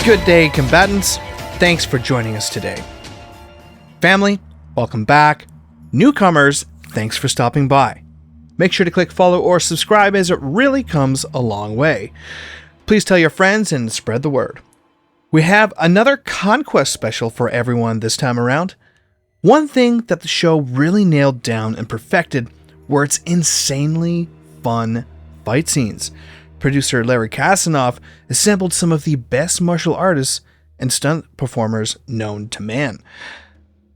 Good day, combatants. Thanks for joining us today. Family, welcome back. Newcomers, thanks for stopping by. Make sure to click follow or subscribe as it really comes a long way. Please tell your friends and spread the word. We have another Conquest special for everyone this time around. One thing that the show really nailed down and perfected were its insanely fun fight scenes. Producer Larry Kasanoff assembled some of the best martial artists and stunt performers known to man.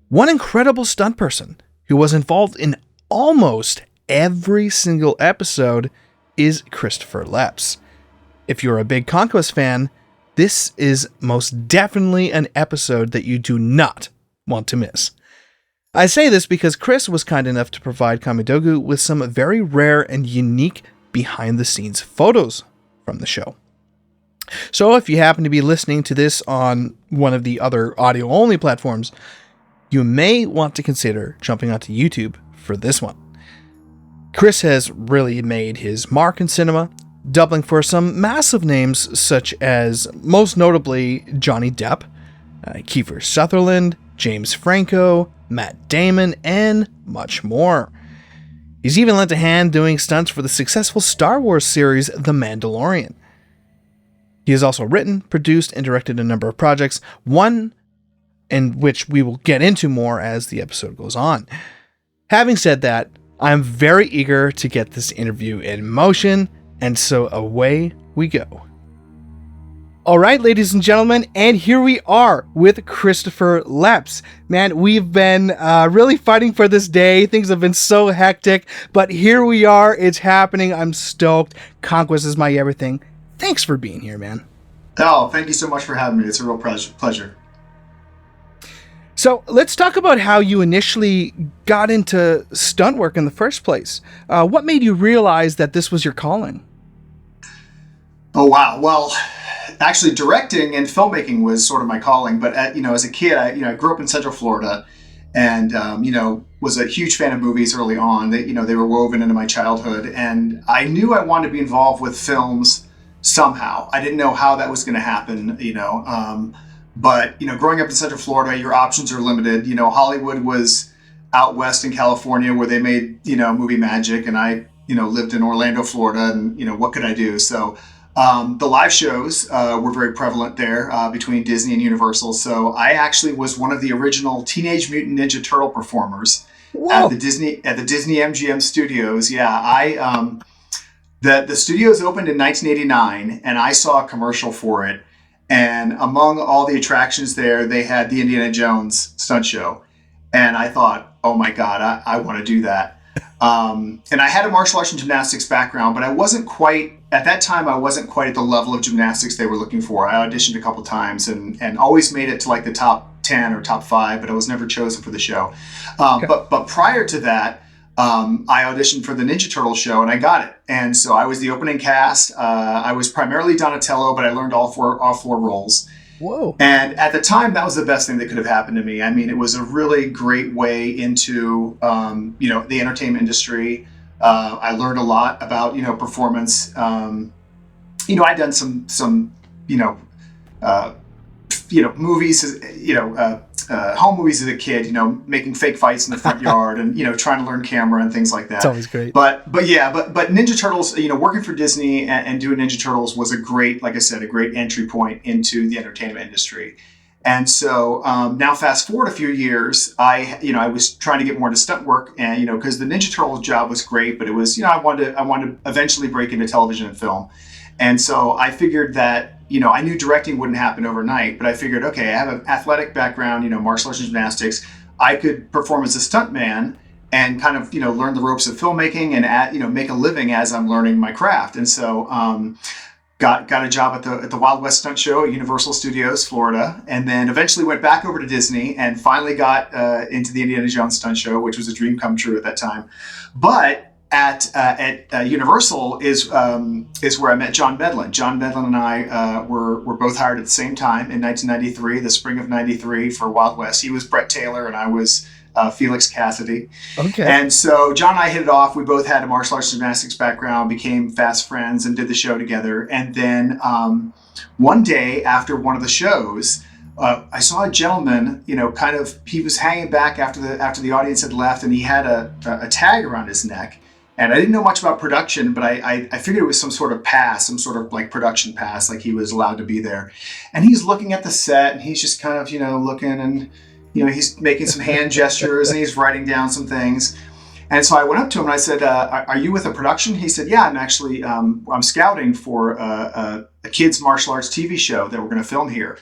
One incredible stunt person who was involved in almost every single episode is Christopher Leps. If you're a big Conquest fan, this is most definitely an episode that you do not want to miss. I say this because Chris was kind enough to provide Kamidogu with some very rare and unique behind-the-scenes photos from the show. So if you happen to be listening to this on one of the other audio-only platforms, you may want to consider jumping onto YouTube for this one. Chris has really made his mark in cinema, doubling for some massive names such as, most notably, Johnny Depp, Kiefer Sutherland, James Franco, Matt Damon, and much more. He's even lent a hand doing stunts for the successful Star Wars series The Mandalorian. He has also written, produced, and directed a number of projects, one in which we will get into more as the episode goes on. Having said that, I'm very eager to get this interview in motion, and so away we go. All right, ladies and gentlemen, and here we are with Christopher Leps. Man, we've been really fighting for this day. Things have been so hectic, but here we are. It's happening. I'm stoked. Conquest is my everything. Thanks for being here, man. Oh, thank you so much for having me. It's a real pleasure. So let's talk about how you initially got into stunt work in the first place. What made you realize that this was your calling? Oh, wow. Well, actually, directing and filmmaking was sort of my calling. But as a kid, I grew up in Central Florida, and was a huge fan of movies early on. They were woven into my childhood, and I knew I wanted to be involved with films somehow. I didn't know how that was going to happen. But growing up in Central Florida, your options are limited. Hollywood was out west in California where they made movie magic, and I lived in Orlando, Florida, and what could I do? So. The live shows were very prevalent there between Disney and Universal. So I actually was one of the original Teenage Mutant Ninja Turtle performers at the Disney MGM studios. Yeah, the studios opened in 1989, and I saw a commercial for it. And among all the attractions there, they had the Indiana Jones stunt show, and I thought, oh my God, I want to do that. And I had a martial arts and gymnastics background, but I wasn't quite. At that time, I wasn't quite at the level of gymnastics they were looking for. I auditioned a couple times and always made it to like the top 10 or top 5, but I was never chosen for the show. Okay. But prior to that, I auditioned for the Ninja Turtle show, and I got it. And so I was the opening cast. I was primarily Donatello, but I learned all four roles. Whoa. And at the time, that was the best thing that could have happened to me. I mean, it was a really great way into the entertainment industry. I learned a lot about, performance. I'd done some movies, home movies as a kid, making fake fights in the front yard and, trying to learn camera and things like that. It's always great. But Ninja Turtles, working for Disney and doing Ninja Turtles was a great entry point into the entertainment industry. And so now fast forward a few years, I was trying to get more into stunt work, and because the Ninja Turtles job was great, but it was I wanted to eventually break into television and film, and so I figured that I knew directing wouldn't happen overnight, but I figured, okay, I have an athletic background, martial arts and gymnastics, I could perform as a stuntman and kind of learn the ropes of filmmaking and make a living as I'm learning my craft, and so. Got a job at the Wild West Stunt Show at Universal Studios, Florida, and then eventually went back over to Disney and finally got into the Indiana Jones Stunt Show, which was a dream come true at that time. But at Universal is where I met John Medlin. John Medlin and I were both hired at the same time in 1993, the spring of '93 for Wild West. He was Brett Taylor and I was Felix Cassidy. Okay. And so John and I hit it off. We both had a martial arts gymnastics background, became fast friends, and did the show together. And then one day after one of the shows, I saw a gentleman, he was hanging back after the audience had left, and he had a tag around his neck. And I didn't know much about production, but I figured it was some sort of pass, some sort of like production pass, like he was allowed to be there. And he's looking at the set, and he's just kind of, looking, and, he's making some hand gestures, and he's writing down some things. And so I went up to him and I said, are you with a production? He said, yeah, I'm actually, I'm scouting for a kids martial arts TV show that we're going to film here.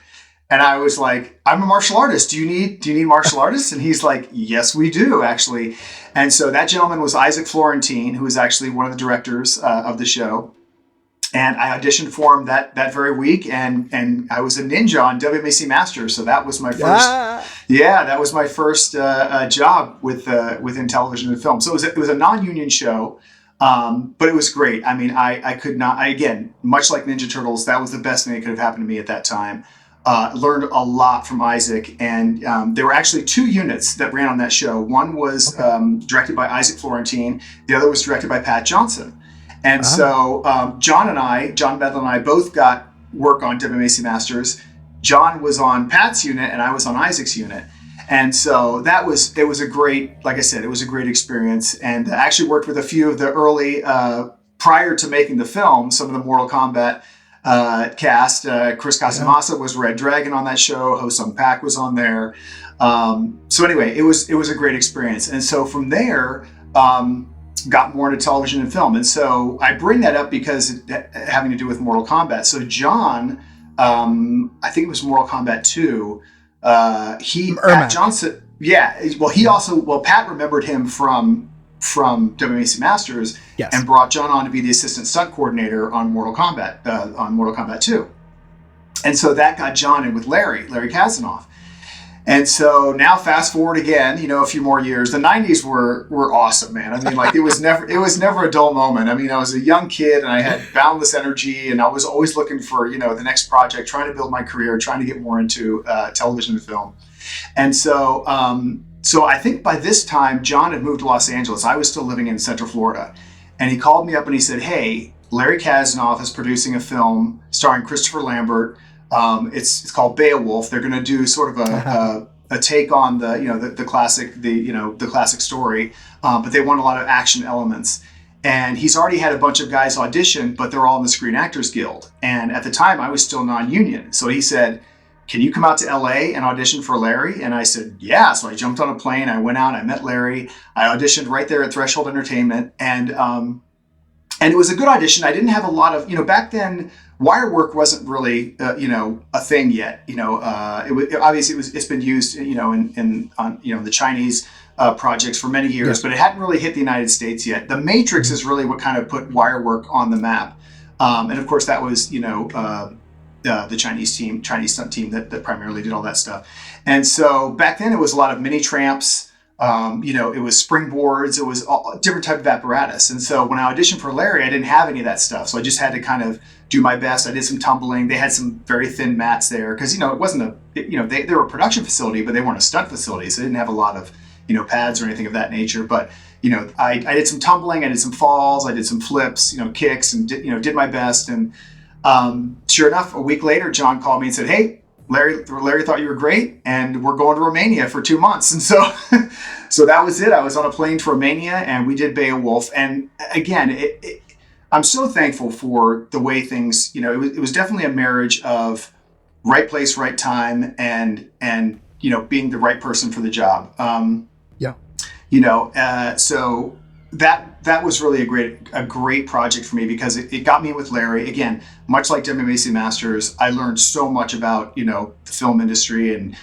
And I was like, I'm a martial artist. Do you need martial artists? And he's like, yes, we do, actually. And so that gentleman was Isaac Florentine, who was actually one of the directors of the show. And I auditioned for him that very week, and I was a ninja on WMAC Masters. So that was my first, that was my first job within television and film. So it was a non-union show. But it was great. I mean, I could not, again, much like Ninja Turtles, that was the best thing that could have happened to me at that time. Learned a lot from Isaac, and there were actually 2 units that ran on that show. One was directed by Isaac Florentine. The other was directed by Pat Johnson. And so John Bedlin and I both got work on WMAC Masters. John was on Pat's unit, and I was on Isaac's unit. And so it was a great, like I said, it was a great experience. And I actually worked with a few of the early, prior to making the film, some of the Mortal Kombat cast. Chris Casamassa was Red Dragon on that show. Ho Sung Pak was on there. So anyway, it was a great experience. And so from there, got more into television and film. And so I bring that up because having to do with Mortal Kombat. So John, I think it was Mortal Kombat 2. Pat Johnson. Yeah. Well, Pat remembered him from WMAC Masters, yes, and brought John on to be the assistant stunt coordinator on Mortal Kombat 2. And so that got John in with Larry Kazanoff. And so now fast forward again, a few more years. The 90s were awesome, man. I mean, like it was never a dull moment. I mean, I was a young kid and I had boundless energy, and I was always looking for, the next project, trying to build my career, trying to get more into television and film. And so I think by this time, John had moved to Los Angeles. I was still living in Central Florida. And he called me up and he said, hey, Larry Kazanoff is producing a film starring Christopher Lambert. It's called Beowulf. They're going to do sort of a take on the classic story, but they want a lot of action elements. And he's already had a bunch of guys audition, but they're all in the Screen Actors Guild. And at the time, I was still non-union. So he said, can you come out to LA and audition for Larry? And I said, yeah. So I jumped on a plane. I went out. I met Larry. I auditioned right there at Threshold Entertainment, and it was a good audition. I didn't have a lot of, back then, wire work wasn't really, a thing yet. It's been used, in the Chinese projects for many years, but it hadn't really hit the United States yet. The Matrix is really what kind of put wire work on the map, and of course that was, the Chinese stunt team that primarily did all that stuff. And so back then it was a lot of mini tramps. It was springboards, it was all different type of apparatus. And so when I auditioned for Larry, I didn't have any of that stuff. So I just had to kind of do my best. I did some tumbling. They had some very thin mats there because, it wasn't they were a production facility, but they weren't a stunt facility. So they didn't have a lot of, pads or anything of that nature. But, I did some tumbling, I did some falls, I did some flips, kicks, and did my best. And sure enough, a week later, John called me and said, hey, Larry thought you were great, and we're going to Romania for 2 months. And so so that was it. I was on a plane to Romania, and we did Beowulf. And again, I'm so thankful for the way things, it was definitely a marriage of right place, right time, and being the right person for the job. So that was really a great project for me because it got me with Larry. Again, much like WMAC Masters, I learned so much about, the film industry and,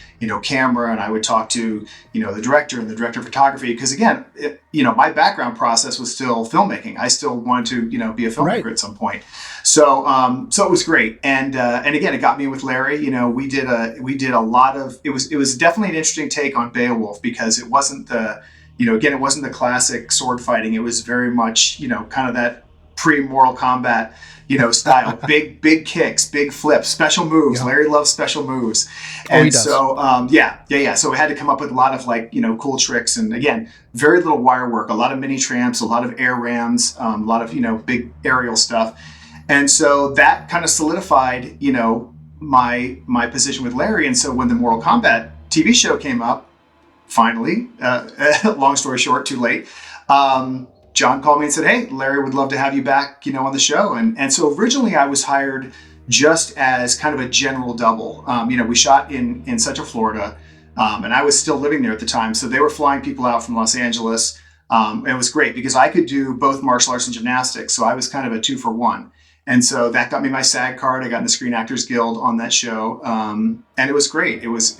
camera. And I would talk to, the director and the director of photography. Because again, my background process was still filmmaking. I still wanted to, be a filmmaker at some point. So it was great. And again, it got me with Larry. We did a lot of, it was definitely an interesting take on Beowulf because it wasn't it wasn't the classic sword fighting. It was very much, kind of that pre-Mortal Kombat style. Big kicks, big flips, special moves. Yeah. Larry loves special moves. He And does. so, yeah. So we had to come up with a lot of cool tricks. And again, very little wire work, a lot of mini tramps, a lot of air rams, a lot of, big aerial stuff. And so that kind of solidified, my position with Larry. And so when the Mortal Kombat TV show came up, finally, long story short, too late, John called me and said, "Hey, Larry would love to have you back, on the show." And so originally I was hired just as kind of a general double. We shot in Central Florida, and I was still living there at the time. So they were flying people out from Los Angeles. It was great because I could do both martial arts and gymnastics. So I was kind of a 2-for-1. And so that got me my SAG card. I got in the Screen Actors Guild on that show, and it was great. It was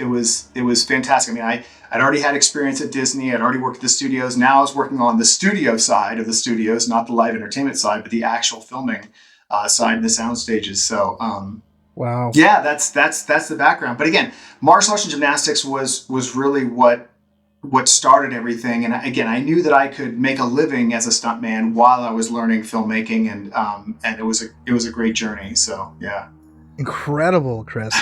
fantastic. I mean, I'd already had experience at Disney. I'd already worked at the studios. Now I was working on the studio side of the studios, not the live entertainment side, but the actual filming side and the sound stages. So, wow. Yeah, that's the background. But again, martial arts and gymnastics was really what started everything. And again, I knew that I could make a living as a stuntman while I was learning filmmaking, and it was a great journey. So yeah. Incredible, Chris.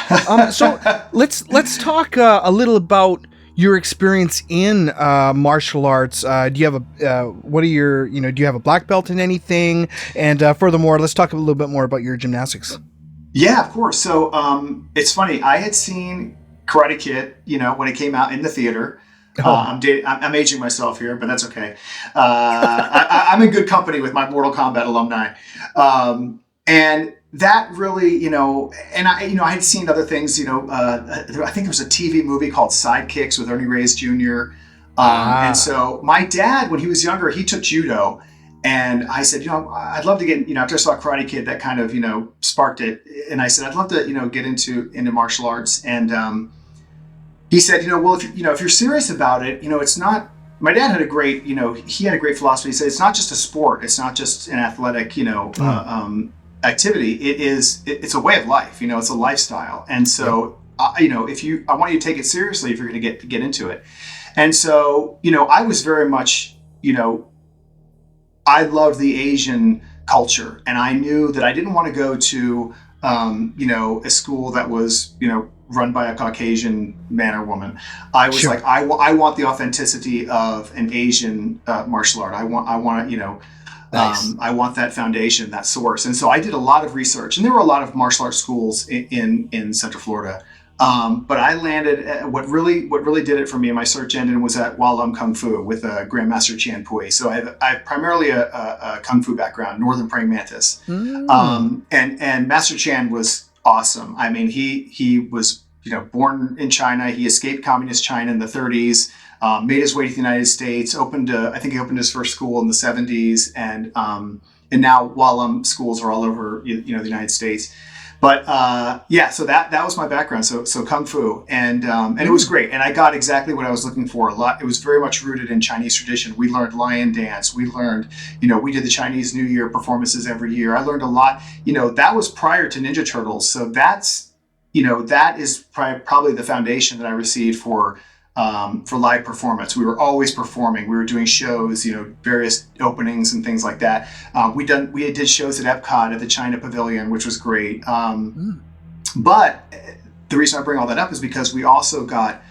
So let's talk a little about your experience in martial arts. Do you have do you have a black belt in anything? And furthermore, let's talk a little bit more about your gymnastics. Yeah, of course. So it's funny. I had seen Karate Kid, when it came out in the theater. I'm aging myself here, but that's okay. I'm in good company with my Mortal Kombat alumni. And that really, and I had seen other things, I think there was a TV movie called Sidekicks with Ernie Reyes Jr. And so my dad, when he was younger, he took judo. And I said, I'd love to get, after I saw Karate Kid, that kind of, sparked it. And I said, I'd love to, get into martial arts. And he said, well, if you're serious about it, it's not. My dad had a great, he had a great philosophy. He said, it's not just a sport. It's not just an athletic, activity. It's a way of life. It's a lifestyle. And so, I want you to take it seriously if you're going to get into it. And so, I was very much, I loved the Asian culture, and I knew that I didn't want to go to, a school that was, run by a Caucasian man or woman. I was Sure. like, I want the authenticity of an Asian martial art. I want Nice. I want that foundation, that source. And so I did a lot of research, and there were a lot of martial arts schools in Central Florida. But I landed at what really did it for me in my search engine was at Walum Kung Fu with Grandmaster Chan Pui. So I have primarily a Kung Fu background, Northern Praying Mantis. And Master Chan was awesome. I mean, he was born in China. He escaped communist China in the 30s, made his way to the United States. I think he opened his first school in the 70s, and now Walum schools are all over the United States. But so that was my background. So Kung Fu, and it was great, and I got exactly what I was looking for. A lot. It was very much rooted in Chinese tradition. We learned lion dance. We learned, we did the Chinese New Year performances every year. I learned a lot. That was prior to Ninja Turtles. So that's, that is probably the foundation that I received for live performance. We were always performing. We were doing shows, various openings and things like that. We did shows at Epcot at the China Pavilion, which was great. But the reason I bring all that up is because we also got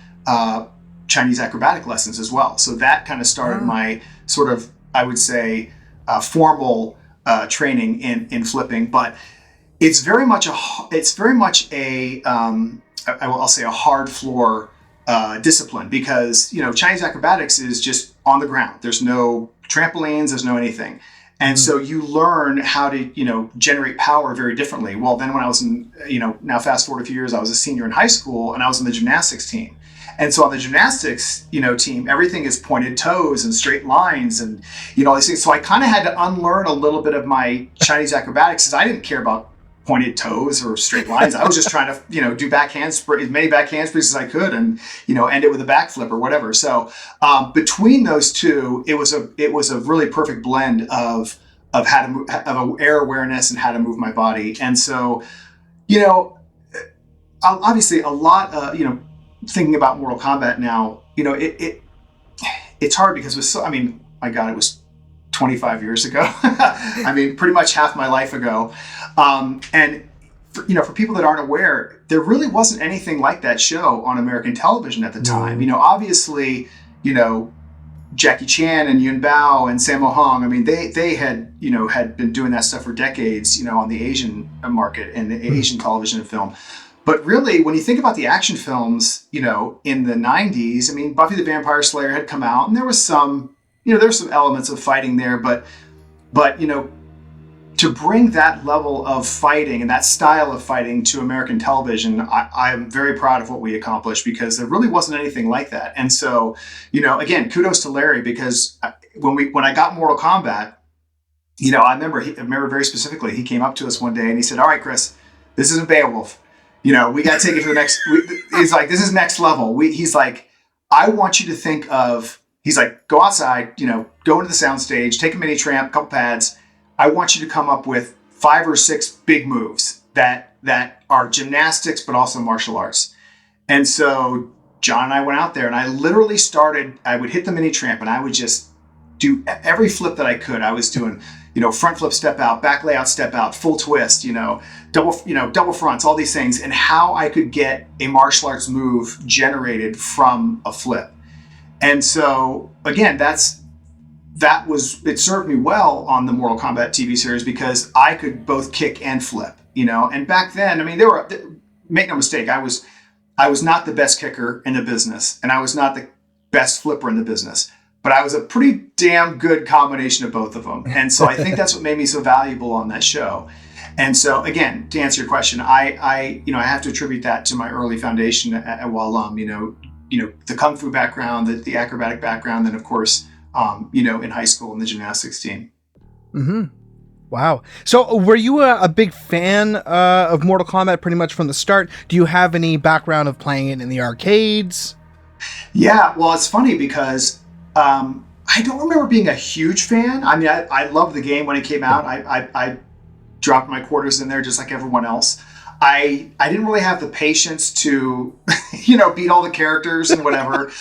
Chinese acrobatic lessons as well. So that kind of started my sort of, I would say, formal training in flipping. But it's very much a I'll say a hard floor discipline, because Chinese acrobatics is just on the ground. There's no trampolines, there's no anything, and so you learn how to generate power very differently. Well, then when I was in now fast forward a few years, I was a senior in high school, and I was on the gymnastics team. And so on the gymnastics team, everything is pointed toes and straight lines and all these things. So I kind of had to unlearn a little bit of my Chinese acrobatics, because I didn't care about pointed toes or straight lines. I was just trying to, do back handspring, as many back handsprings as I could, and end it with a backflip or whatever. So between those two, it was a really perfect blend of how to move, of air awareness and how to move my body. And so, obviously a lot, thinking about Mortal Kombat now, it's hard because it was so. I mean, my God, it was 25 years ago. I mean, pretty much half my life ago. And for people that aren't aware, there really wasn't anything like that show on American television at the time. Obviously, Jackie Chan and Yun Bao and Sammo Hung, I mean, they had been doing that stuff for decades, on the Asian market and the Asian television and film. But really, when you think about the action films, in the 90s, I mean, Buffy the Vampire Slayer had come out, and there was some, there's some elements of fighting there, but to bring that level of fighting and that style of fighting to American television, I'm very proud of what we accomplished, because there really wasn't anything like that. And so, again, kudos to Larry, because when I got Mortal Kombat, I remember very specifically, he came up to us one day and he said, "All right, Chris, this isn't Beowulf. We got to take it to the next." He's like, "This is next level." He's like, "I want you to think of," he's like, "go outside, go into the soundstage, take a mini tramp, a couple pads. I want you to come up with 5 or 6 big moves that are gymnastics, but also martial arts." And so John and I went out there, and I literally I would hit the mini tramp, and I would just do every flip that I could. I was doing, front flip, step out, back layout, step out, full twist, double fronts, all these things, and how I could get a martial arts move generated from a flip. And so again, it served me well on the Mortal Kombat TV series, because I could both kick and flip, and back then, I mean, make no mistake, I was not the best kicker in the business, and I was not the best flipper in the business, but I was a pretty damn good combination of both of them. And so I think that's what made me so valuable on that show. And so again, to answer your question, I have to attribute that to my early foundation at Walum, the Kung Fu background, the acrobatic background, and of course, in high school in the gymnastics team. Mm-hmm. Wow. So were you a big fan of Mortal Kombat pretty much from the start? Do you have any background of playing it in the arcades? Yeah, well, it's funny because I don't remember being a huge fan. I mean, I loved the game when it came out. I dropped my quarters in there just like everyone else. I didn't really have the patience to, beat all the characters and whatever.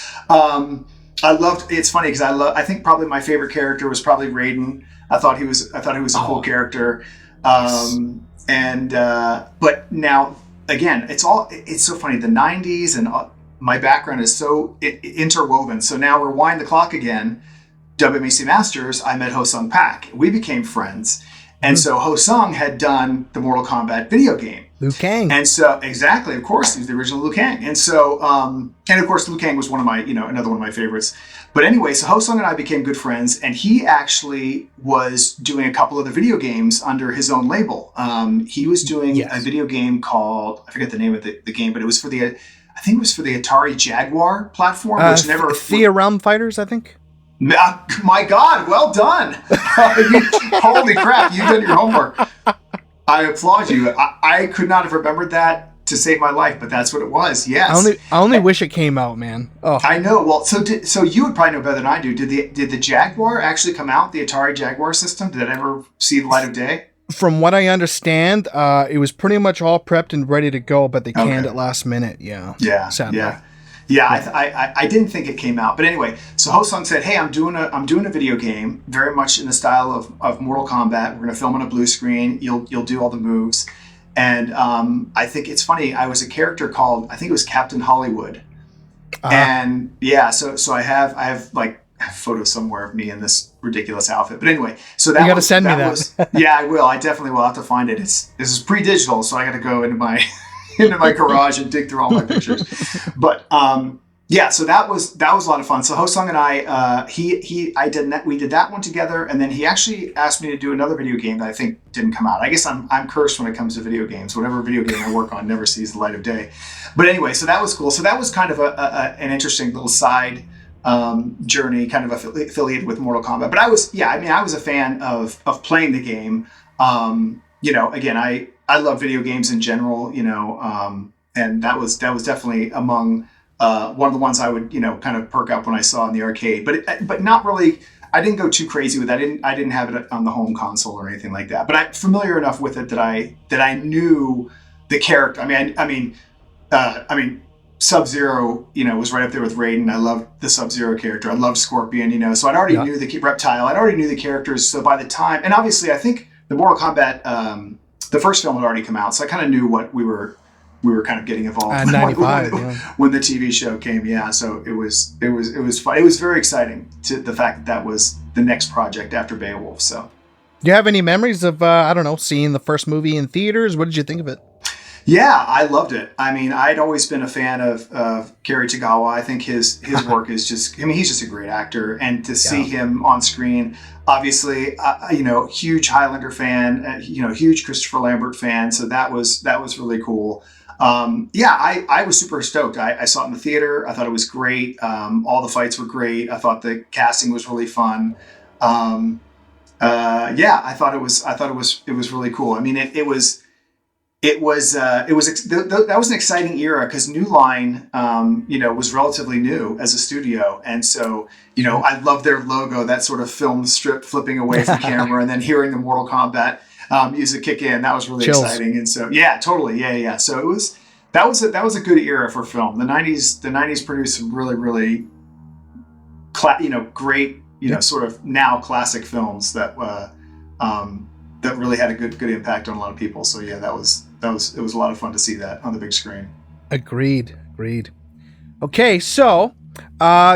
It's funny because I think probably my favorite character was probably Raiden. I thought he was a cool character. But now again, it's so funny. The 90s and my background is so interwoven. So now rewind the clock again. WMAC Masters, I met Ho-Sung Pak. We became friends. And so Ho-Sung had done the Mortal Kombat video game. Liu Kang. And so, exactly, of course, he was the original Liu Kang. And so, and of course, Liu Kang was one of my, another one of my favorites. But anyway, so Ho-Sung and I became good friends, and he actually was doing a couple of the video games under his own label. He was doing a video game called, I forget the name of the game, but it was for the Atari Jaguar platform, which never... Thea Realm Fighters, I think? My God, well done. Holy crap, you've done your homework. I applaud you. I could not have remembered that to save my life, but that's what it was. Yes. I only wish it came out, man. Oh. I know. Well, so you would probably know better than I do. Did the Jaguar actually come out? The Atari Jaguar system? Did it ever see the light of day? From what I understand, it was pretty much all prepped and ready to go, but they canned it last minute. Yeah. Yeah. Sadly. Yeah. Yeah, I didn't think it came out, but anyway. So Ho-Sung said, "Hey, I'm doing a video game, very much in the style of Mortal Kombat. We're going to film on a blue screen. You'll do all the moves." And I think it's funny. I was a character called, I think it was Captain Hollywood, and so I have like a photo somewhere of me in this ridiculous outfit. But anyway, so that you got to send me that. Yeah, I will. I definitely will have to find it. This is pre-digital, so I got to go into my garage and dig through all my pictures. But so that was a lot of fun. So Ho-Sung and I, we did that one together, and then he actually asked me to do another video game that I think didn't come out. I guess I'm cursed when it comes to video games. Whatever video game I work on never sees the light of day. But anyway, so that was cool. So that was kind of an interesting little side journey, kind of affiliated with Mortal Kombat. But I was a fan of playing the game. Again, I love video games in general, and that was definitely among one of the ones I would, kind of perk up when I saw in the arcade. But not really. I didn't go too crazy with that. I didn't have it on the home console or anything like that. But I'm familiar enough with it that I knew the character. I mean, Sub-Zero, was right up there with Raiden. I loved the Sub-Zero character. I loved Scorpion, so I'd already knew the Reptile. I'd already knew the characters. So by the time, and obviously I think the Mortal Kombat, the first film had already come out. So I kind of knew what we were kind of getting involved with 95, when the TV show came. Yeah. So it was fun. It was very exciting to the fact that was the next project after Beowulf. So. Do you have any memories of, seeing the first movie in theaters? What did you think of it? Yeah, I loved it. I mean, I'd always been a fan of Cary Tagawa. I think his work is just, he's just a great actor. And to see him on screen, obviously, huge Highlander fan, huge Christopher Lambert fan. So that was really cool. I was super stoked. I saw it in the theater. I thought it was great. All the fights were great. I thought the casting was really fun. I thought it was really cool. I mean, that was an exciting era because New Line, was relatively new as a studio. And so, I love their logo, that sort of film strip flipping away from camera and then hearing the Mortal Kombat music kick in. That was really exciting. And so, yeah, totally. Yeah. So that was a good era for film. The 90s produced some really, really, great, sort of now classic films that really had a good impact on a lot of people. So yeah, it was a lot of fun to see that on the big screen. Agreed. Okay, so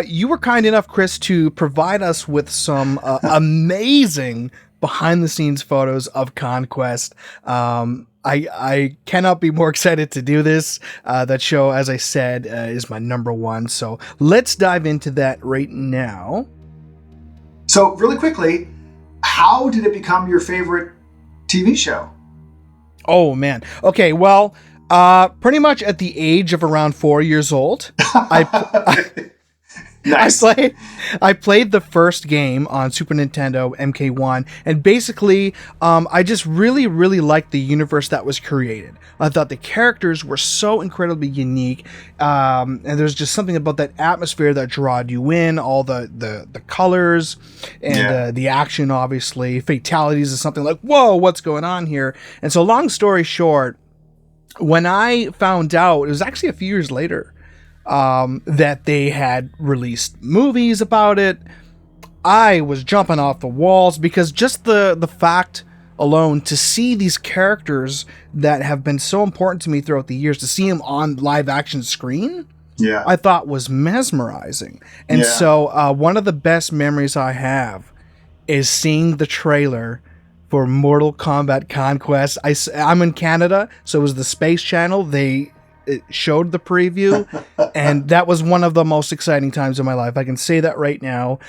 you were kind enough, Chris, to provide us with some amazing behind the scenes photos of Conquest. I cannot be more excited to do this. That show, as I said, is my number one. So let's dive into that right now. So really quickly, how did it become your favorite TV show? Oh, man. Okay, well, pretty much at the age of around 4 years old, Nice. I played the first game on Super Nintendo MK1, and basically, I just really, really liked the universe that was created. I thought the characters were so incredibly unique, and there's just something about that atmosphere that drawed you in, all the colors, and the action, obviously. Fatalities is something like, whoa, what's going on here? And so long story short, when I found out, it was actually a few years later, that they had released movies about it, I was jumping off the walls because just the fact alone to see these characters that have been so important to me throughout the years, to see them on live action screen, I thought was mesmerizing. And so one of the best memories I have is seeing the trailer for Mortal Kombat Conquest. I'm in Canada, so it was the Space Channel. It showed the preview, and that was one of the most exciting times of my life. I can say that right now,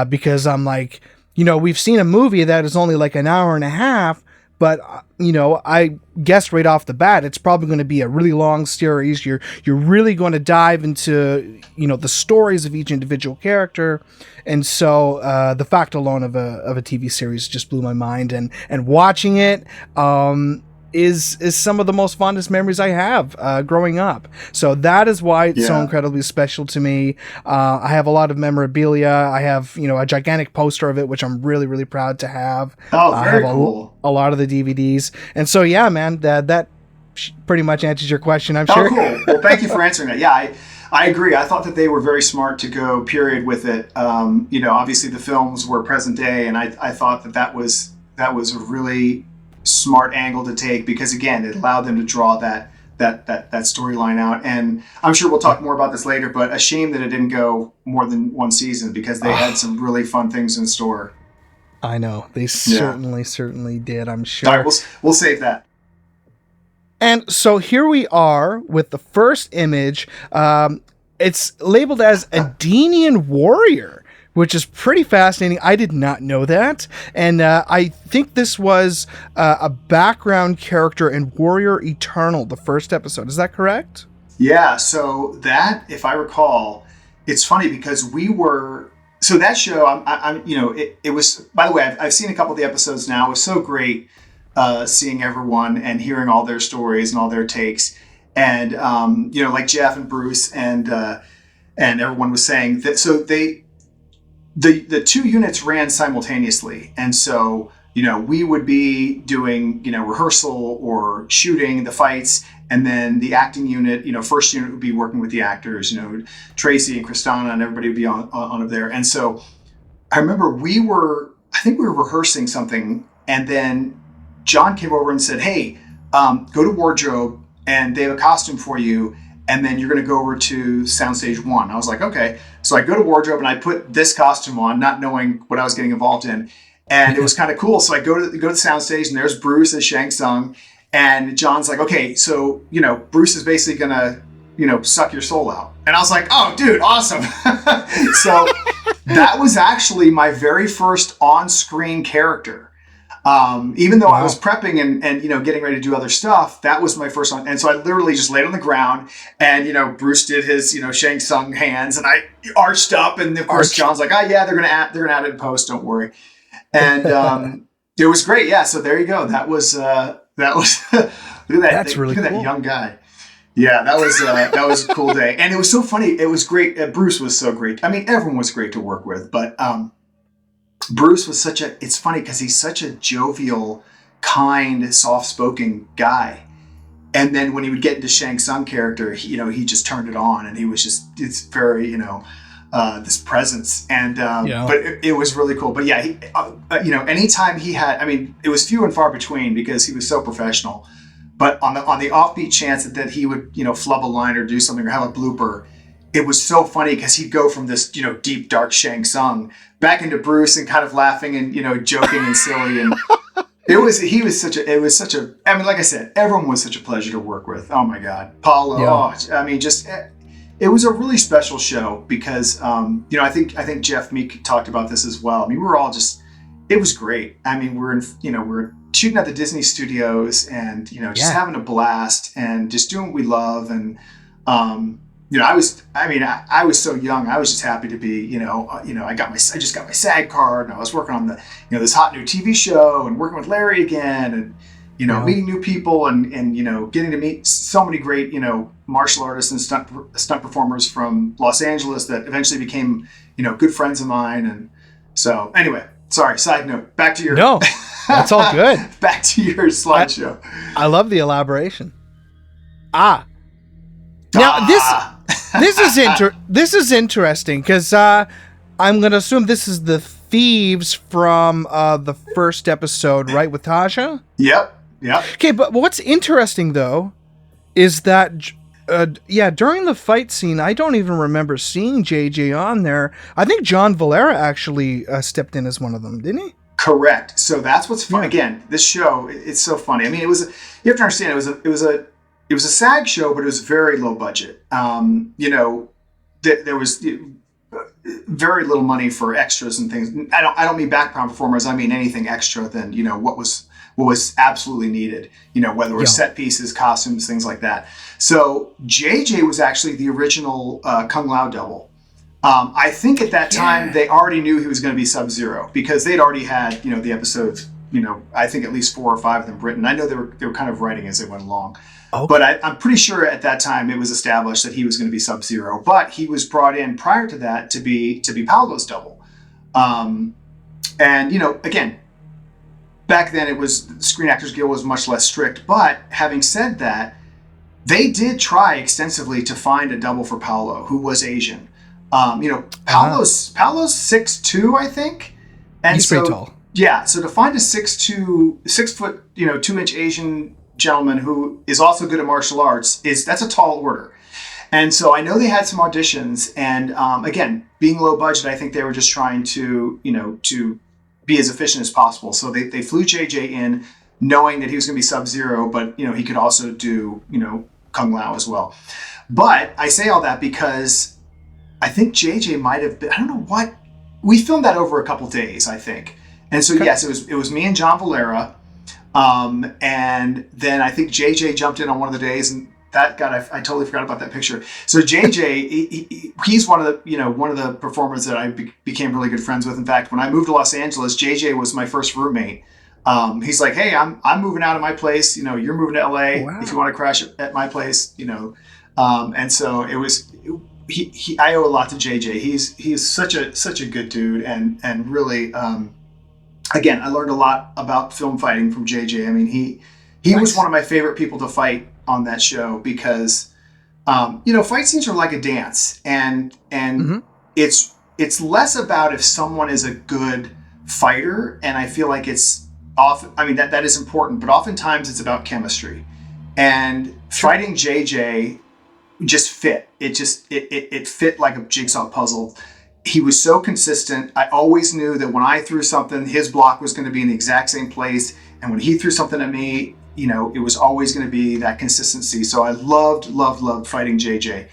because I'm like, we've seen a movie that is only like an hour and a half, but I guessed right off the bat it's probably going to be a really long series. You're really going to dive into the stories of each individual character, and so the fact alone of a TV series just blew my mind, and watching it is some of the most fondest memories I have growing up. So that is why it's so incredibly special to me. I have a lot of memorabilia. I have a gigantic poster of it, which I'm really, really proud to have. Oh, very cool. A lot of the DVDs. And so yeah, man, that pretty much answers your question, I'm sure. Oh, cool. Well, thank you for answering that. Yeah, I agree. I thought that they were very smart to go period with it. Obviously the films were present day, and I thought that was a really smart angle to take, because again, it allowed them to draw that storyline out. And I'm sure we'll talk more about this later, but a shame that it didn't go more than one season, because they had some really fun things in store. I know they certainly did, I'm sure. All right, we'll save that. And so here we are with the first image. It's labeled as Adenian Warrior, which is pretty fascinating. I did not know that. And I think this was a background character in Warrior Eternal, the first episode. Is that correct? Yeah, so that, if I recall, it's funny because so that show, it was, by the way, I've seen a couple of the episodes now. It was so great seeing everyone and hearing all their stories and all their takes. And, like Jeff and Bruce and everyone was saying that, so the two units ran simultaneously, and so we would be doing, rehearsal or shooting the fights. And then the acting unit, first unit would be working with the actors, Tracy and Kristana and everybody would be on up there. And so I remember I think we were rehearsing something. And then John came over and said, hey, go to wardrobe and they have a costume for you. And then you're going to go over to soundstage 1. I was like, okay. So I go to wardrobe and I put this costume on, not knowing what I was getting involved in. And it was kind of cool. So I go to the soundstage and there's Bruce as Shang Tsung. And John's like, okay, so, Bruce is basically going to, suck your soul out. And I was like, oh, dude, awesome. So that was actually my very first on-screen character. Even though I was prepping and getting ready to do other stuff, that was my first one. And so I literally just laid on the ground and, Bruce did his, Shang Tsung hands and I arched up. And of course, John's like, oh yeah, they're going to add it in post. Don't worry. And it was great. Yeah. So there you go. That was look at that. That's really look at cool. That young guy. Yeah, that was a cool day. And it was so funny. It was great. Bruce was so great. I mean, everyone was great to work with, but Bruce was it's funny because he's such a jovial, kind, soft-spoken guy. And then when he would get into Shang Tsung character, he just turned it on and he was it's very, this presence. And, but it was really cool. But yeah, anytime he had, I mean, it was few and far between because he was so professional, but on the offbeat chance that he would, flub a line or do something or have a blooper, it was so funny because he'd go from this, deep, dark Shang Tsung back into Bruce and kind of laughing and, joking and silly. And it was such a, I mean, like I said, everyone was such a pleasure to work with. Oh my God. Paolo. Yeah. Oh, I mean, it was a really special show because, I think Jeff Meek talked about this as well. I mean, we were all it was great. I mean, we're shooting at the Disney studios and, just having a blast and just doing what we love. And, I was so young. I was just happy to be, I just got my SAG card and I was working on this hot new TV show and working with Larry again and, meeting new people and getting to meet so many great, martial artists and stunt performers from Los Angeles that eventually became, good friends of mine. And so anyway, sorry, side note, back to your... No, that's all good. Back to your slideshow. I love the elaboration. Now this is interesting because I'm going to assume this is the thieves from the first episode, right, with Tasha? Yep. Okay, but what's interesting though is that during the fight scene, I don't even remember seeing JJ on there. I think John Valera actually stepped in as one of them, didn't he? Correct. So that's what's fun. Yeah. Again, this show, it's so funny. I mean, you have to understand, it was a SAG show, but it was very low budget. There was very little money for extras and things. I don't mean background performers. I mean anything extra than what was absolutely needed. Whether it was set pieces, costumes, things like that. So JJ was actually the original Kung Lao double. I think at that time they already knew he was going to be Sub-Zero because they'd already had the episodes. I think at least 4 or 5 of them written. I know they were kind of writing as they went along. Okay. But I'm pretty sure at that time it was established that he was going to be Sub-Zero. But he was brought in prior to that to be Paolo's double. And again, back then Screen Actors Guild was much less strict. But having said that, they did try extensively to find a double for Paolo who was Asian. Paolo's 6'2", I think. And he's pretty tall. Yeah, so to find a 6 foot, 2-inch Asian gentleman who is also good at martial arts that's a tall order. And so I know they had some auditions, and again, being low budget, I think they were just trying to be as efficient as possible. So they flew JJ in, knowing that he was going to be Sub-Zero, but he could also do Kung Lao as well. But I say all that because I think JJ might have been, I don't know what, we filmed that over a couple days, I think. And so, yes, it was me and John Valera. And then I think JJ jumped in on one of the days, and that I totally forgot about that picture. So JJ, he's one of the performers that I became really good friends with. In fact, when I moved to Los Angeles, JJ was my first roommate. He's like, hey, I'm moving out of my place. You're moving to LA. Wow. If you want to crash at my place, and so it was, I owe a lot to JJ. He's such a good dude and really, again, I learned a lot about film fighting from JJ. I mean, he was one of my favorite people to fight on that show because, fight scenes are like a dance, and it's less about if someone is a good fighter, and I feel like it's often, I mean, that is important, but oftentimes it's about chemistry. And fighting JJ just fit. It fit like a jigsaw puzzle. He was so consistent. I always knew that when I threw something, his block was going to be in the exact same place. And when he threw something at me, it was always going to be that consistency. So I loved fighting JJ.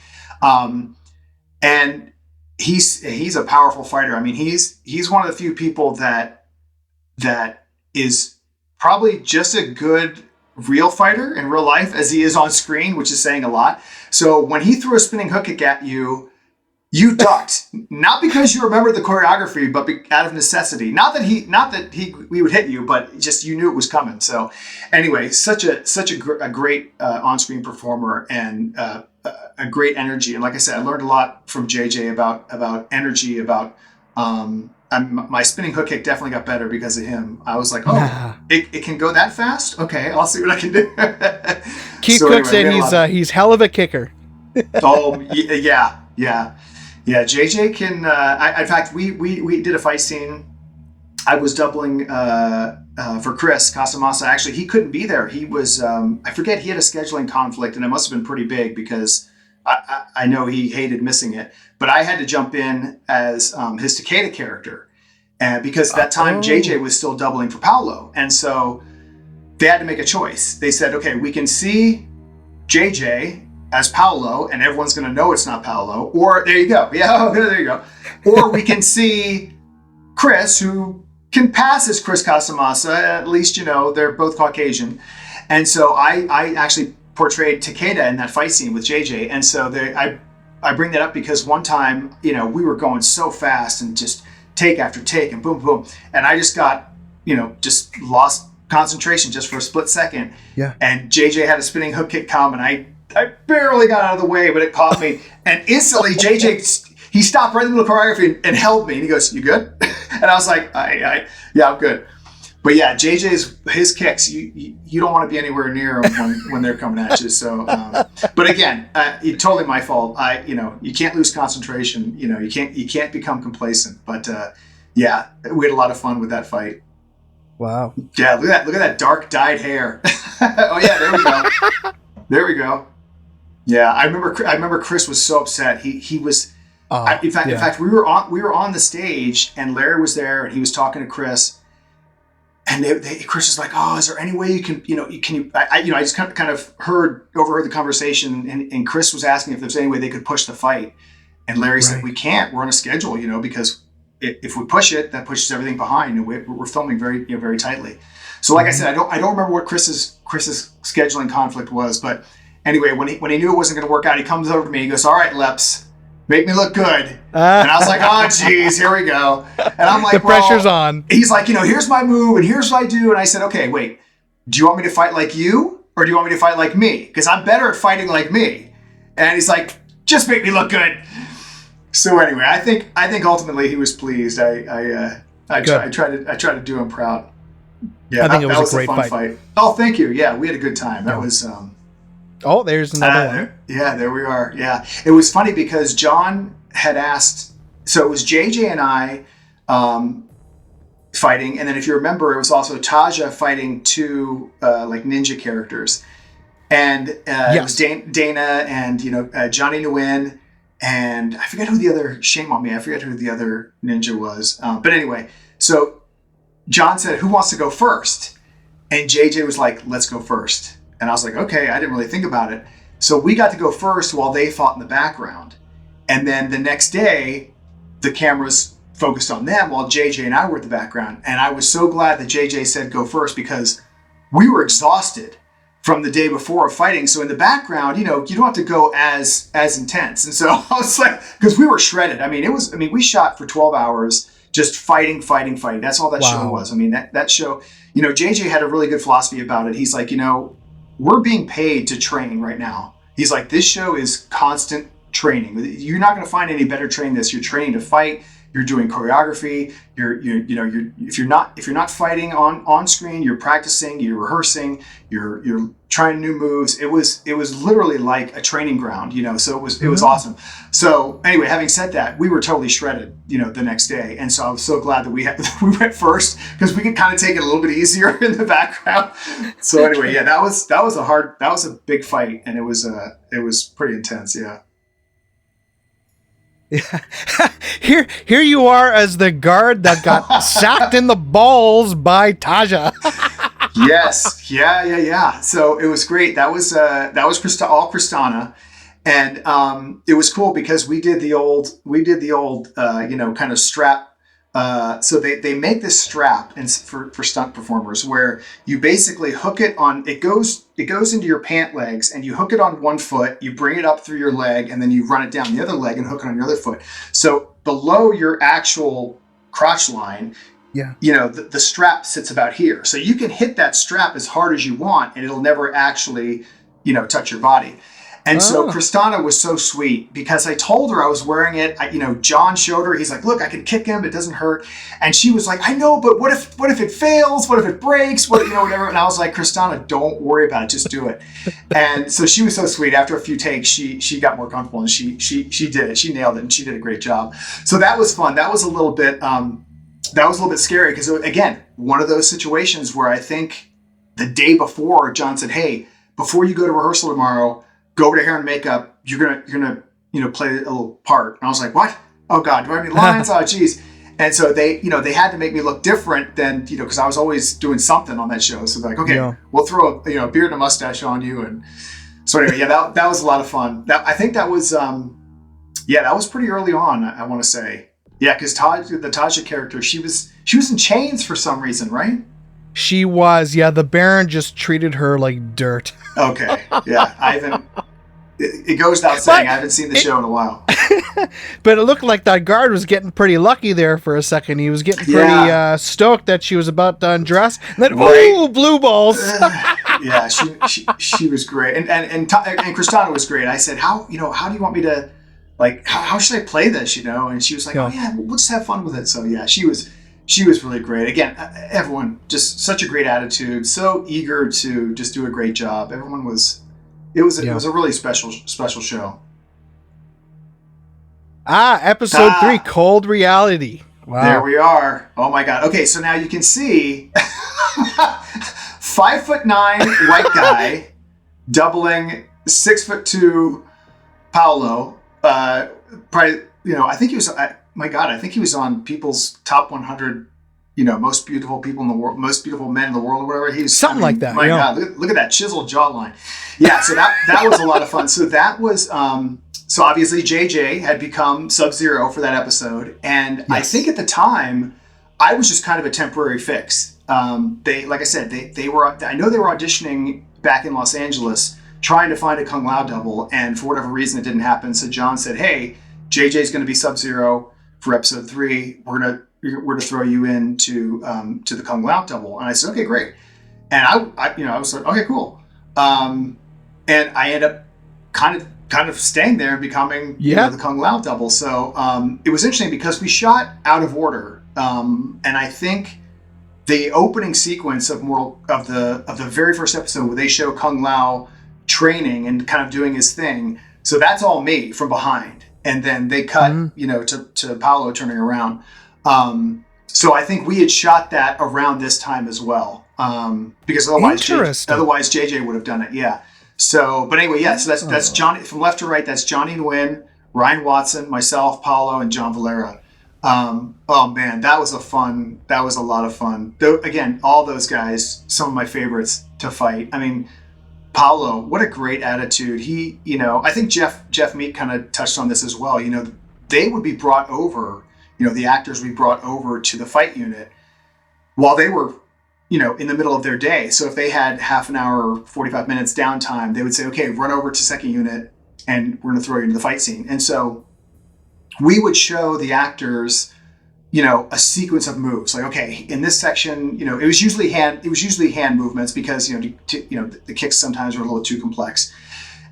And he's a powerful fighter. I mean, he's one of the few people that is probably just a good real fighter in real life as he is on screen, which is saying a lot. So when he threw a spinning hook kick at you, you ducked, not because you remembered the choreography, but out of necessity. Not that we would hit you, but just you knew it was coming. So anyway, such a great on-screen performer and a great energy. And like I said, I learned a lot from JJ about energy, about my spinning hook kick definitely got better because of him. I was like, it can go that fast? Okay, I'll see what I can do. Keith Cook said he's hell of a kicker. Oh, yeah. JJ can. In fact, we did a fight scene. I was doubling for Chris Casamassa. Actually, he couldn't be there. He was. I forget. He had a scheduling conflict, and it must have been pretty big because I know he hated missing it. But I had to jump in as his Takeda character, and because that time JJ was still doubling for Paolo, and so they had to make a choice. They said, okay, we can see JJ as Paolo, and everyone's going to know it's not Paolo. Or there you go. Yeah, there you go. Or we can see Chris, who can pass as Chris Casamassa. At least, they're both Caucasian. And so I actually portrayed Takeda in that fight scene with JJ. And so I bring that up because one time, we were going so fast and just take after take and boom, boom. And I just got, just lost concentration just for a split second. Yeah. And JJ had a spinning hook kick come, and I barely got out of the way, but it caught me. And instantly, JJ, he stopped right in the middle of choreography and held me. And he goes, "You good?" And I was like, "Yeah, I'm good." But yeah, his kicks, you don't want to be anywhere near them when they're coming at you. So, but again, it's totally my fault. You can't lose concentration. You can't become complacent. But yeah, we had a lot of fun with that fight. Wow. Yeah, look at that dark dyed hair. Oh yeah, there we go. Yeah, I remember Chris was so upset. He was. In fact, we were on the stage, and Larry was there, and he was talking to Chris. And Chris was like, "Oh, is there any way you can, I just kind of overheard the conversation, and Chris was asking if there's any way they could push the fight, and Larry said, "We can't. We're on a schedule, because if we push it, that pushes everything behind, and we're filming very, very tightly." So, like I said, I don't remember what Chris's scheduling conflict was, but anyway, when he knew it wasn't going to work out, he comes over to me. He goes, "All right, Leps, make me look good." And I was like, "Oh, geez, here we go." And I'm like, the pressure's on. He's like, "Here's my move, and here's what I do." And I said, "Okay, wait, do you want me to fight like you, or do you want me to fight like me? Because I'm better at fighting like me." And he's like, "Just make me look good." So anyway, I think ultimately he was pleased. I tried to do him proud. Yeah, I think it was a great fun fight. Oh, thank you. Yeah, we had a good time. That was. Oh, there's another one. Yeah, there we are. Yeah, it was funny because John had asked. So it was JJ and I fighting, and then if you remember, it was also Taja fighting two like ninja characters, and it was Dana and Johnny Nguyen, and I forget who the other. Shame on me, I forget who the other ninja was. But anyway, so John said, "Who wants to go first?" And JJ was like, "Let's go first." And I was like, okay, I didn't really think about it. So we got to go first while they fought in the background. And then the next day, the cameras focused on them while JJ and I were at the background. And I was so glad that JJ said go first because we were exhausted from the day before of fighting. So in the background, you don't have to go as intense. And so I was like, because we were shredded. We shot for 12 hours just fighting. That's all that show was. That show, JJ had a really good philosophy about it. He's like, we're being paid to train right now. He's like, this show is constant training. You're not going to find any better training than this. You're training to fight. you're doing choreography, if you're not fighting on screen, you're practicing, you're rehearsing, you're trying new moves. It was literally like a training ground, so it was awesome. So anyway, having said that, we were totally shredded, the next day. And so I was so glad that we went first, because we could kind of take it a little bit easier in the background. So anyway, yeah, that was a big fight, and it was pretty intense. Yeah. Yeah. Here you are as the guard that got sacked in the balls by Taja. Yes. Yeah. So it was great. That was all Kristana. And it was cool because we did the old kind of strap. So they make this strap for stunt performers, where you basically hook it on. It goes into your pant legs, and you hook it on one foot. You bring it up through your leg, and then you run it down the other leg and hook it on your other foot. So below your actual crotch line, the strap sits about here. So you can hit that strap as hard as you want, and it'll never actually touch your body. And so Kristana was so sweet, because I told her I was wearing it. John showed her. He's like, "Look, I can kick him. It doesn't hurt." And she was like, "I know, but what if it fails? What if it breaks? Whatever." And I was like, "Kristana, don't worry about it. Just do it." And so she was so sweet. After a few takes, she got more comfortable, and she did it. She nailed it, and she did a great job. So that was fun. That was a little bit scary, because again, one of those situations where I think the day before, John said, "Hey, before you go to rehearsal tomorrow, go over to hair and makeup. You're gonna play a little part." And I was like, "What? Oh God, do I have any lines? Oh geez." And so they had to make me look different than because I was always doing something on that show. So they're like, "Okay, we'll throw a beard and a mustache on you." And so anyway, yeah, that was a lot of fun. I think that was that was pretty early on. I want to say, yeah, because the Taja character, she was in chains for some reason, right? She was, yeah. The Baron just treated her like dirt. Okay, yeah. It goes without saying, I haven't seen the show in a while. But it looked like that guard was getting pretty lucky there for a second. He was getting pretty stoked that she was about to undress. And then, ooh, blue balls. Yeah, she was great. And Kristana was great. I said, how do you want me to, how should I play this, And she was like, "Oh yeah, we'll just have fun with it." So yeah, she was really great. Again, everyone, just such a great attitude, so eager to just do a great job. Everyone was, it was a really special show. Episode 3, Cold Reality. Wow. There we are. Oh my God. Okay, so now you can see 5'9" white guy doubling 6'2" Paolo. Probably, I think he was. My God, I think he was on People's Top 100, most beautiful people in the world, most beautiful men in the world, or whatever. He was something like that. My God, look at that chiseled jawline. Yeah, so that was a lot of fun. So that was, so obviously JJ had become Sub-Zero for that episode, and I think at the time, I was just kind of a temporary fix. Like I said, they were. I know they were auditioning back in Los Angeles, trying to find a Kung Lao double, and for whatever reason, it didn't happen. So John said, "Hey, JJ's going to be Sub-Zero for episode 3. We're to throw you into to the Kung Lao double." And I said, "Okay, great." And I was like, "Okay, cool." And I ended up kind of staying there and becoming the Kung Lao double. So it was interesting because we shot out of order, and I think the opening sequence of the very first episode, where they show Kung Lao training and kind of doing his thing, so that's all me from behind. And then they cut, to Paolo turning around. So I think we had shot that around this time as well, because otherwise JJ would have done it. Yeah. So, but anyway, yeah. So that's Johnny from left to right. That's Johnny Nguyen, Ryan Watson, myself, Paolo, and John Valera. Oh man, that was a lot of fun. Though again, all those guys, some of my favorites to fight. I mean, Paolo, what a great attitude. He, I think Jeff Meek kind of touched on this as well. They would be brought over, the actors would be brought over to the fight unit while they were, in the middle of their day. So if they had half an hour, 45 minutes downtime, they would say, "Okay, run over to second unit and we're going to throw you into the fight scene." And so we would show the actors, a sequence of moves. Like, okay, in this section, it was usually hand movements because, the kicks sometimes were a little too complex.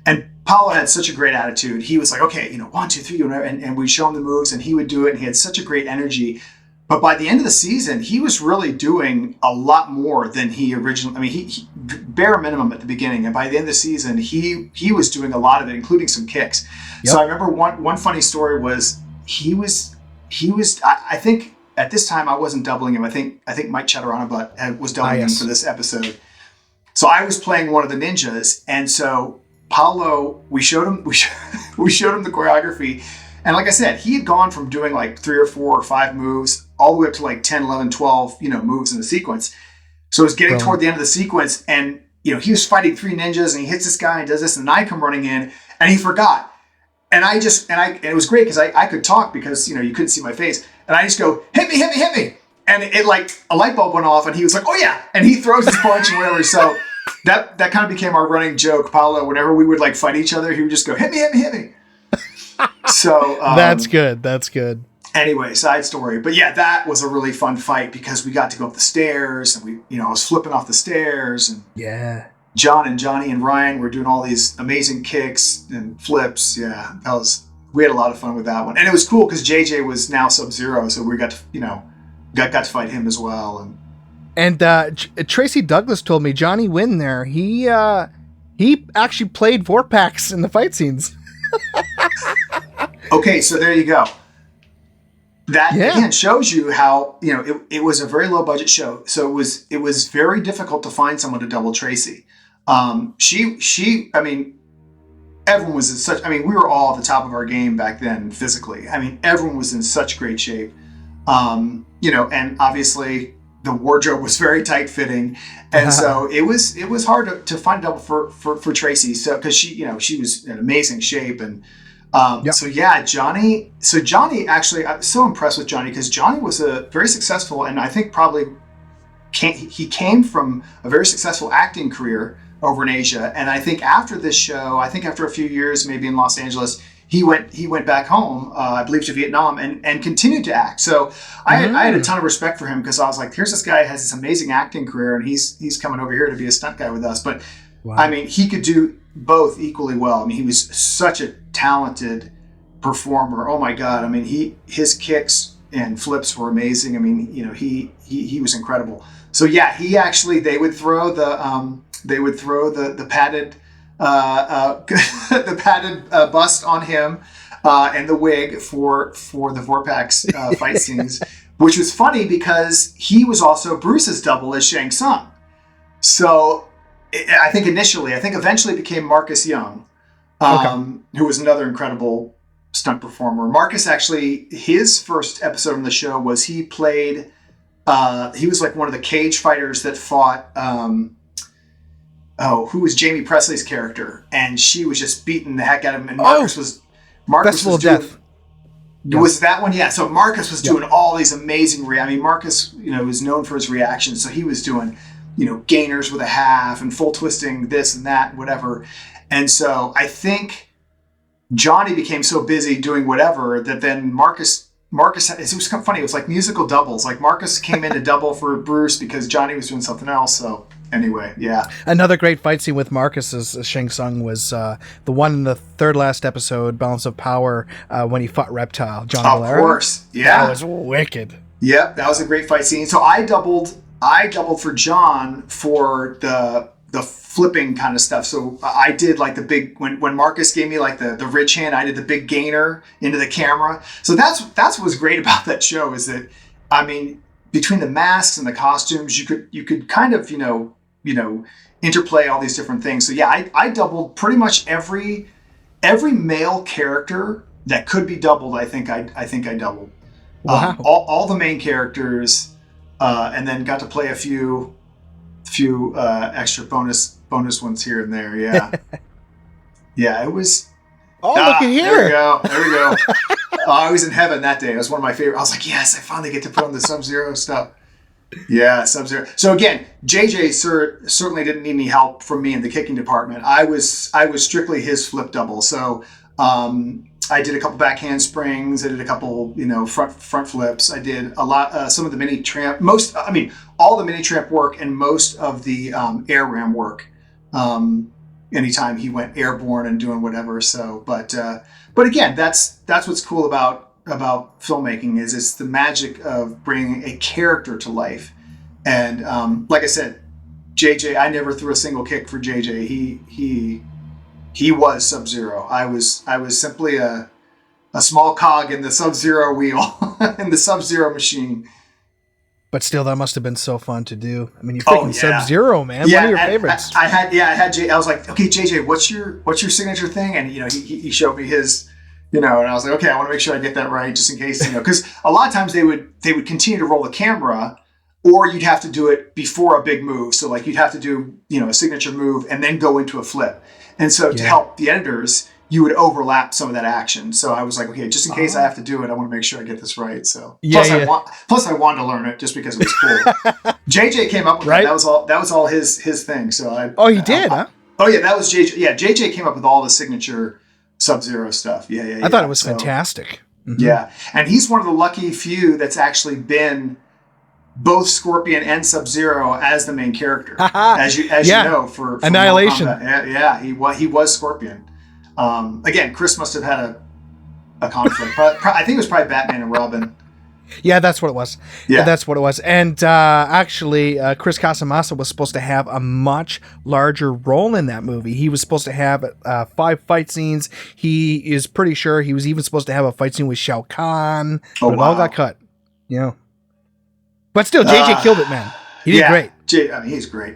And Paolo had such a great attitude. He was like, okay, 1, 2, 3, and we'd show him the moves and he would do it. And he had such a great energy. But by the end of the season, he was really doing a lot more than he originally. I mean, he bare minimum at the beginning, and by the end of the season, he was doing a lot of it, including some kicks. Yep. So I remember one funny story was he was. I think at this time I wasn't doubling him. I think Mike Chatterana was doubling him for this episode. So I was playing one of the ninjas, and so Paolo, we showed him the choreography. And like I said, he had gone from doing like 3 or 4 or 5 moves all the way up to like 10, 11, 12, moves in the sequence. So it was getting toward the end of the sequence, and he was fighting 3 ninjas, and he hits this guy and does this, and I come running in, and he forgot. And it was great because I could talk because you couldn't see my face, and I just go, hit me, and it like a light bulb went off, and he was like, oh yeah, and he throws his punch and whatever. So that kind of became our running joke, Paolo. Whenever we would like fight each other, he would just go, hit me. So that's good. Anyway, side story, but yeah, that was a really fun fight because we got to go up the stairs, and I was flipping off the stairs, and yeah, John and Johnny and Ryan were doing all these amazing kicks and flips. Yeah, we had a lot of fun with that one, and it was cool because JJ was now Sub-Zero, so we got to got to fight him as well. And Tracy Douglas told me Johnny Wynn there, he actually played Vorpax in the fight scenes. Okay, so there you go. That again shows you how it was a very low budget show, so it was very difficult to find someone to double Tracy. She I mean, everyone was in such. I mean, we were all at the top of our game back then physically. I mean, everyone was in such great shape. And obviously the wardrobe was very tight fitting, and so it was hard to find a double for Tracy. So because she was in amazing shape and. So yeah, Johnny actually, I'm so impressed with Johnny because Johnny was a very successful, and I think probably he came from a very successful acting career over in Asia. And I think after this show, after a few years, maybe in Los Angeles, he went back home, I believe to Vietnam and continued to act. So I had a ton of respect for him because I was like, here's this guy who has this amazing acting career and he's coming over here to be a stunt guy with us. But wow. I mean, he could do both equally well. I mean, he was such a talented performer. Oh my God. I mean, his kicks and flips were amazing. I mean, he was incredible. So yeah, they would throw the padded the padded bust on him and the wig for the Vorpax fight scenes, which was funny because he was also Bruce's double as Shang Tsung. So I think eventually it became Marcus Young, who was another incredible stunt performer. Marcus actually, his first episode on the show was he played, he was like one of the cage fighters that fought, who was Jamie Presley's character, and she was just beating the heck out of him. And Marcus was Festival of Death. Was that one? Yeah. So Marcus was doing all these amazing. Marcus, was known for his reactions, so he was doing, gainers with a half and full twisting this and that, whatever. And so I think Johnny became so busy doing whatever that then Marcus. It was kind of funny. It was like musical doubles. Like Marcus came in to double for Bruce because Johnny was doing something else. So anyway, yeah. Another great fight scene with Marcus as Shang Tsung was the one in the third last episode, Balance of Power, when he fought Reptile, John Valera. Of course, yeah. That was wicked. Yep, that was a great fight scene. So I doubled for John for the flipping kind of stuff. So I did like the big, when Marcus gave me like the ridge hand, I did the big gainer into the camera. So that's what was great about that show is that, I mean, between the masks and the costumes, you could kind of, interplay all these different things. So yeah, I doubled pretty much every male character that could be doubled. I think I doubled. Wow. All the main characters, and then got to play a few extra bonus ones here and there. Yeah. Yeah, it was. Oh, look at here. There we go. I was in heaven that day. It was one of my favorite. I was like, yes, I finally get to put on the Sub-Zero stuff. Yeah, Sub-Zero. So again, JJ certainly didn't need any help from me in the kicking department. I was strictly his flip double. So I did a couple back handsprings. I did a couple, front flips. I did a lot, some of the mini tramp, all the mini tramp work and most of the air ram work. anytime he went airborne and doing whatever. So, but again, that's what's cool about filmmaking is it's the magic of bringing a character to life. And like I said, JJ, I never threw a single kick for JJ. He was Sub-Zero. I was simply a small cog in the Sub-Zero wheel, in the Sub-Zero machine. But still, that must have been so fun to do. I mean, you're freaking Sub-Zero, man. Yeah, one of your favorites. I had Jay. I was like, okay, JJ, what's your signature thing? And he showed me his, and I was like, okay, I want to make sure I get that right, just in case, because a lot of times they would continue to roll the camera, or you'd have to do it before a big move. So like you'd have to do a signature move and then go into a flip. And so to help the editors, you would overlap some of that action. So I was like, okay, just in case I have to do it, I want to make sure I get this right. So plus I wanted to learn it just because it was cool. JJ came up with that. That was all his thing. So he did, huh? Oh yeah, that was JJ. Yeah, JJ came up with all the signature Sub-Zero stuff. Yeah. I thought it was fantastic. Mm-hmm. Yeah, and he's one of the lucky few that's actually been both Scorpion and Sub-Zero as the main character, as you know, for Annihilation. Yeah, he was Scorpion. Again, Chris must have had a conflict. I think it was probably Batman and Robin. Yeah, that's what it was. Yeah, that's what it was. And actually, Chris Casamassa was supposed to have a much larger role in that movie. He was supposed to have 5 fight scenes. He is pretty sure he was even supposed to have a fight scene with Shao Kahn. But it all got cut. But still, JJ killed it, man. He did great. He's great.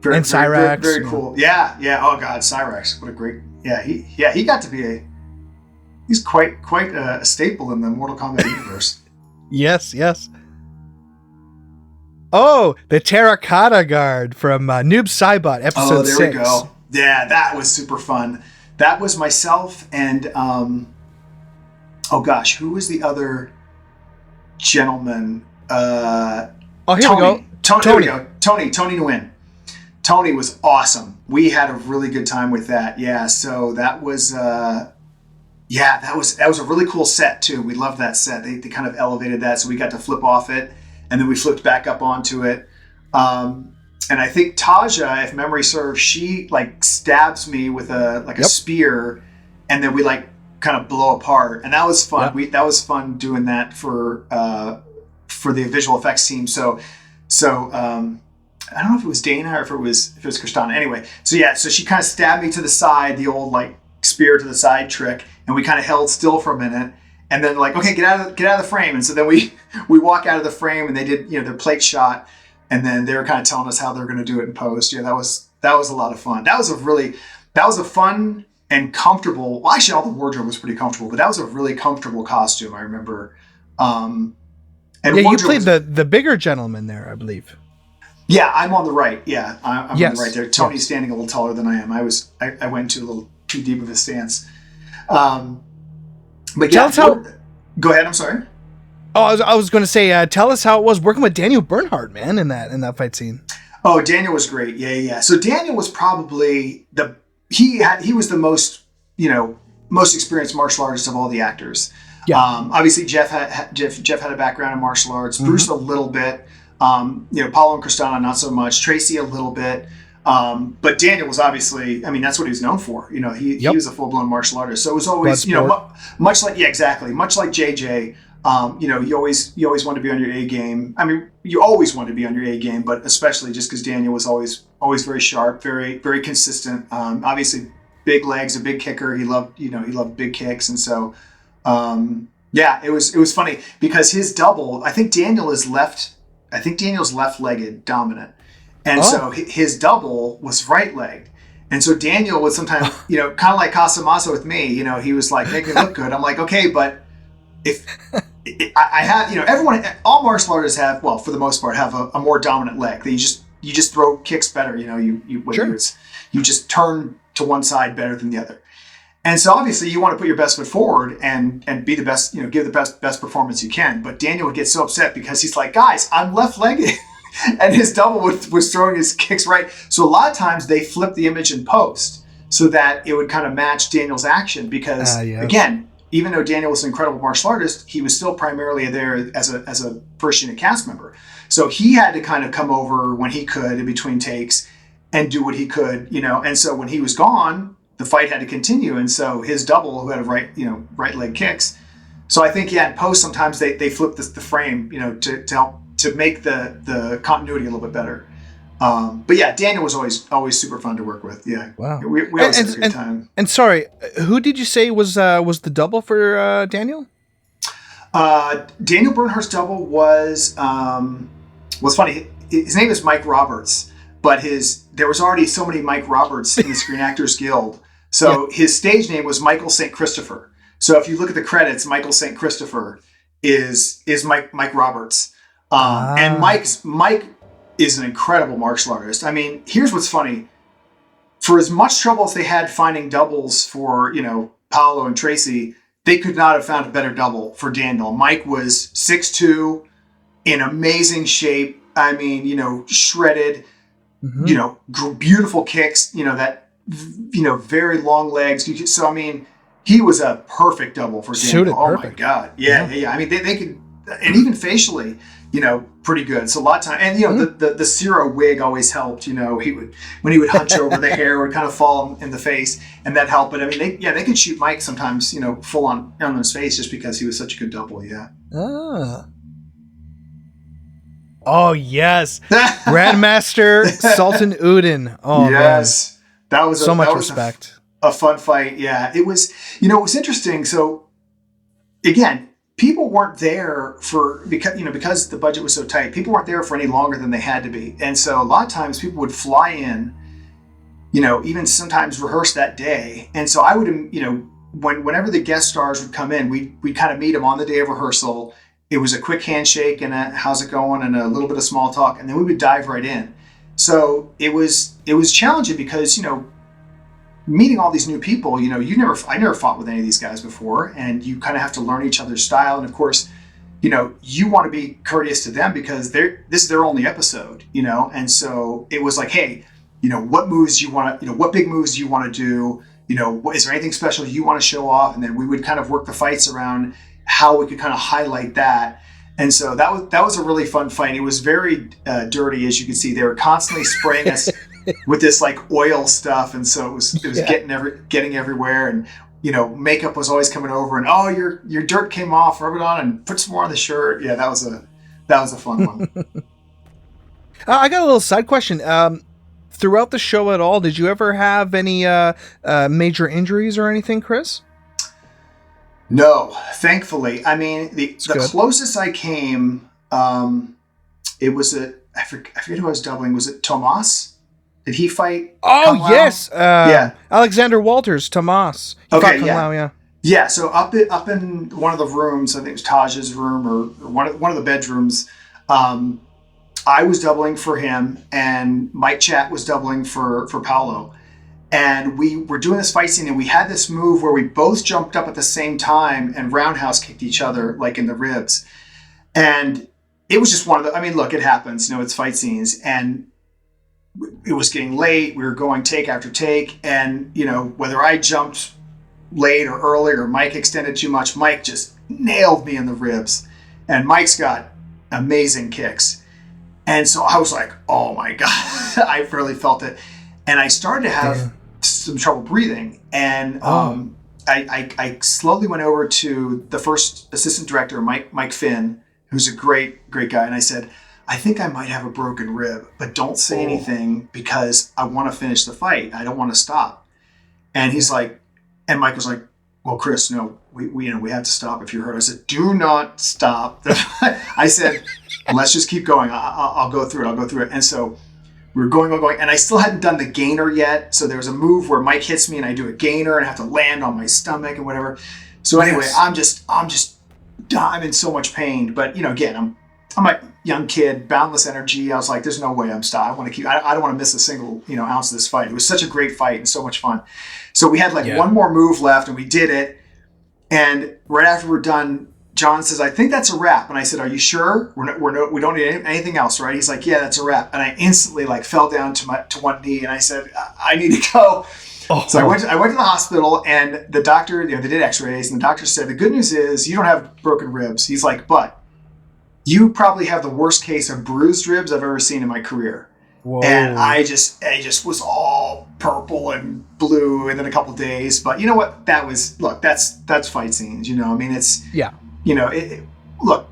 And Cyrax. Very cool. Yeah. Oh God, Cyrax. What a great. He got to be he's quite a staple in the Mortal Kombat universe. Yes. Oh, the Terracotta Guard from Noob Saibot, episode 6. Oh, there we go. Yeah, that was super fun. That was myself and oh gosh, who was the other gentleman? Here we go. Tony Nguyen. Tony was awesome. We had a really good time with that. Yeah, so that was that was a really cool set too. We loved that set. They kind of elevated that, so we got to flip off it, and then we flipped back up onto it. And I think Taja, if memory serves, she like stabs me with a spear, and then we like kind of blow apart, and that was fun. That was fun doing that for the visual effects team. So I don't know if it was Dana or if it was Kristana. Anyway, so she kind of stabbed me to the side, the old like spear to the side trick, and we kind of held still for a minute, and then like, okay, get out of the frame. And so then we walk out of the frame, and they did their plate shot, and then they were kind of telling us how they're going to do it in post. Yeah, that was a lot of fun. That was a fun and comfortable. Well, actually, all the wardrobe was pretty comfortable, but that was a really comfortable costume. I remember. And you played the bigger gentleman there, I believe. Yeah, I'm on the right. Yeah, I'm on the right there. Tony's standing a little taller than I am. I went to a little too deep of a stance. But yeah, go ahead. I'm sorry. Oh, I was going to say, tell us how it was working with Daniel Bernhardt, man, in that fight scene. Oh, Daniel was great. Yeah. So Daniel was probably he was the most experienced martial artist of all the actors. Yeah. Obviously, Jeff had a background in martial arts. Mm-hmm. Bruce a little bit. Paolo and Kristana not so much. Tracy a little bit. But Daniel was obviously, that's what he was known for. He was a full blown martial artist. So it was always, much like JJ. You always want to be on your A game. You always want to be on your A game, but especially just because Daniel was always very sharp, very very consistent. Obviously, big legs, a big kicker. He loved big kicks, and so. It was funny because his double, I think Daniel's left-legged dominant. And so his double was right-legged. And so Daniel would sometimes, kind of like Casamassa with me, he was like, make me look good. I'm like, okay, but if I have, everyone, all martial artists have, well, for the most part, have a more dominant leg. That you just throw kicks better. You just turn to one side better than the other. And so obviously you want to put your best foot forward and be the best, give the best performance you can. But Daniel would get so upset because he's like, guys, I'm left-legged. And his double was throwing his kicks right. So a lot of times they flip the image in post so that it would kind of match Daniel's action because, again, even though Daniel was an incredible martial artist, he was still primarily there as a first unit cast member. So he had to kind of come over when he could in between takes and do what he could, And so when he was gone, the fight had to continue. And so his double, who had right leg kicks. So I think, in post, sometimes they flip the frame, to help to make the continuity a little bit better. But yeah, Daniel was always super fun to work with. Yeah. Wow. We always had a good time. And sorry, who did you say was the double for Daniel? Daniel Bernhardt's double was funny. His name is Mike Roberts, but there was already so many Mike Roberts in the Screen Actors Guild. So his stage name was Michael St. Christopher. So if you look at the credits, Michael St. Christopher is Mike Roberts. And Mike is an incredible martial artist. I mean, here's what's funny. For as much trouble as they had finding doubles for, Paolo and Tracy, they could not have found a better double for Daniel. Mike was 6'2", in amazing shape. I mean, shredded, beautiful kicks, very long legs. So, I mean, he was a perfect double for Daniel. Suited oh perfect. My God. Yeah. I mean, they could, and even facially, pretty good. So a lot of time, and the Ciro wig always helped. When he would hunch over, the hair would kind of fall in the face, and that helped. But I mean, they could shoot Mike sometimes, full on his face just because he was such a good double. Yeah. Oh yes, Grandmaster Sultan Udin. Oh yes, man. That was so much respect. A fun fight. Yeah, it was. It was interesting. So again, people weren't there because the budget was so tight. People weren't there for any longer than they had to be, and so a lot of times people would fly in, even sometimes rehearse that day. And so I would, whenever the guest stars would come in, we'd kind of meet them on the day of rehearsal. It was a quick handshake and a how's it going and a little bit of small talk, and then we would dive right in. So it was challenging because meeting all these new people, I never fought with any of these guys before, and you kind of have to learn each other's style. And of course, you want to be courteous to them because this is their only episode, and so it was like, hey, what moves do you want to, what big moves do you want to do? Is there anything special you want to show off? And then we would kind of work the fights around how we could kind of highlight that. And so that was a really fun fight. It was very dirty, as you can see. They were constantly spraying us with this like oil stuff, and so it was getting everywhere. And makeup was always coming over, and your dirt came off, rub it on, and put some more on the shirt. Yeah, that was a fun one. I got a little side question. Throughout the show at all, did you ever have any major injuries or anything, Chris? No, thankfully. I mean, the closest I came, it was I forget who I was doubling. Was it Tomas? Did he fight? Oh, yes. Alexander Walters, Tomas. He fought Kung Lao, yeah. Yeah, so up in one of the rooms, I think it was Taj's room or one of the bedrooms, I was doubling for him, and Mike Chat was doubling for Paolo. And we were doing this fight scene, and we had this move where we both jumped up at the same time and roundhouse kicked each other, like in the ribs. And it was just one of look, it happens, it's fight scenes. And it was getting late. We were going take after take. And, whether I jumped late or early or Mike extended too much, Mike just nailed me in the ribs. And Mike's got amazing kicks. And so I was like, oh my God, I really felt it. And I started to have some trouble breathing. And I slowly went over to the first assistant director, Mike Finn, who's a great guy. And I said, I think I might have a broken rib, but don't say anything because I want to finish the fight. I don't want to stop. And he's like, and Mike was like, well, Chris, no, we have to stop if you're hurt. I said, do not stop. I said, let's just keep going. I'll go through it. And so we were going, and I still hadn't done the gainer yet. So there was a move where Mike hits me and I do a gainer and I have to land on my stomach and whatever. So anyway, I'm in so much pain. But, again, I'm a young kid, boundless energy. I was like, there's no way I'm stopped. I want to keep, I don't want to miss a single, ounce of this fight. It was such a great fight and so much fun. So we had one more move left and we did it. And right after we're done, John says, I think that's a wrap. And I said, are you sure? We don't need anything else, right? He's like, yeah, that's a wrap. And I instantly fell down to one knee and I said, I need to go. Oh. So I went to the hospital and the doctor, they did x-rays and the doctor said, the good news is you don't have broken ribs. He's like, but you probably have the worst case of bruised ribs I've ever seen in my career. And Whoa. I just was all purple and blue within a couple days. But you know what? That's fight scenes. You know, I mean, it's, Yeah. you know, look,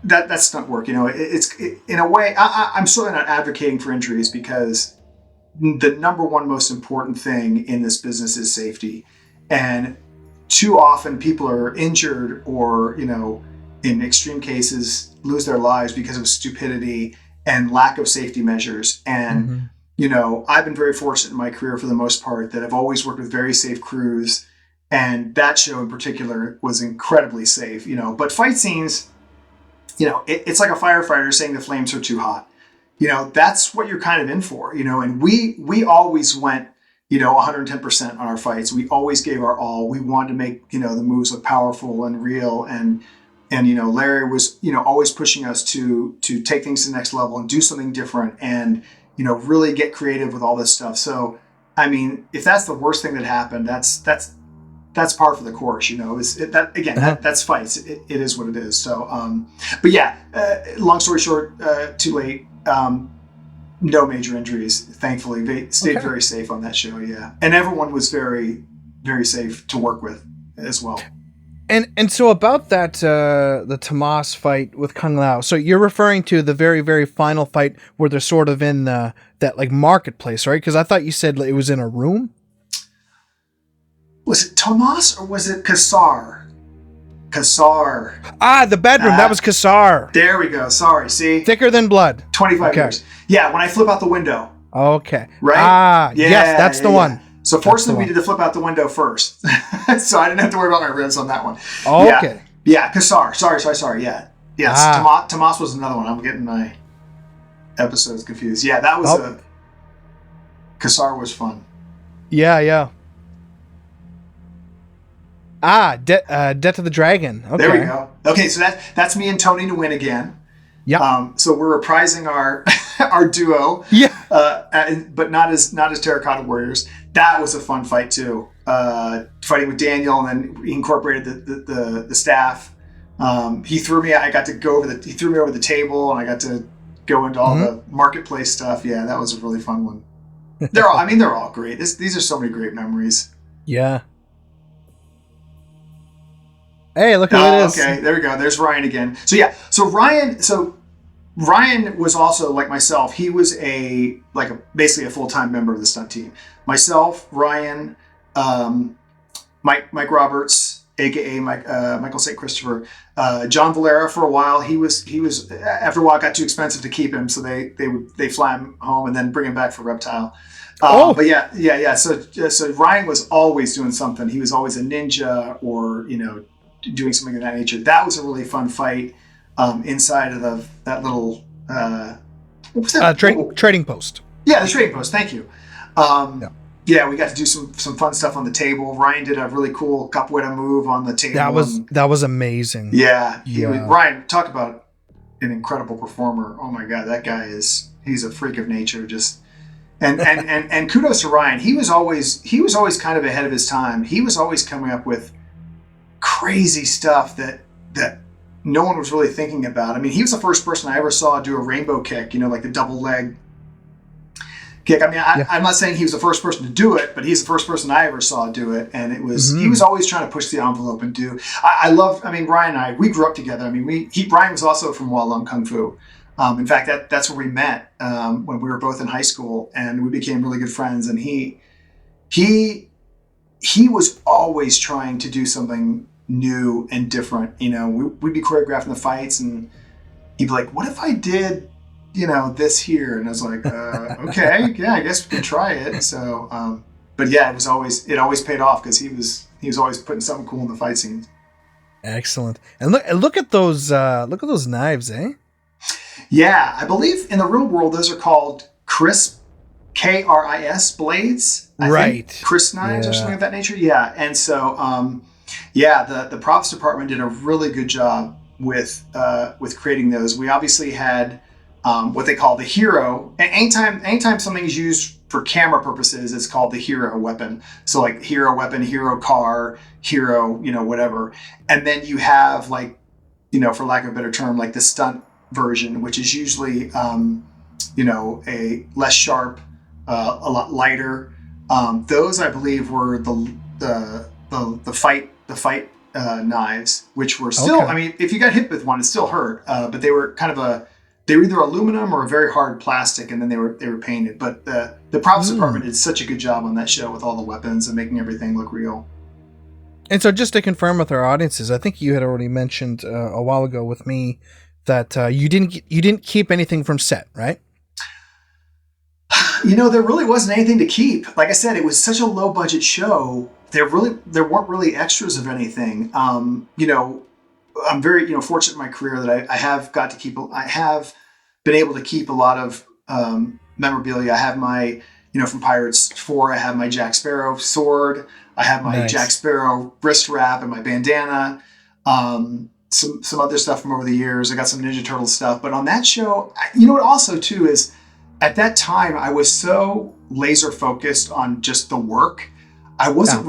that's stunt work. You know, in a way, I'm certainly not advocating for injuries, because the number one most important thing in this business is safety. And too often people are injured, or, you know, in extreme cases, lose their lives because of stupidity and lack of safety measures. And, Mm-hmm. you know, I've been very fortunate in my career, for the most part, that I've always worked with very safe crews. And that show in particular was incredibly safe, you know. But fight scenes, you know, it's like a firefighter saying the flames are too hot. You know, that's what you're kind of in for, you know. And we always went, you know, 110% on our fights. We always gave our all. We wanted to make, you know, the moves look powerful and real. And you know, Larry was, you know, always pushing us to take things to the next level and do something different, and, you know, really get creative with all this stuff. So, I mean, if that's the worst thing that happened, that's par for the course. You know, that's fights. It is what it is. So, but yeah, long story short, too late. No major injuries, thankfully. They stayed very safe on that show. Yeah, and everyone was very, very safe to work with as well. And so about that, the Tomas fight with Kung Lao. So you're referring to the very, very final fight where they're sort of in that like marketplace, right? Because I thought you said it was in a room. Was it Tomas or was it Kassar? Kassar. Ah, the bedroom. That was Kassar. There we go. Sorry. See? Thicker than blood. 25 years. Yeah, when I flip out the window. Okay. Right? Ah, yeah, yes, that's the one. So fortunately, we did the flip out the window first. So I didn't have to worry about my ribs on that one. Oh, okay. Yeah, Kassar. Sorry. Yeah. Yes, Tomas was another one. I'm getting my episodes confused. Yeah, that was Kassar was fun. Yeah. Death of the Dragon. Okay. There we go. Okay, so that's me and Tony to win again. Yeah. So we're reprising our duo. Yeah. But not as Terracotta Warriors. That was a fun fight too. Fighting with Daniel, and then he incorporated the staff. He threw me over the table, and I got to go into all the marketplace stuff. Yeah, that was a really fun one. They're all great. These are so many great memories. Yeah. Hey, look who it is. Okay, there we go. There's Ryan again. So yeah, Ryan was also like myself. He was basically a full-time member of the stunt team. Myself, Ryan, Mike Roberts, aka Michael St. Christopher, John Valera for a while. He was after a while it got too expensive to keep him, so they fly him home and then bring him back for Reptile. But yeah. So Ryan was always doing something. He was always a ninja, or, you know, doing something of that nature. That was a really fun fight inside of that little what was that? Trading post. Yeah, the trading post. Thank you. Yeah, we got to do some fun stuff on the table. Ryan did a really cool capoeira move on the table. That was amazing. Yeah. Ryan, talk about an incredible performer. Oh my God, that guy he's a freak of nature. Just and kudos to Ryan. He was always kind of ahead of his time. He was always coming up with crazy stuff that no one was really thinking about. I mean, he was the first person I ever saw do a rainbow kick, you know, like the double leg kick. I mean, I'm not saying he was the first person to do it, but he's the first person I ever saw do it. And he was always trying to push the envelope and do. Ryan and I, we grew up together. I mean, Ryan was also from Wallung Kung Fu. In fact, that's where we met when we were both in high school, and we became really good friends. And he was always trying to do something new and different. You know, we'd be choreographing the fights, and he'd be like, "What if I did, you know, this here?" And I was like, "Okay, yeah, I guess we can try it." So, but yeah, it always paid off, because he was always putting something cool in the fight scenes. Excellent. And look at those knives, eh? Yeah, I believe in the real world those are called crisp, KRIS blades. I think. Crisp knives or something of that nature. Yeah, and so the props department did a really good job with creating those. We obviously had what they call the hero. And anytime something's used for camera purposes, it's called the hero weapon. So like hero weapon, hero car, hero, you know, whatever. And then you have, like, you know, for lack of a better term, like the stunt version, which is usually was, a less sharp, a lot lighter. Those I believe were the fight knives, which were still. Okay. I mean, if you got hit with one, it still hurt. But they were they were either aluminum or a very hard plastic, and then they were painted. But the props department did such a good job on that show with all the weapons and making everything look real. And so, just to confirm with our audiences, I think you had already mentioned a while ago with me that you didn't keep anything from set, right? There really wasn't anything to keep. Like I said, it was such a low budget show. There weren't really extras of anything. I'm very fortunate in my career that I have got to keep. I have been able to keep a lot of memorabilia. I have my from Pirates 4. I have my Jack Sparrow sword. I have my Jack Sparrow wrist wrap and my bandana. Some other stuff from over the years. I got some Ninja Turtle stuff. But on that show, what also too is at that time I was so laser focused on just the work. I didn't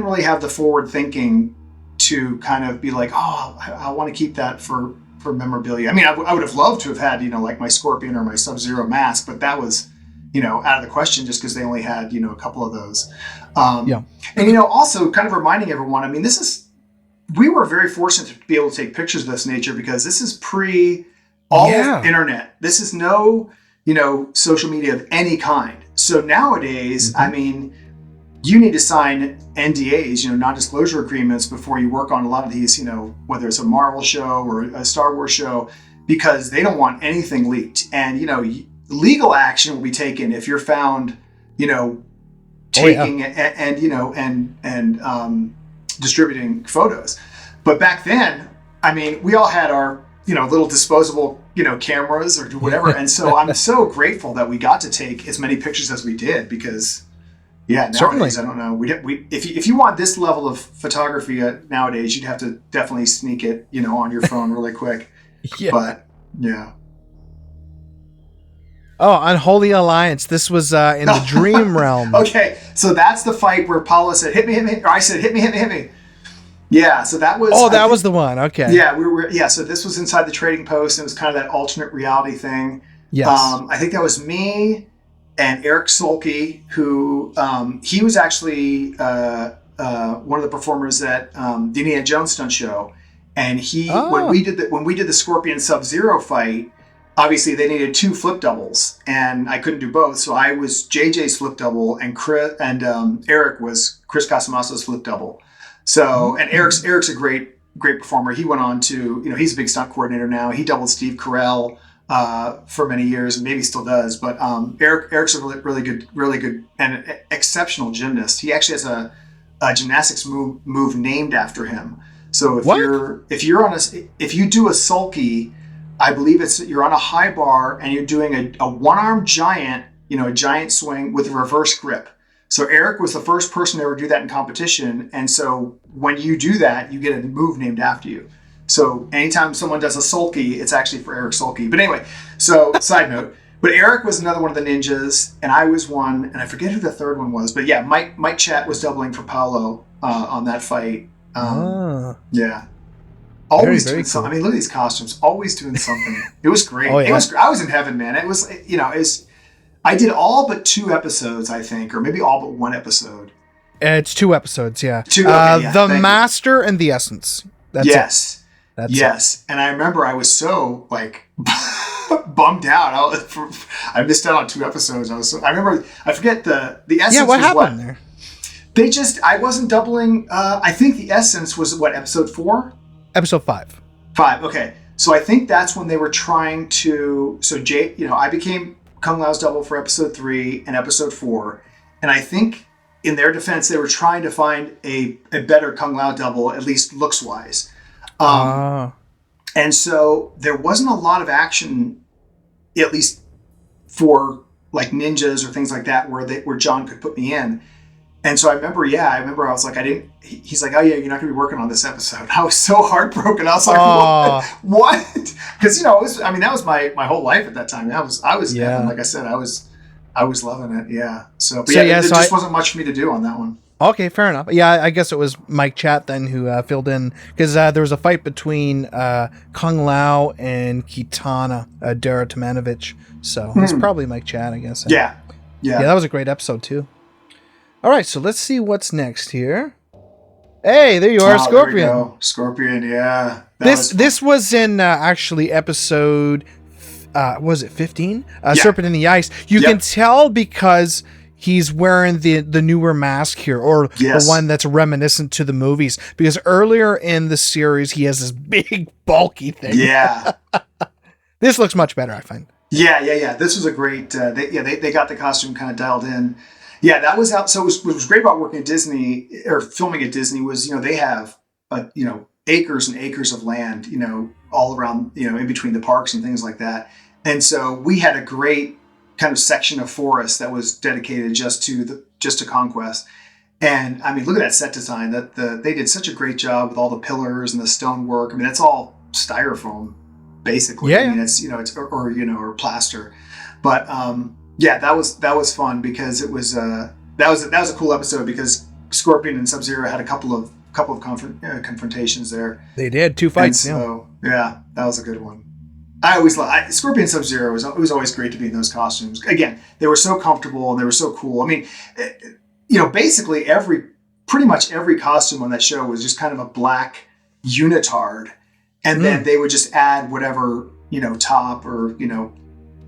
really have the forward thinking to kind of be like, oh, I want to keep that for memorabilia. I mean, I would have loved to have had, like my Scorpion or my Sub-Zero mask, but that was, out of the question just because they only had, a couple of those. And, also kind of reminding everyone, I mean, we were very fortunate to be able to take pictures of this nature because this is internet. This is no, social media of any kind. So nowadays, I mean, you need to sign NDAs, non-disclosure agreements before you work on a lot of these, whether it's a Marvel show or a Star Wars show, because they don't want anything leaked. And, legal action will be taken if you're found, taking and distributing photos. But back then, I mean, we all had our, little disposable, cameras or whatever. And so I'm so grateful that we got to take as many pictures as we did because nowadays, certainly. I don't know. If you want this level of photography nowadays, you'd have to definitely sneak it, on your phone really quick. But yeah. Oh, Unholy Alliance. This was in the dream realm. Okay, so that's the fight where Paolo said, "Hit me," or I said, "Hit me." Yeah, so that was. Oh, that was the one. Okay. Yeah, so this was inside the Trading Post. And it was kind of that alternate reality thing. Yes. I think that was me and Eric Solke, who he was actually one of the performers at the Indiana Jones stunt show, and when we did the Scorpion Sub-Zero fight, obviously they needed 2 flip doubles, and I couldn't do both, so I was JJ's flip double, and Eric was Chris Casamasso's flip double. So and Eric's a great performer. He went on to he's a big stunt coordinator now. He doubled Steve Carell for many years, and maybe still does. But Eric's a really good and exceptional gymnast. He actually has a gymnastics move named after him. So if you do a sulky, I believe you're on a high bar and you're doing a one-arm giant, a giant swing with a reverse grip. So Eric was the first person to ever do that in competition, and so when you do that, you get a move named after you. So anytime someone does a sulky, it's actually for Eric Sulky. But anyway, so side note. But Eric was another one of the ninjas, and I was one, and I forget who the third one was. But yeah, Mike Chat was doubling for Paolo on that fight. Yeah. Always doing something. I mean, look at these costumes. Always doing something. It was great. Oh, yeah. I was in heaven, man. It was, I did all but 2 episodes, I think, or maybe all but 1 episode. It's 2 episodes, yeah. 2, okay, yeah. The Master and the Essence. That's yes. It. Yes. And I remember I was so, bummed out. I missed out on 2 episodes. I forget the Essence. Yeah, what happened there? I wasn't doubling. I think the Essence was episode 4? Episode 5. 5, okay. So I think that's when they were trying to. So I became Kung Lao's double for episode 3 and episode 4, and I think in their defense they were trying to find a better Kung Lao double, at least looks wise. And so there wasn't a lot of action, at least for ninjas or things like that, where John could put me in. And so I remember I was like, he's like, oh yeah, you're not going to be working on this episode. I was so heartbroken. I was like, what? Because, that was my whole life at that time. I was yeah. Like I said, I was loving it. Yeah. So, but it just wasn't much for me to do on that one. Okay, fair enough. Yeah, I guess it was Mike Chat then who filled in, because there was a fight between Kung Lao and Kitana, Dara Tomanovic. So it's probably Mike Chat, I guess. Yeah. Yeah, that was a great episode too. All right, so let's see what's next here. Hey, there you are, Scorpion. There we go. Scorpion, yeah. This was in actually episode, was it 15? Serpent in the Ice. You can tell because he's wearing the newer mask here, or the one that's reminiscent to the movies. Because earlier in the series, he has this big, bulky thing. Yeah. This looks much better, I find. Yeah. This was a great, they got the costume kind of dialed in. Yeah, that was out. So what was great about working at Disney or filming at Disney was, they have, acres and acres of land, all around, in between the parks and things like that. And so we had a great kind of section of forest that was dedicated just to Conquest. And I mean, look at that set design. They did such a great job with all the pillars and the stonework. I mean, that's all styrofoam, basically. Yeah. I mean, it's or plaster. But that was fun because it was that was a cool episode because Scorpion and Sub-Zero had a couple of confrontations there. They did 2 fights. And so that was a good one. I always love Scorpion and Sub-Zero. It was always great to be in those costumes. Again, they were so comfortable and they were so cool. I mean, basically pretty much every costume on that show was just kind of a black unitard, and then they would just add whatever top or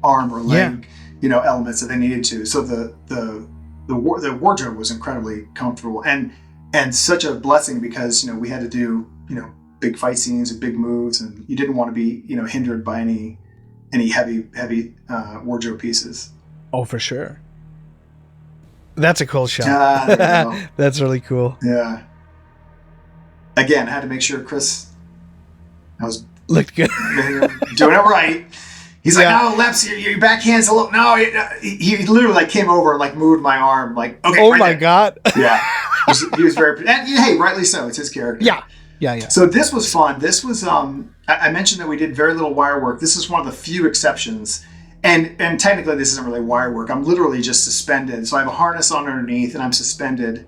arm or leg elements that they needed to. So the wardrobe was incredibly comfortable and such a blessing because we had to do big fight scenes and big moves, and you didn't want to be hindered by any heavy wardrobe pieces. Oh, for sure. That's a cool shot. There you go. That's really cool. Yeah. Again, I had to make sure Chris looked good, doing it right. He's like, "No, Leps, your backhand's a little." No, he literally came over and moved my arm. Okay. Oh my God. Yeah. He was very. And hey, rightly so. It's his character. Yeah. So this was fun. This was I mentioned that we did very little wire work. This is one of the few exceptions. And technically this isn't really wire work. I'm literally just suspended. So I have a harness on underneath and I'm suspended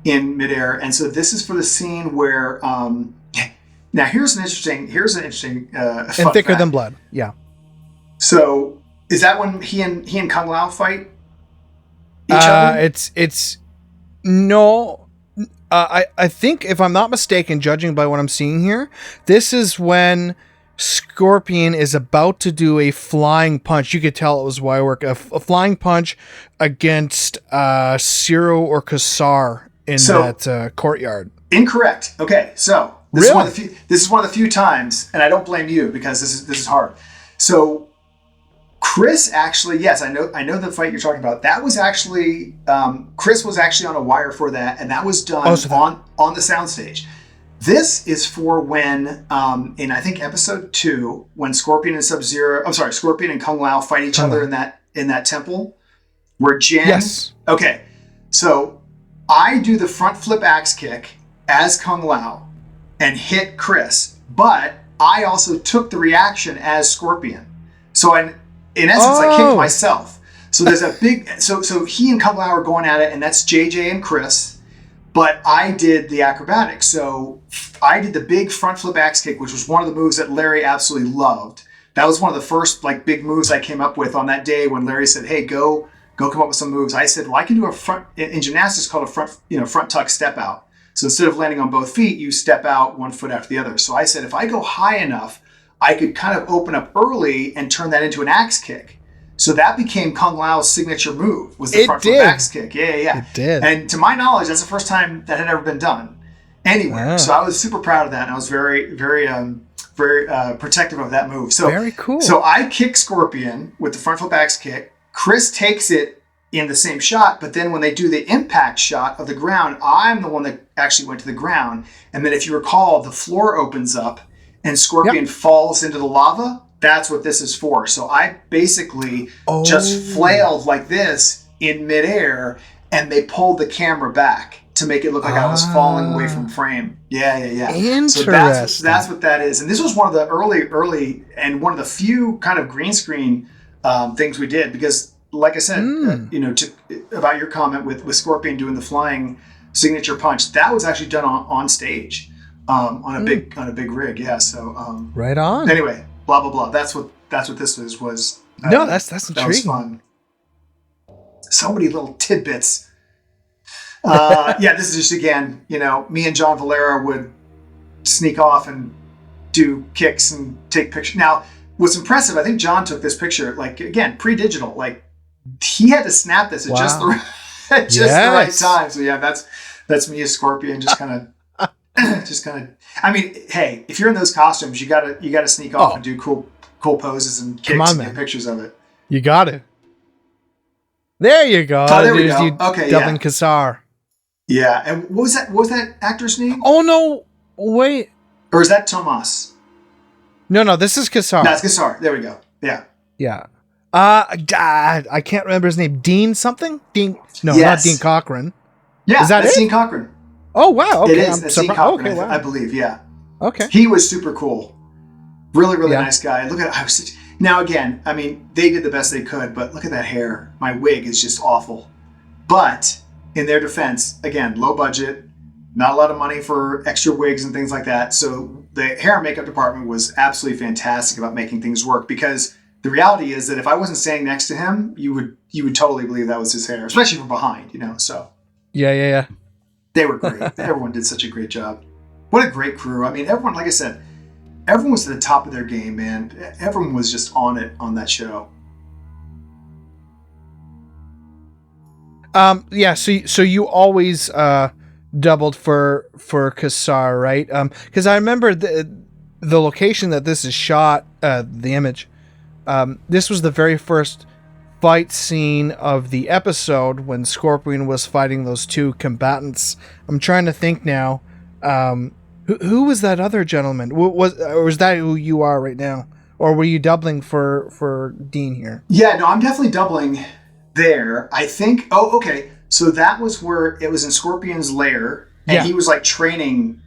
in midair. And so this is for the scene where now here's an interesting and thicker than blood. Yeah. So is that when he and Kung Lao fight each other? It's no. I think, if I'm not mistaken, judging by what I'm seeing here, this is when Scorpion is about to do a flying punch. You could tell it was wire work. A flying punch against Ciro or Kassar in that courtyard. Incorrect. Okay, so this is one of the few times, and I don't blame you because this is hard. So Chris actually, yes, I know the fight you're talking about. That was actually Chris was actually on a wire for that, and that was done on the soundstage. This is for when in I think episode 2, when Scorpion and Kung Lao fight each other in that temple, where Jen. Yes. Okay, so I do the front flip axe kick as Kung Lao and hit Chris, but I also took the reaction as Scorpion. So in essence, I kicked myself. So there's a big, so he and Kung Lao are going at it, and that's JJ and Chris, but I did the acrobatics. So I did the big front flip axe kick, which was one of the moves that Larry absolutely loved. That was one of the first big moves I came up with on that day when Larry said, "Hey, go come up with some moves." I said, "Well, I can do a front," in gymnastics called a front tuck step out. So instead of landing on both feet, you step out one foot after the other. So I said, if I go high enough, I could kind of open up early and turn that into an axe kick. So that became Kung Lao's signature move, was the front flip axe kick. Yeah. It did. And to my knowledge, that's the first time that had ever been done anywhere. Wow. So I was super proud of that, and I was very, very, very protective of that move. So very cool. So I kick Scorpion with the front flip axe kick. Chris takes it in the same shot, but then when they do the impact shot of the ground, I'm the one that actually went to the ground. And then if you recall, the floor opens up and Scorpion falls into the lava. That's what this is for. So I basically just flailed like this in midair, and they pulled the camera back to make it look like I was falling away from frame. Yeah. Interesting. So that's what that is. And this was one of the early and one of the few kind of green screen things we did, because like I said, about your comment with Scorpion doing the flying signature punch, that was actually done on stage, on a big rig. Yeah. So right on. Anyway, blah blah blah. That's what this was. No, that's intriguing. That was fun. So many little tidbits. Yeah, this is just, again, me and John Valera would sneak off and do kicks and take pictures. Now, what's impressive, I think John took this picture, like, again, pre-digital. Like, he had to snap this at just the right time. So yeah, that's me as Scorpion, just kind of, I mean, hey, if you're in those costumes, you gotta sneak off and do cool poses and kicks and get pictures of it. You got it. There you go. Oh, there we go. Okay, Dublin Kassar. Yeah, and what was that actor's name? Oh no, wait. Or is that Tomas? No, this is Kassar. That's Kassar. There we go. Yeah. Yeah. I can't remember his name. Dean something? Dean? No, not Dean Cochran. Yeah, is that's Dean Cochran. Oh wow. Okay. It is. That's Dean Cochran. Okay, wow. I believe. Yeah. Okay. He was super cool. Really nice guy. Look at now again. I mean, they did the best they could, but look at that hair. My wig is just awful. But in their defense, again, low budget, not a lot of money for extra wigs and things like that. So the hair and makeup department was absolutely fantastic about making things work, because the reality is that if I wasn't standing next to him, you would totally believe that was his hair, especially from behind, so. Yeah. They were great. Everyone did such a great job. What a great crew. I mean, everyone, like I said, everyone was at the top of their game, man. Everyone was just on it on that show. Yeah. So you always doubled for Kassar, right? Because I remember the location that this is shot. The image. This was the very first fight scene of the episode when Scorpion was fighting those two combatants. I'm trying to think now. Who was that other gentleman? Was that who you are right now, or were you doubling for Dean here? Yeah, no, I'm definitely doubling there. I think. Oh, okay. So that was where it was in Scorpion's lair, and he was like training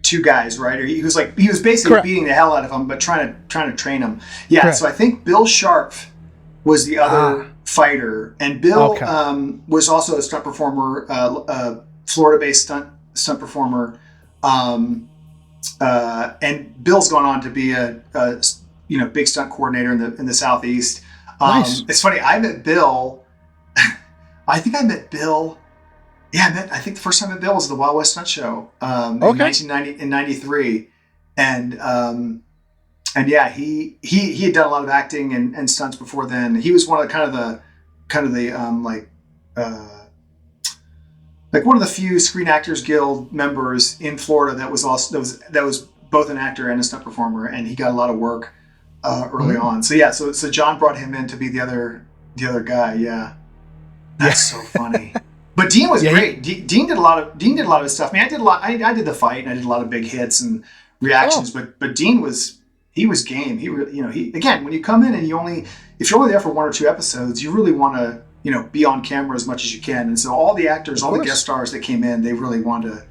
two guys, right? Or he was basically beating the hell out of them, but trying to train them. Yeah. Correct. So I think Bill Sharp was the other fighter, and Bill was also a stunt performer, Florida-based stunt performer. And Bill's gone on to be a big stunt coordinator in the Southeast. Nice. It's funny. I met Bill. I think I met Bill. Yeah, I think the first time I met Bill was at the Wild West Stunt Show in 1993, and yeah, he had done a lot of acting and stunts before then. He was one of the one of the few Screen Actors Guild members in Florida that was both an actor and a stunt performer, and he got a lot of work early on. So yeah, so John brought him in to be the other guy. Yeah, that's so funny. But Dean was great. Dean did a lot of his stuff. I mean, I did the fight, and I did a lot of big hits and reactions. But Dean was game. He really, again, when you come in and if you're only there for one or two episodes, you really want to be on camera as much as you can. And so all the actors, all the guest stars that came in, they really wanted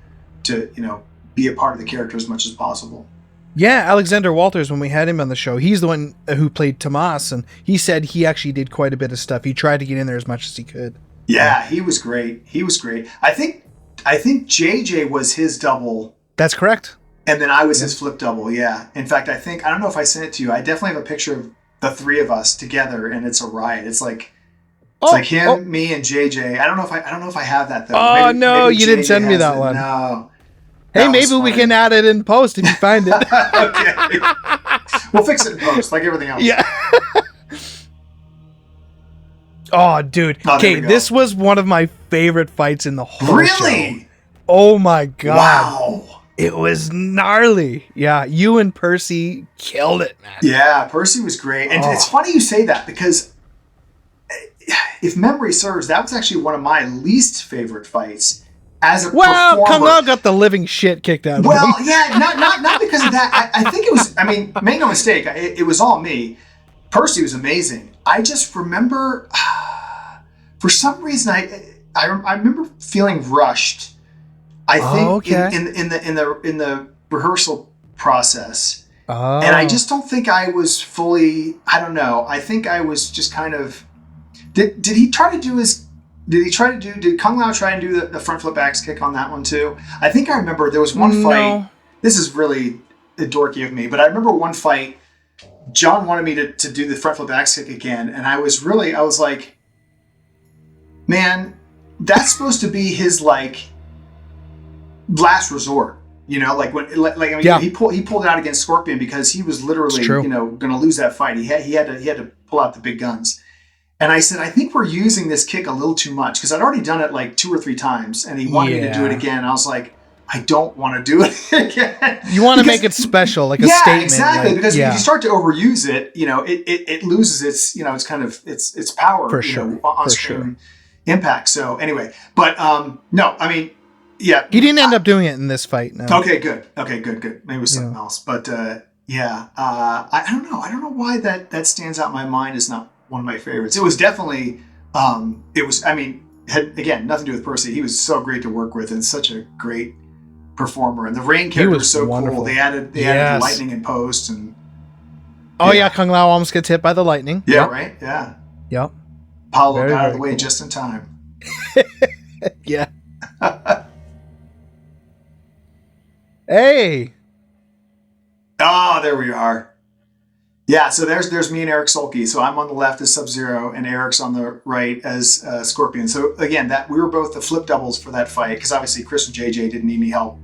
to be a part of the character as much as possible. Yeah, Alexander Walters, when we had him on the show, he's the one who played Tomas, and he said he actually did quite a bit of stuff. He tried to get in there as much as he could. Yeah, he was great. I think JJ was his double. That's correct. And then I was his flip double. Yeah. In fact, I don't know if I sent it to you. I definitely have a picture of the three of us together, and it's a riot. It's like him, me, and JJ. I don't know if I have that though. Oh, maybe you didn't send me that one. No. Hey, maybe we can add it in post if you find it. Okay. We'll fix it in post, like everything else. Yeah. Oh, dude. Okay, this was one of my favorite fights in the whole show. Oh my god. Wow. It was gnarly. Yeah, you and Percy killed it, man. Yeah, Percy was great. And it's funny you say that, because if memory serves, that was actually one of my least favorite fights as a performer. Kung Lao got the living shit kicked out of him. Well, yeah, not because of that. I think it was, make no mistake, it was all me. Percy was amazing. I just remember, for some reason, I remember feeling rushed. I think in the rehearsal process, and I just don't think I was fully. I don't know. I think I was just kind of. Did he try to do his Did Kung Lao try and do the front flip axe kick on that one too? I think I remember there was one fight. This is really dorky of me, but I remember one fight. John wanted me to do the front flip axe kick again, and I was like, man, that's supposed to be his like last resort. You know, like when, like I mean, he pulled it out against Scorpion because he was literally, going to lose that fight. He had to pull out the big guns. And I said, I think we're using this kick a little too much because I'd already done it like 2 or 3 times, and he wanted me to do it again. I was like, I don't want to do it again. You want to make it special, like a statement. Exactly. Like, because if you start to overuse it, it loses its, it's kind of its power, on screen impact. So anyway, but no, I mean. Yeah, he didn't end up doing it in this fight. No. Okay, good. Maybe it was something else, but I don't know. I don't know why that stands out in my mind as not one of my favorites. It was definitely. It was. I mean, had again nothing to do with Percy. He was so great to work with and such a great performer. And the rain character was so wonderful. Cool. They added the lightning in post and. Kung Lao almost gets hit by the lightning. Yeah. Yep. Right. Yeah. Yep. Paolo got out of the way just in time. Yeah. Hey. Oh, there we are. Yeah, so there's me and Eric Sulky. So I'm on the left as Sub-Zero, and Eric's on the right as Scorpion. So again, that we were both the flip doubles for that fight because obviously Chris and JJ didn't need any help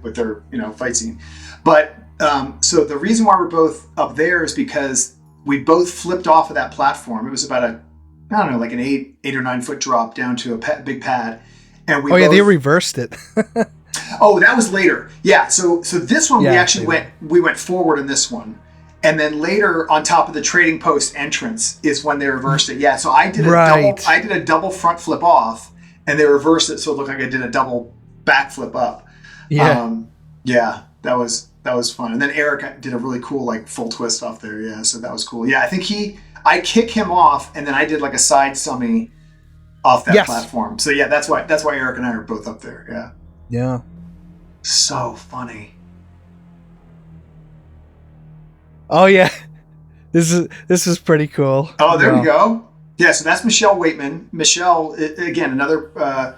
with their fight scene. But so the reason why we're both up there is because we both flipped off of that platform. It was about like an 8 or 9 foot drop down to a big pad, and we. They reversed it. Oh, that was later. Yeah. So this one we actually went forward in this one, and then later on top of the trading post entrance is when they reversed it. Yeah. So I did a double front flip off, and they reversed it so it looked like I did a double back flip up. Yeah. That was fun. And then Eric did a really cool like full twist off there. Yeah. So that was cool. Yeah. I think I kick him off, and then I did like a side summy off that platform. So yeah, that's why Eric and I are both up there. Yeah. Yeah. So funny. Oh yeah. This is pretty cool. Oh, there we go. Yeah, so that's Michelle Waitman. Michelle, again, another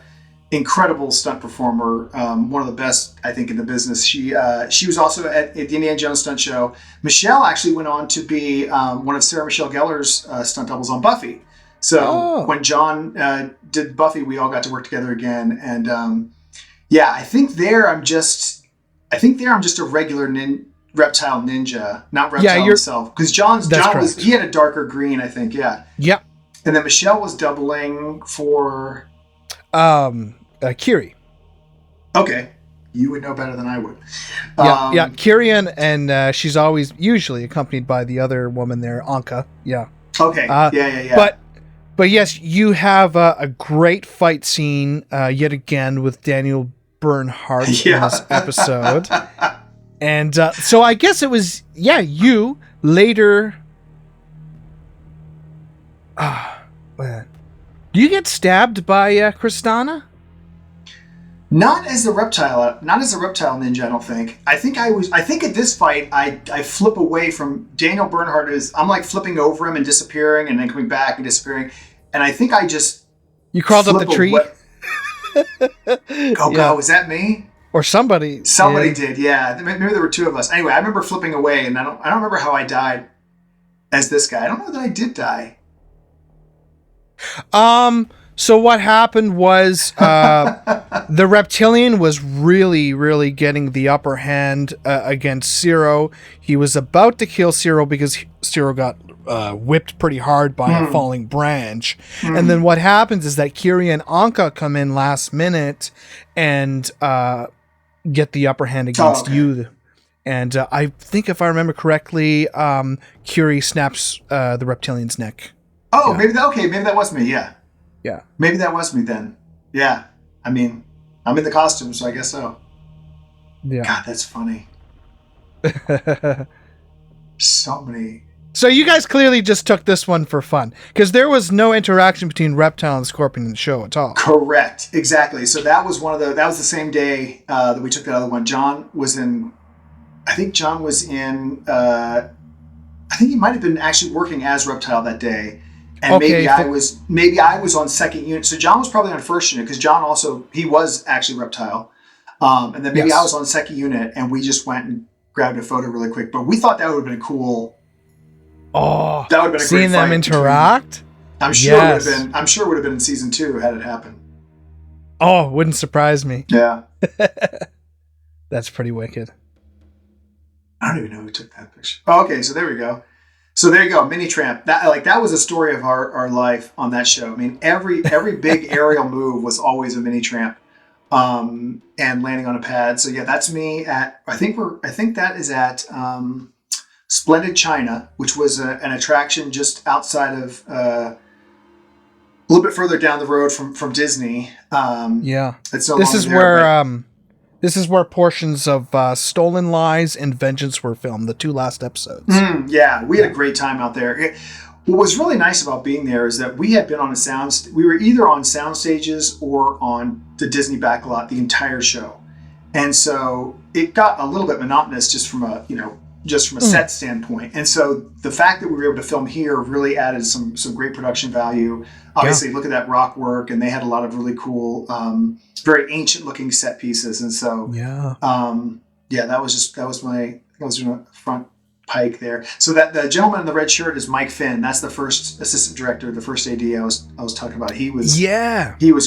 incredible stunt performer. One of the best, I think, in the business. She was also at the Indiana Jones stunt show. Michelle actually went on to be one of Sarah Michelle Gellar's stunt doubles on Buffy. So when John did Buffy, we all got to work together again. And I think there I'm just a regular reptile ninja, not reptile himself. Because John he had a darker green, I think. Yeah. Yep. And then Michelle was doubling for Kiri. Okay. You would know better than I would. Kiri, and she's usually accompanied by the other woman there, Anka. Yeah. Okay. Yeah. But yes, you have a great fight scene yet again with Daniel Bernhardt in this episode. And so I guess it was, you later. Do you get stabbed by Kristana? Not as a reptile ninja, I don't think. I think at this fight, I flip away from Daniel Bernhardt. I'm like flipping over him and disappearing and then coming back and disappearing. And I think I just... You crawled up the tree? God, was that me? Or somebody. Somebody did, yeah. Maybe there were 2 of us. Anyway, I remember flipping away, and I don't remember how I died as this guy. I don't know that I did die. So what happened was the reptilian was really, really getting the upper hand against Zero. He was about to kill Zero because Zero got whipped pretty hard by a falling branch. And then what happens is that Kiri and Anka come in last minute and get the upper hand against you. And I think if I remember correctly, Kiri snaps the reptilian's neck. Oh, maybe that was me, yeah. Yeah. Maybe that was me then. Yeah. I mean, I'm in the costume, so I guess so. Yeah. God, that's funny. So many. So you guys clearly just took this one for fun, because there was no interaction between Reptile and Scorpion in the show at all. Correct. Exactly. So that was the same day that we took that other one. I think he might have been actually working as Reptile that day. And maybe I was on second unit. So John was probably on first unit because John also, he was actually Reptile. And then maybe I was on second unit and we just went and grabbed a photo really quick. But we thought that would have been cool. Oh, that would have been a seeing great them fight interact. I'm sure it would have been. I'm sure it would have been in season 2 had it happened. Oh, wouldn't surprise me. Yeah. That's pretty wicked. I don't even know who took that picture. Oh, okay, so there we go. So there you go, Mini Tramp. That was a story of our life on that show. I mean, every big aerial move was always a Mini Tramp, and landing on a pad. So yeah, that's me at. I think that is at Splendid China, which was an attraction just outside of a little bit further down the road from Disney. Yeah, it's no this is there, where this is where portions of Stolen Lies and Vengeance were filmed, the 2 last episodes. Yeah, we had a great time out there. What was really nice about being there is that we had been on we were either on sound stages or on the Disney backlot the entire show. And so it got a little bit monotonous just from a set standpoint. And so the fact that we were able to film here really added some great production value. Obviously, look at that rock work, and they had a lot of really cool, very ancient looking set pieces. And so, that was my front pike there. So that the gentleman in the red shirt is Mike Finn. That's the first assistant director, the first AD I was talking about. He was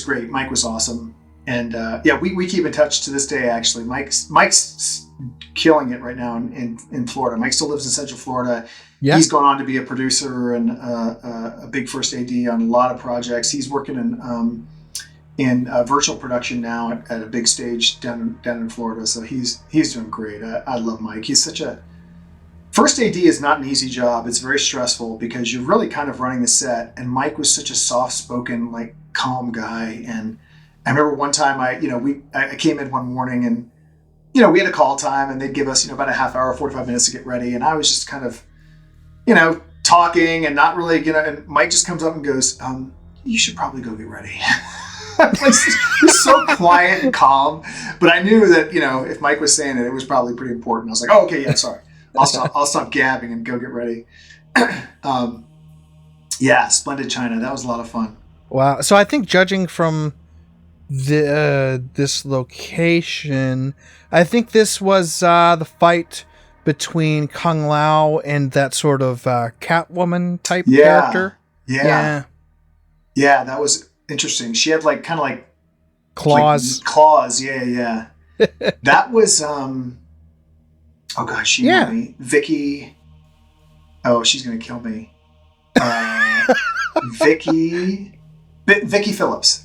great. Mike was awesome. And we keep in touch to this day. Actually, Mike's killing it right now in Florida. Mike still lives in Central Florida. Yeah. He's gone on to be a producer and a big first AD on a lot of projects. He's working in virtual production now at a big stage down in Florida. So he's doing great. I love Mike. He's such a first AD is not an easy job. It's very stressful because you're really kind of running the set. And Mike was such a soft-spoken, like calm guy. And I remember one time I came in one morning and we had a call time and they'd give us about a half hour, 45 minutes to get ready. And I was just kind of talking and not really, and Mike just comes up and goes, you should probably go get ready. He's so quiet and calm, but I knew that, if Mike was saying it was probably pretty important. I was like, oh, okay, yeah, sorry. I'll stop gabbing and go get ready. Splendid China. That was a lot of fun. Wow. So I think judging from this location, I think this was the fight between Kung Lao and that sort of Catwoman type character. Yeah, that was interesting. She had kind of like claws. Claws, yeah. That was oh gosh, she knew me. Vicky. Oh, she's gonna kill me. Vicky Phillips.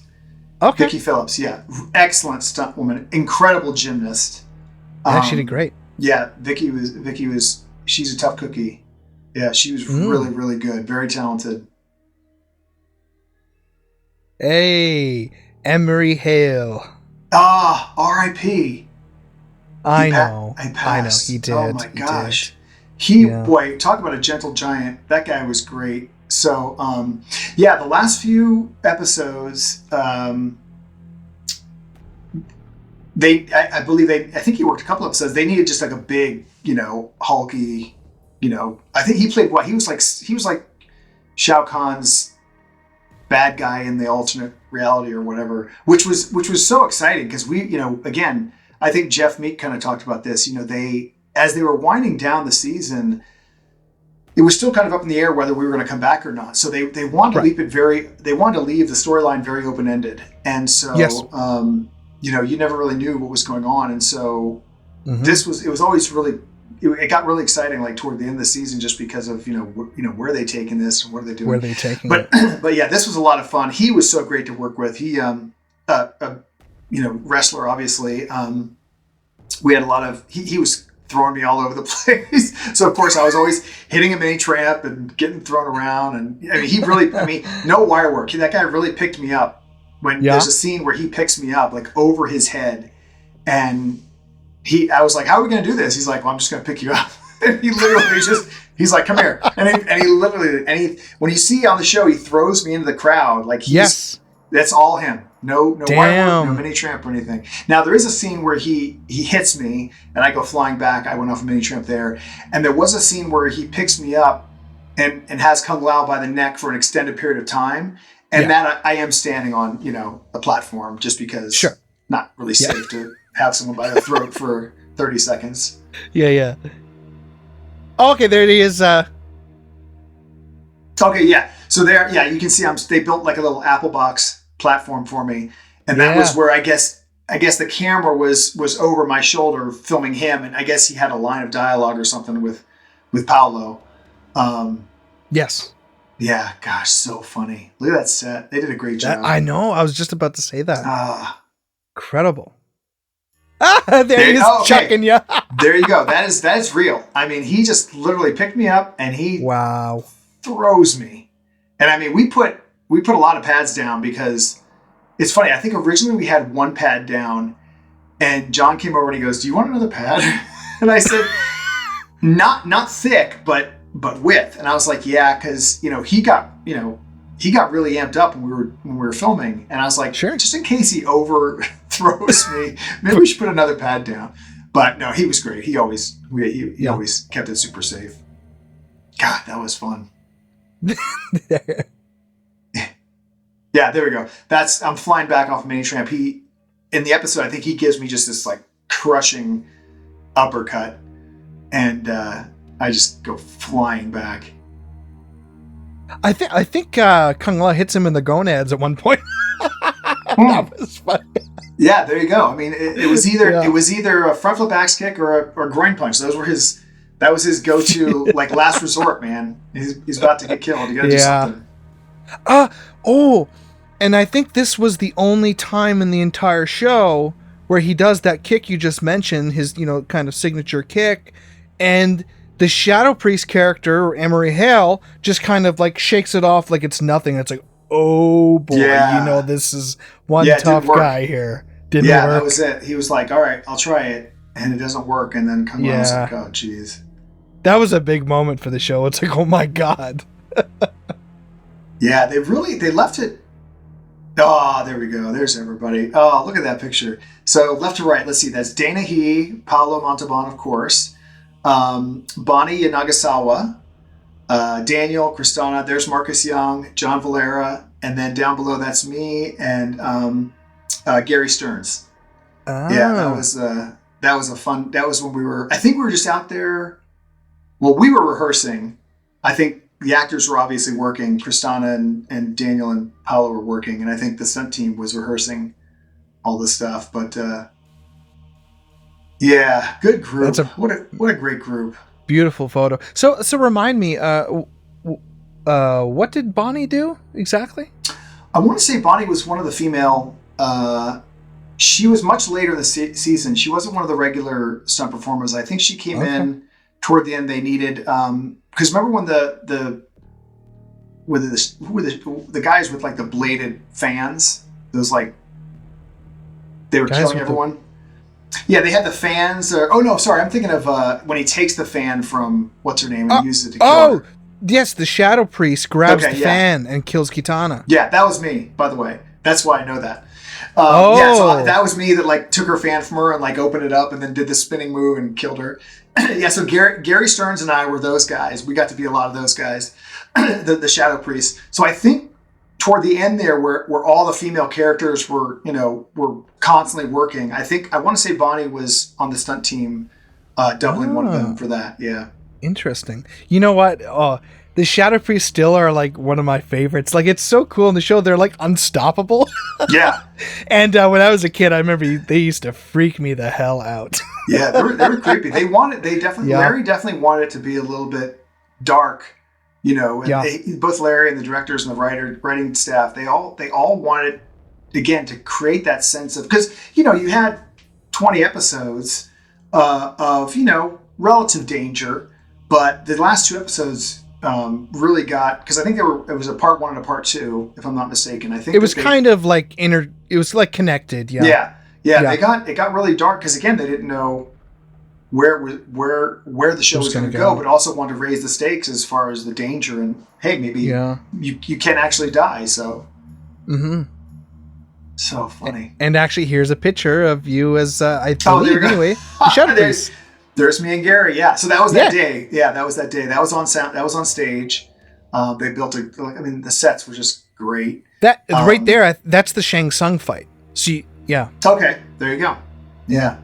Okay. Vicky Phillips, yeah, excellent stunt woman, incredible gymnast. She did great. Yeah, Vicky was. She's a tough cookie. Yeah, she was really, really good. Very talented. Hey, Emery Hale. R.I.P. I know. He did. Oh my gosh. Boy, talk about a gentle giant. That guy was great. So, the last few episodes, I think he worked a couple episodes. They needed just like a big, hulky, I think he played he was like Shao Kahn's bad guy in the alternate reality or whatever, which was so exciting because we, again, I think Jeff Meek kind of talked about this, as they were winding down the season, it was still kind of up in the air whether we were going to come back or not. So they wanted to leave they wanted to leave the storyline very open-ended. And so, you never really knew what was going on. And so it was always really, it got really exciting, like toward the end of the season, just because of, where are they taking this and what are they doing? Where are they taking it? But yeah, this was a lot of fun. He was so great to work with. He, wrestler, obviously. We had a lot of, he was throwing me all over the place. So of course I was always hitting a mini tramp and getting thrown around. And he really, no wire work. That guy really picked me up when there's a scene where he picks me up like over his head. And I was like, how are we going to do this? He's like, well, I'm just going to pick you up. And he literally he's like, come here. And he literally, when you see on the show, he throws me into the crowd. Like that's all him. No wire work, no mini tramp or anything. Now there is a scene where he hits me and I go flying back. I went off a mini tramp there. And there was a scene where he picks me up and has Kung Lao by the neck for an extended period of time. And that I am standing on, a platform just because not really safe to have someone by the throat for 30 seconds. Yeah. Okay, there he is. Okay, yeah. So there, you can see they built like a little Apple box platform for me. And that was where I guess the camera was over my shoulder filming him. And I guess he had a line of dialogue or something with Paolo. Yes. Yeah, gosh, so funny. Look at that set. They did a great job. I know. I was just about to say that. Incredible. There he is, chucking you. There you go. That is real. I mean, he just literally picked me up and he throws me. And I mean, we put a lot of pads down because it's funny. I think originally we had one pad down, and John came over and he goes, "Do you want another pad?" And I said, "Not thick, but width." And I was like, "Yeah," because he got really amped up when we were filming, and I was like, "Sure, just in case he overthrows me, maybe we should put another pad down." But no, he was great. He always kept it super safe. God, that was fun. Yeah, there we go. I'm flying back off of Mini Tramp. In the episode, I think he gives me just this like crushing uppercut, and I just go flying back. I think Kung Lao hits him in the gonads at one point. That was funny. Yeah, there you go. I mean, it was either a front flip axe kick or a groin punch. That was his go-to like last resort, man. He's about to get killed. You gotta do something. And I think this was the only time in the entire show where he does that kick you just mentioned, his kind of signature kick, and the Shadow Priest character, Emery Hale, just kind of like shakes it off like it's nothing. It's like, oh boy, this is one tough guy here. Didn't work. That was it. He was like, all right, I'll try it. And it doesn't work. And then Kung Lao was like, oh, geez. That was a big moment for the show. It's like, oh my God. Yeah, they left it. Oh, there we go. There's everybody. Oh, look at that picture. So left to right, let's see. That's Dana He, Paolo Montalban, of course. Bonnie Yanagasawa, Daniel, Kristana, there's Marcus Young, John Valera, and then down below that's me and Gary Stearns. Yeah, that was a fun. That was when I think we were just out there. Well, we were rehearsing. I think the actors were obviously working. Kristana and Daniel and Paolo were working, and I think the stunt team was rehearsing all this stuff. But yeah, good group. What a great group. Beautiful photo. So remind me, what did Bonnie do exactly? I want to say Bonnie was one of the female. She was much later in the season. She wasn't one of the regular stunt performers. I think she came in toward the end. They needed because remember when the guys with like the bladed fans, those like they were killing everyone. Yeah, they had the fans. I'm thinking of when he takes the fan from what's her name and uses it to kill her. Yes, the Shadow Priest grabs the fan and kills Kitana. Yeah, that was me, by the way. That's why I know that. So that was me that like took her fan from her and like opened it up and then did the spinning move and killed her. Yeah, so Gary Stearns and I were those guys. We got to be a lot of those guys, the Shadow Priest. So I think toward the end there, where all the female characters were constantly working, I want to say Bonnie was on the stunt team, doubling one of them for that. Yeah. Interesting. You know what? The Shadow Priests still are like one of my favorites. Like it's so cool in the show. They're like unstoppable. Yeah. And when I was a kid, I remember they used to freak me the hell out. Yeah, they were creepy. Larry definitely wanted it to be a little bit dark, and both Larry and the directors and the writing staff, they all wanted, again, to create that sense of, because, you had 20 episodes of, relative danger, but the last two episodes really got, because I think it was a part 1 and a part 2, if I'm not mistaken. I think it was kind of like it was like connected. Yeah. It got really dark because again they didn't know where the show was going to go, but also wanted to raise the stakes as far as the danger and hey, maybe you can actually die. So, so funny. And actually, here's a picture of you as I believe anyway. The Shadow Priest. There's me and Gary. Yeah. So that was that Yeah. day. Yeah, that was that day. That was on sound. That was on stage. They built the sets were just great. That right there, that's the Shang Tsung fight. See, yeah. Okay, there you go. Yeah.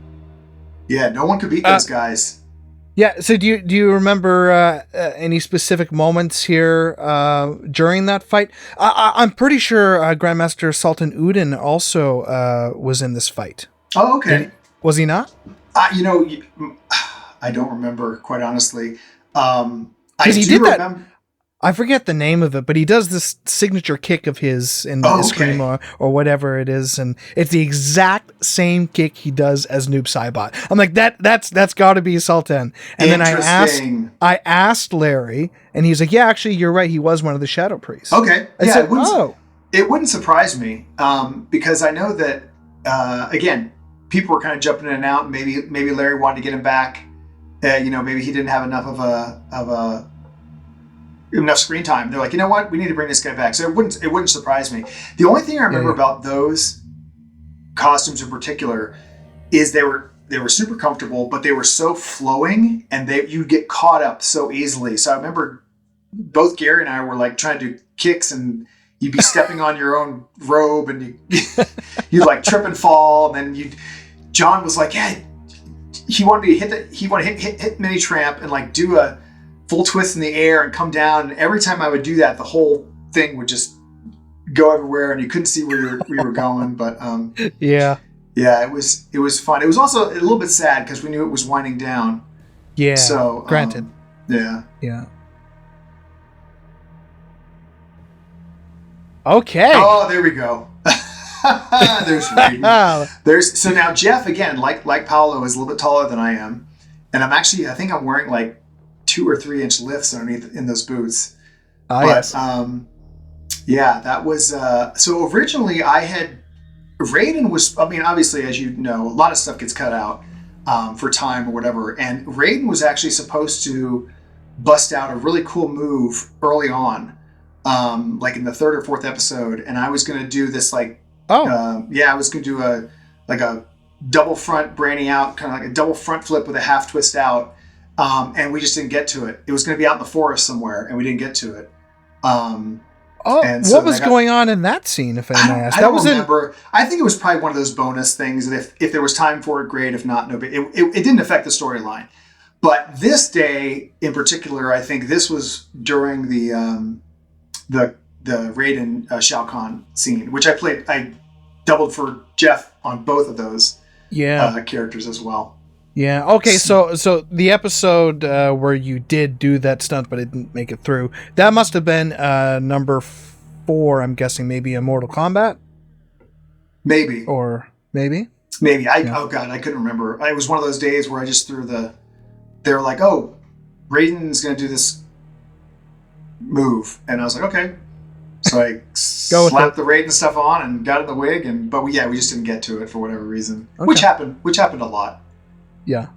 Yeah, no one could beat those guys. Yeah. So do you remember any specific moments here during that fight? I'm pretty sure Grandmaster Sultan Udin also was in this fight. Oh, okay. Was he not? I don't remember, quite honestly. I he do did remember. I forget the name of it, but he does this signature kick of his in Scream or whatever it is, and it's the exact same kick he does as Noob Saibot. I'm like, that's got to be Sultan. And then I asked Larry, and he's like, yeah, actually, you're right. He was one of the Shadow Priests. Okay, I said, it wouldn't surprise me because I know that again, people were kind of jumping in and out. And maybe Larry wanted to get him back. Maybe he didn't have enough of enough screen time. They're like, you know what, we need to bring this guy back. So it wouldn't surprise me. The only thing I remember about those costumes in particular is they were super comfortable, but they were so flowing, and you'd get caught up so easily. So I remember both Gary and I were like trying to do kicks, and you'd be stepping on your own robe, and you'd like trip and fall, and then John was like, yeah, he wanted me to hit mini tramp and like do a full twist in the air and come down. And every time I would do that, the whole thing would just go everywhere, and you couldn't see where we were going. But yeah, it was fun. It was also a little bit sad because we knew it was winding down. Yeah. So granted. Yeah. Okay. Oh, there we go. There's Raiden. So now Jeff, again, like Paolo, is a little bit taller than I am, and I think I'm wearing like 2 or 3 inch lifts underneath in those boots. Yes. That was so originally Raiden was, I mean, obviously, as you know, a lot of stuff gets cut out for time or whatever, and Raiden was actually supposed to bust out a really cool move early on, like in the 3rd or 4th episode, and I was going to do this I was going to do a double front brainy out, kind of like a double front flip with a half twist out. And we just didn't get to it. It was going to be out in the forest somewhere, and we didn't get to it. What was going on in that scene, if I may ask? I don't remember. I think it was probably one of those bonus things that if there was time for it, great. If not, no. But it didn't affect the storyline. But this day in particular, I think this was during the Raiden Shao Kahn scene, which I doubled for Jeff on both of those characters as well. Yeah. Okay. So the episode where you did do that stunt but it didn't make it through, that must have been number 4. I'm guessing maybe a Mortal Kombat. Maybe. Oh God, I couldn't remember. It was one of those days where I just threw they were like, oh, Raiden's going to do this move, and I was like, okay. So I slapped the Raiden stuff on and got in the wig, but we just didn't get to it for whatever reason, which happened a lot. Yeah.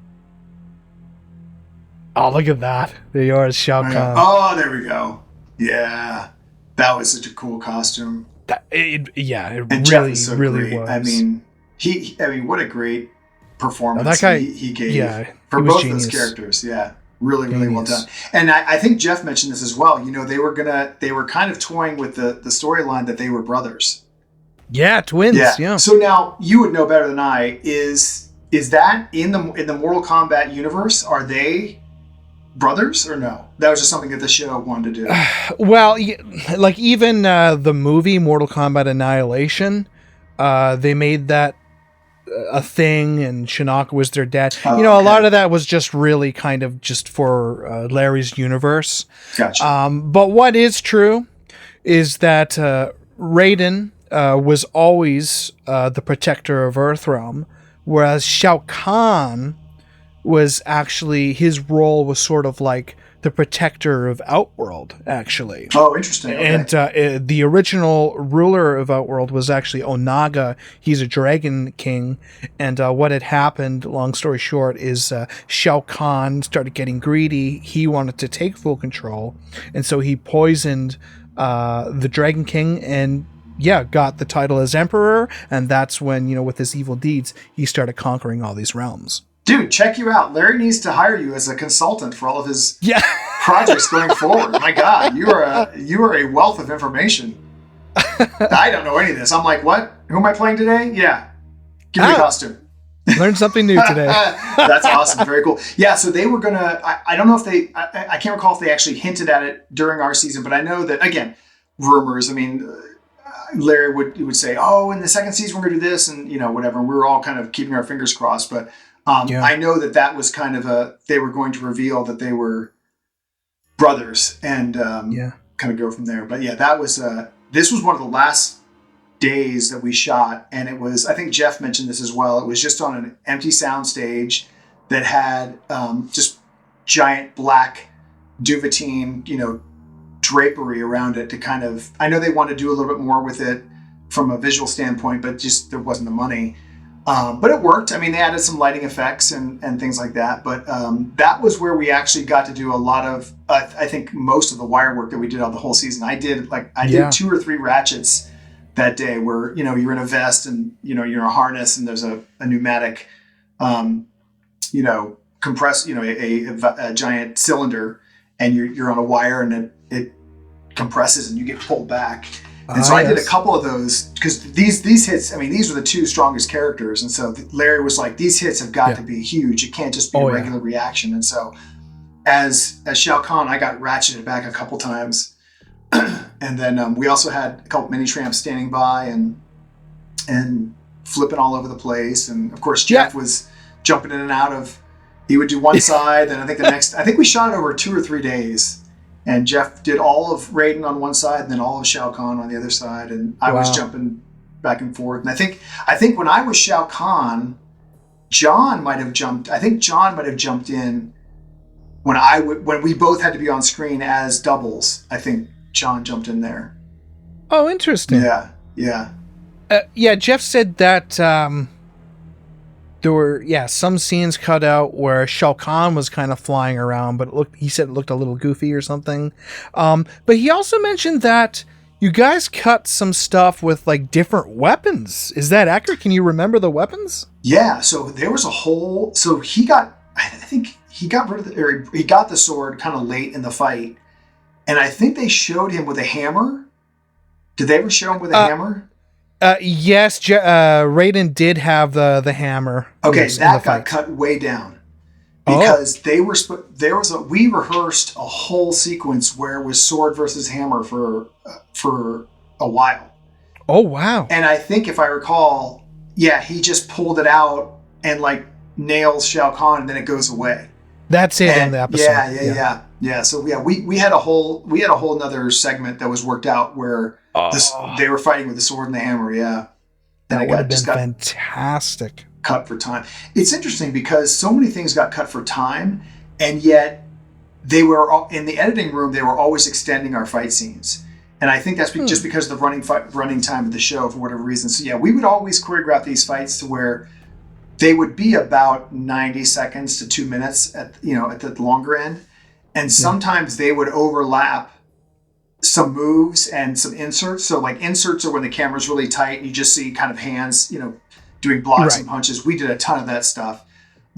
Oh, look at that. There you are, Shao Kahn. Oh, there we go. Yeah. That was such a cool costume. It and really, so really great. was. I mean, what a great performance that guy, he gave for both those characters. Yeah. Really, really well done. And I think Jeff mentioned this as well. They were kind of toying with the storyline that they were brothers. Yeah, twins. Yeah. So now you would know better than I. Is that in the Mortal Kombat universe? Are they brothers or no? That was just something that the show wanted to do. Well, like even the movie Mortal Kombat Annihilation, they made that a thing, and Shinnok was their dad. A lot of that was just really kind of just for Larry's universe. Gotcha. But what is true is that Raiden was always the protector of Earthrealm. Whereas Shao Kahn was actually, his role was sort of like the protector of Outworld, actually. Oh, interesting. Okay. And the original ruler of Outworld was actually Onaga. He's a dragon king. And what had happened, long story short, is Shao Kahn started getting greedy. He wanted to take full control. And so he poisoned the dragon king and got the title as emperor, and that's when, with his evil deeds, he started conquering all these realms. Dude, check you out. Larry needs to hire you as a consultant for all of his Yeah. projects going forward. My God, you are a wealth of information. I don't know any of this. I'm like, what? Who am I playing today? Yeah. Give me a costume. Learned something new today. That's awesome. Very cool. Yeah, so they were going to, I don't know if I can't recall if they actually hinted at it during our season, but I know that, again, rumors, I mean, Larry would say, oh, in the second season, we're going to do this and, whatever. And we were all kind of keeping our fingers crossed. But I know that was kind of they were going to reveal that they were brothers and kind of go from there. But yeah, this was one of the last days that we shot, and it was, I think Jeff mentioned this as well, it was just on an empty sound stage that had just giant black duvetine drapery around it to kind of, I know they want to do a little bit more with it from a visual standpoint, but just there wasn't the money, but it worked. I mean, they added some lighting effects and things like that, but that was where we actually got to do a lot of I think most of the wire work that we did on the whole season. I did 2 or 3 ratchets that day where, you're in a vest and, you're in a harness and there's a pneumatic, compress, a giant cylinder and you're on a wire and it compresses and you get pulled back. And so I did a couple of those because these hits, I mean, these were the 2 strongest characters. And so Larry was like, these hits have got to be huge. It can't just be a regular reaction. And so as Shao Kahn, I got ratcheted back a couple times. And then we also had a couple mini tramps standing by and flipping all over the place. And of course, Jeff was jumping in and out of. He would do one side, and I think we shot it over 2 or 3 days. And Jeff did all of Raiden on one side, and then all of Shao Kahn on the other side. And I was jumping back and forth. And I think when I was Shao Kahn, John might have jumped. I think John might have jumped in when we both had to be on screen as doubles. I think John jumped in there. Oh, interesting. Yeah. Jeff said that there were some scenes cut out where Shao Kahn was kind of flying around, but he said it looked a little goofy or something. But he also mentioned that you guys cut some stuff with like different weapons. Is that accurate? Can you remember the weapons? Yeah. So there was he got rid of he got the sword kind of late in the fight. And I think they showed him with a hammer. Did they ever show him with a hammer? Yes, Raiden did have the hammer. Okay, that got cut way down because we rehearsed a whole sequence where it was sword versus hammer for a while. Oh wow! And I think if I recall, he just pulled it out and like nails Shao Kahn, and then it goes away. That's it in the episode. Yeah. So we had a whole nother segment that was worked out where they were fighting with the sword and the hammer. Yeah, that would have been fantastic. Cut for time. It's interesting because so many things got cut for time, and yet they were in the editing room. They were always extending our fight scenes, and I think that's just because of the running time of the show for whatever reason. So we would always choreograph these fights to where they would be about 90 seconds to 2 minutes at the longer end. And sometimes they would overlap some moves and some inserts. So like inserts are when the camera's really tight and you just see kind of hands, doing blocks and punches. We did a ton of that stuff.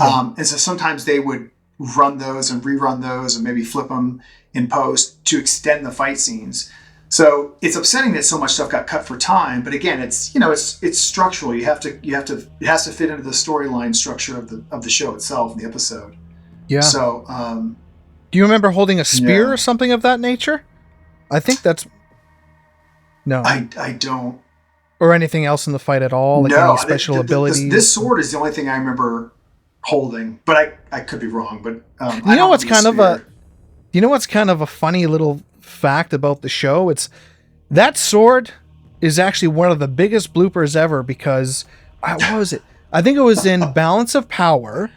And so sometimes they would run those and rerun those and maybe flip them in post to extend the fight scenes. So it's upsetting that so much stuff got cut for time, but again, it's structural. It has to fit into the storyline structure of the show itself, the episode. Yeah. So, do you remember holding a spear or something of that nature? I think that's no. I don't. Or anything else in the fight at all? Like any special abilities? This sword is the only thing I remember holding, but I could be wrong. But you know what's kind of a funny little fact about the show? It's that sword is actually one of the biggest bloopers ever because what was it? I think it was in Balance of Power.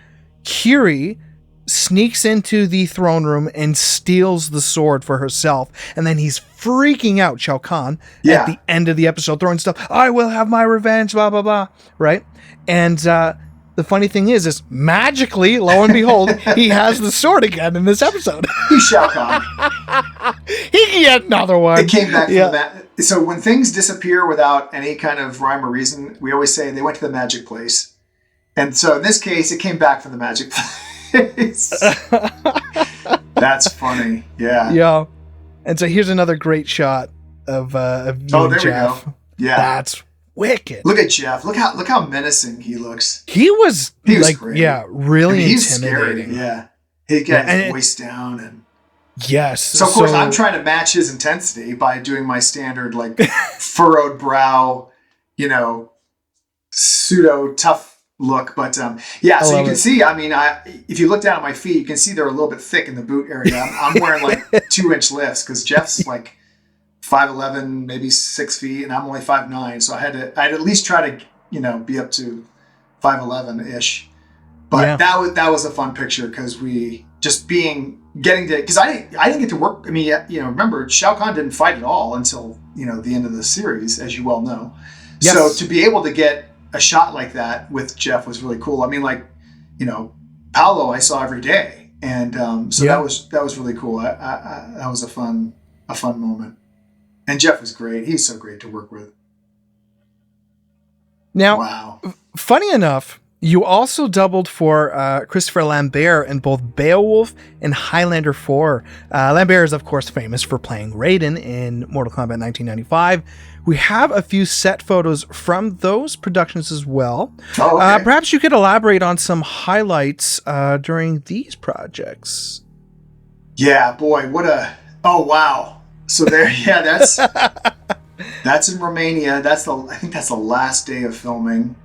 Kiri sneaks into the throne room and steals the sword for herself, and then he's freaking out, Shao Kahn, at the end of the episode, throwing stuff. I will have my revenge, blah blah blah. Right, and the funny thing is magically, lo and behold, he has the sword again in this episode. He's Shao Kahn. He can get another one. It came back from that. So when things disappear without any kind of rhyme or reason, we always say they went to the magic place. And so in this case, it came back from the magic place. That's funny. Yeah. Yeah. And so here's another great shot of you and there Jeff. we go. Yeah. That's wicked. Look at Jeff. Look how menacing he looks. He was like, great. yeah, really he's intimidating. Scary. Yeah. He got his voice down and yes. So of course I'm trying to match his intensity by doing my standard like furrowed brow, pseudo tough look. But so you can see, if you look down at my feet, you can see they're a little bit thick in the boot area. I'm wearing like 2-inch lifts because Jeff's like 5'11", maybe 6 feet, and I'm only 5'9". So I'd at least try to, be up to 5'11" ish. But that was a fun picture because we just because I didn't get to work. I mean, remember Shao Kahn didn't fight at all until, the end of the series, as you well know. Yes. So to be able to get a shot like that with Jeff was really cool. I mean, like, Paolo I saw every day. And that was really cool. That was a fun moment. And Jeff was great. He's so great to work with. Now, wow. Funny enough, you also doubled for Christopher Lambert in both Beowulf and Highlander 4. Lambert is, of course, famous for playing Raiden in Mortal Kombat 1995. We have a few set photos from those productions as well. Oh, okay. Perhaps you could elaborate on some highlights during these projects. Yeah, boy, oh, wow. So there, that's in Romania. I think that's the last day of filming.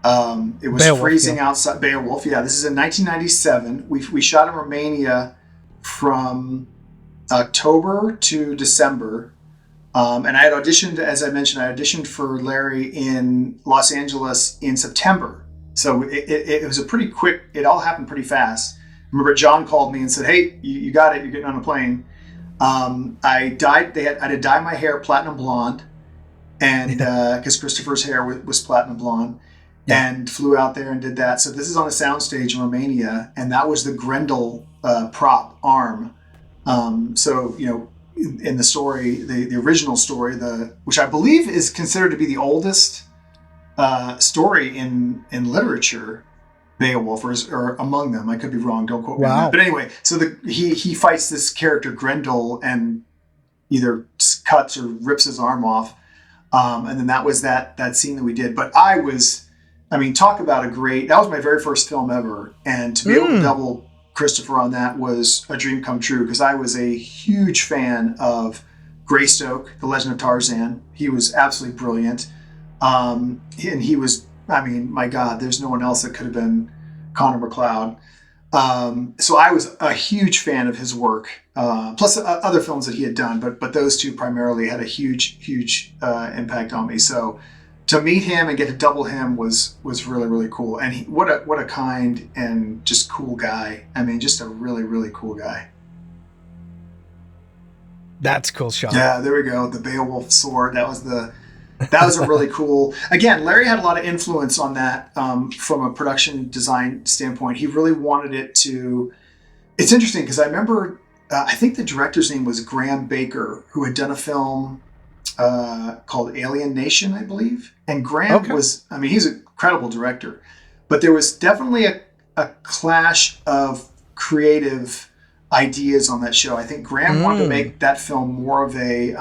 It was Beowulf, freezing outside. Beowulf, yeah. This is in 1997. We shot in Romania from October to December. And I had auditioned, as I mentioned, for Larry in Los Angeles in September. So it was a pretty quick, it all happened pretty fast. Remember, John called me and said, hey, you got it. You're getting on a plane. I had to dye my hair platinum blonde, and because Christopher's hair was platinum blonde, and flew out there and did that. So this is on a soundstage in Romania, and that was the Grendel prop arm. In the story, the original story, which I believe is considered to be the oldest story in literature, Beowulf, or among them. I could be wrong. Don't quote me on that. But anyway, so he fights this character Grendel and either cuts or rips his arm off, and then that was that scene that we did. But talk about that was my very first film ever, and to be able to double Christopher on that was a dream come true because I was a huge fan of Greystoke, The Legend of Tarzan. He was absolutely brilliant. And he was, my God, there's no one else that could have been Connor McLeod. So I was a huge fan of his work, plus other films that he had done, but those two primarily had a huge impact on me. So to meet him and get to double him was really, really cool. And what a kind and just cool guy. Just a really, really cool guy. That's a cool shot. Yeah, there we go. The Beowulf sword. That was a really cool. Again, Larry had a lot of influence on that from a production design standpoint. He really wanted it to. It's interesting because I remember. I think the director's name was Graham Baker, who had done a film called Alien Nation, I believe. And Graham was. He's an incredible director, but there was definitely a clash of creative ideas on that show. I think Graham wanted to make that film more of a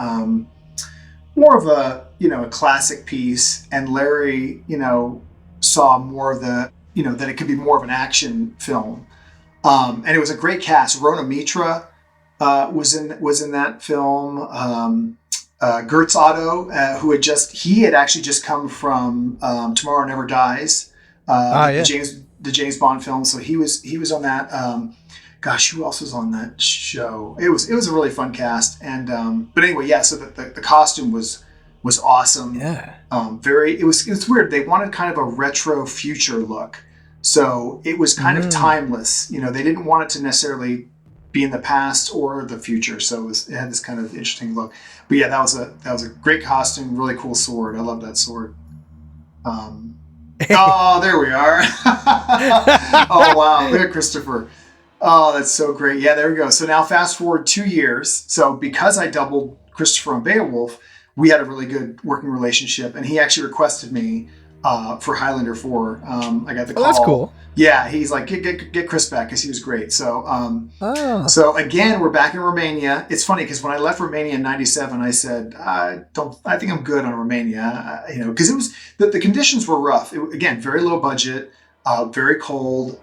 a classic piece, and Larry saw more of the that it could be more of an action film, and it was a great cast. Rona Mitra was in that film. Gertz Otto, who had actually just come from Tomorrow Never Dies, the James Bond film. So he was on that. Who else was on that show? It was a really fun cast. And but anyway, so the costume was awesome. Yeah. It was weird. They wanted kind of a retro future look, so it was kind of timeless. They didn't want it to necessarily be in the past or the future, so it had this kind of interesting look. But yeah, that was a great costume, really cool sword. I love that sword. Oh, there we are. Oh wow, look at Christopher. Oh, that's so great. Yeah, there we go. So now fast forward 2 years. So because I doubled Christopher on Beowulf, we had a really good working relationship, and he actually requested me for Highlander 4. I got the call. Oh, that's cool. Yeah, he's like, get Chris back because he was great. So, so again, we're back in Romania. It's funny because when I left Romania in '97, I said, I think I'm good on Romania. Because it was the conditions were rough. Again, very low budget, very cold.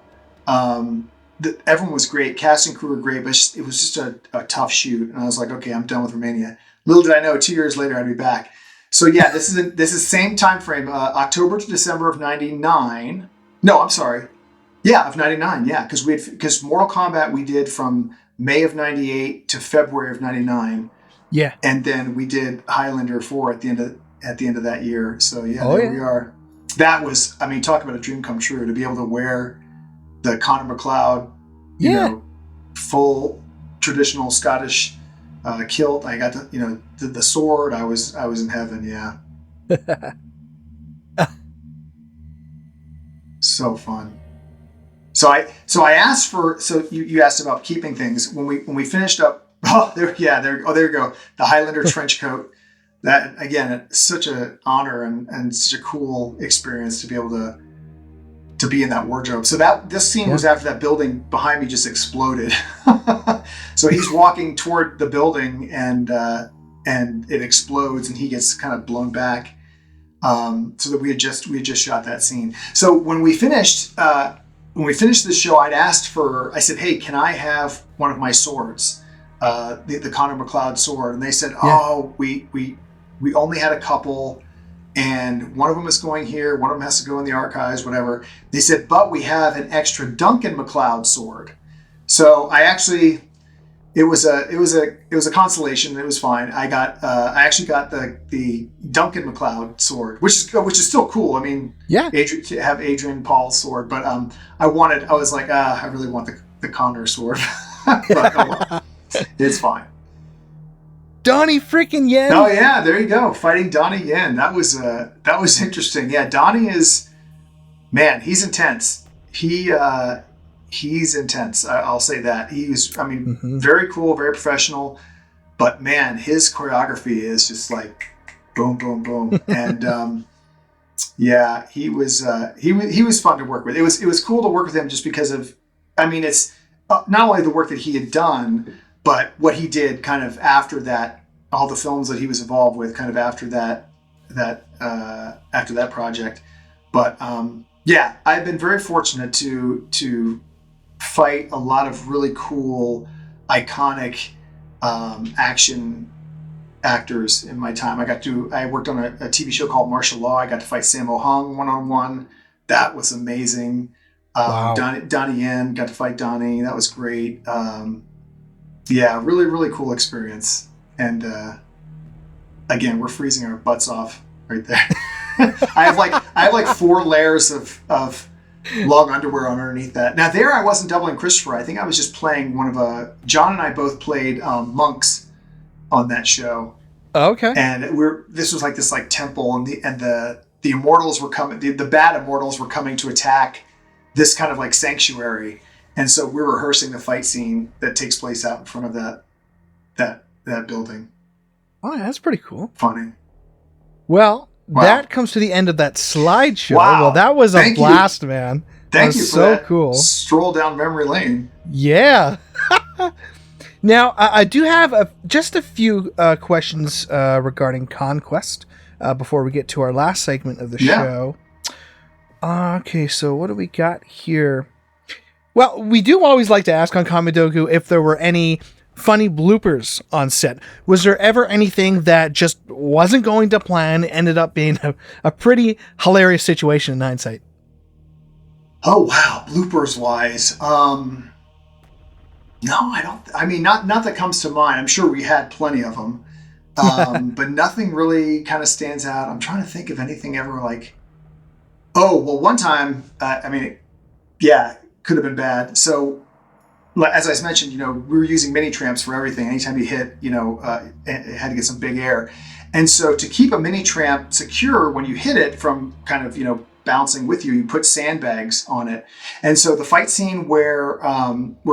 Everyone was great. Cast and crew were great, but it was just a tough shoot. And I was like, okay, I'm done with Romania. Little did I know, 2 years later, I'd be back. So yeah, this is same time frame, October to December of '99. No, I'm sorry. Yeah, of '99. Yeah, because Mortal Kombat we did from May of '98 to February of '99. Yeah, and then we did Highlander 4 at the end of that year. So yeah, we are. That was, I mean, talk about a dream come true to be able to wear the Conor McLeod, full traditional Scottish kilt. I got the sword. I was in heaven. Yeah. So fun. So I asked for, so you asked about keeping things when we finished up. Oh, there you go. The Highlander trench coat. That again, it's such an honor and such a cool experience to be able to be in that wardrobe. So this scene was after that building behind me just exploded. So he's walking toward the building and it explodes and he gets kind of blown back. So that we had just shot that scene. So when we finished the show, I said, hey, can I have one of my swords? The Conor McLeod sword. And they said, we only had a couple and one of them is going here. One of them has to go in the archives, whatever. They said, but we have an extra Duncan McLeod sword. So it was a consolation. It was fine. I actually got the Duncan McLeod sword, which is still cool. I mean, to have Adrian Paul's sword, but I was like, I really want the Connor sword, but it's fine. Donnie freaking Yen. Oh yeah, there you go, fighting Donnie Yen. That was interesting. Yeah, Donnie is, man, he's intense. He's intense. I'll say that. He was, I mean, very cool, very professional, but man, his choreography is just like boom, boom, boom. And yeah, he was fun to work with. It was cool to work with him just because of, I mean, it's not only the work that he had done, but what he did kind of after that, all the films that he was involved with kind of after that project. But yeah, I've been very fortunate to fight a lot of really cool, iconic action actors in my time. I worked on a TV show called Martial Law. I got to fight Sammo Hung one-on-one. That was amazing. Wow. Donnie Yen, got to fight Donnie. That was great. Yeah, really, really cool experience. And again, we're freezing our butts off right there. I have like 4 layers of long underwear underneath that. Now there, I wasn't doubling Christopher. I think I was just playing one of John and I both played monks on that show. Okay. And this was like this like temple, and the immortals were coming. The bad immortals were coming to attack this kind of like sanctuary. And so we're rehearsing the fight scene that takes place out in front of that building. Oh, that's pretty cool. Funny. Well, that comes to the end of that slideshow. Wow. Well, that was a blast, man. Thank you for so that cool. Stroll down memory lane. Yeah. Now, I do have just a few questions regarding Conquest before we get to our last segment of the show. Okay, so what do we got here? Well, we do always like to ask on Kamidogu if there were any funny bloopers on set. Was there ever anything that just wasn't going to plan, ended up being a pretty hilarious situation in hindsight? Oh, wow. Bloopers wise. No, I don't. I mean, not that comes to mind. I'm sure we had plenty of them. But nothing really kind of stands out. I'm trying to think of anything ever like, oh, well, one time, could have been bad. So, as I mentioned, we were using mini tramps for everything. Anytime you hit, it had to get some big air. And so to keep a mini tramp secure when you hit it from kind of, bouncing with you, you put sandbags on it. And so the fight scene where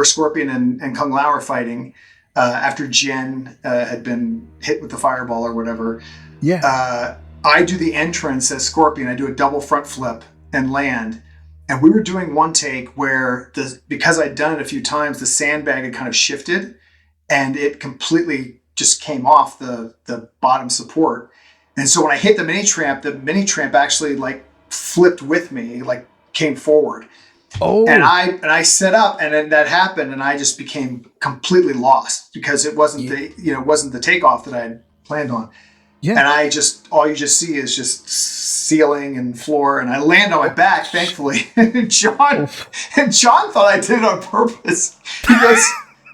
Scorpion and Kung Lao are fighting after Jen had been hit with the fireball or whatever. Yeah. I do the entrance as Scorpion. I do a double front flip and land. And we were doing one take where because I'd done it a few times, the sandbag had kind of shifted and it completely just came off the bottom support. And so when I hit the mini tramp actually like flipped with me, like came forward. Oh. And I set up, and then that happened, and I just became completely lost because it wasn't the takeoff that I had planned on. Yeah. And all you just see is just ceiling and floor, and I land on my back, thankfully. And John thought I did it on purpose.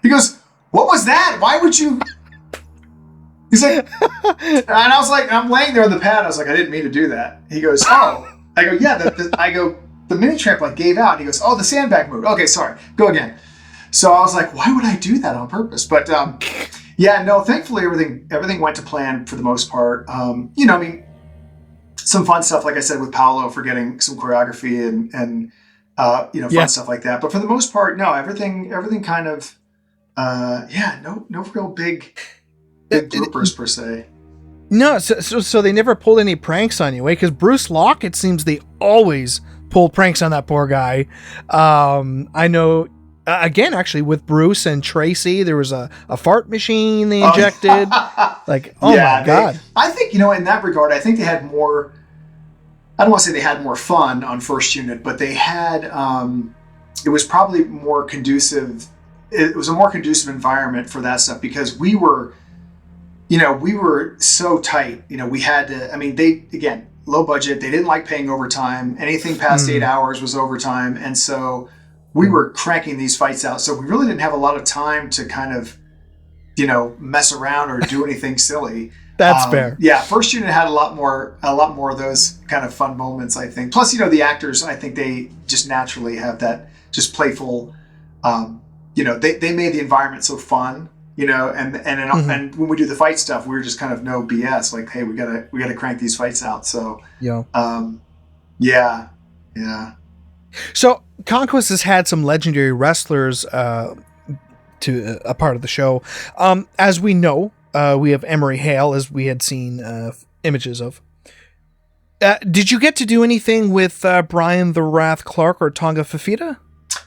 He goes, "What was that? Why would you?" He's like, and I was like, I'm laying there on the pad. I was like, I didn't mean to do that. He goes, "Oh." I go, "Yeah." The mini tramp like gave out. And he goes, "Oh, the sandbag moved. Okay, sorry. Go again." So I was like, why would I do that on purpose? But yeah, no, thankfully everything went to plan for the most part. Some fun stuff, like I said, with Paolo for getting some choreography and fun stuff like that. But for the most part, no, everything kind of, no real big bloopers per se. No, so they never pulled any pranks on you, eh? Because Bruce Locke, it seems they always pulled pranks on that poor guy. I know, again, actually, with Bruce and Tracy, there was a fart machine they injected. My God. I think, in that regard, I think they had more, I don't want to say they had more fun on First Unit, but they had, it was probably more conducive. It was a more conducive environment for that stuff because we were so tight. We had to, low budget. They didn't like paying overtime. Anything past 8 hours was overtime. And so we were cranking these fights out. So we really didn't have a lot of time to kind of, mess around or do anything silly. That's fair. Yeah. First Unit had a lot more of those kind of fun moments, I think. Plus, the actors, I think they just naturally have that just playful, they made the environment so fun. And when we do the fight stuff, we're just kind of no BS. Like, hey, we gotta crank these fights out. So yeah. So Conquest has had some legendary wrestlers to a part of the show. As we know, we have Emery Hale, as we had seen images of. Did you get to do anything with Brian the Wrath Clark or Tonga Fafita?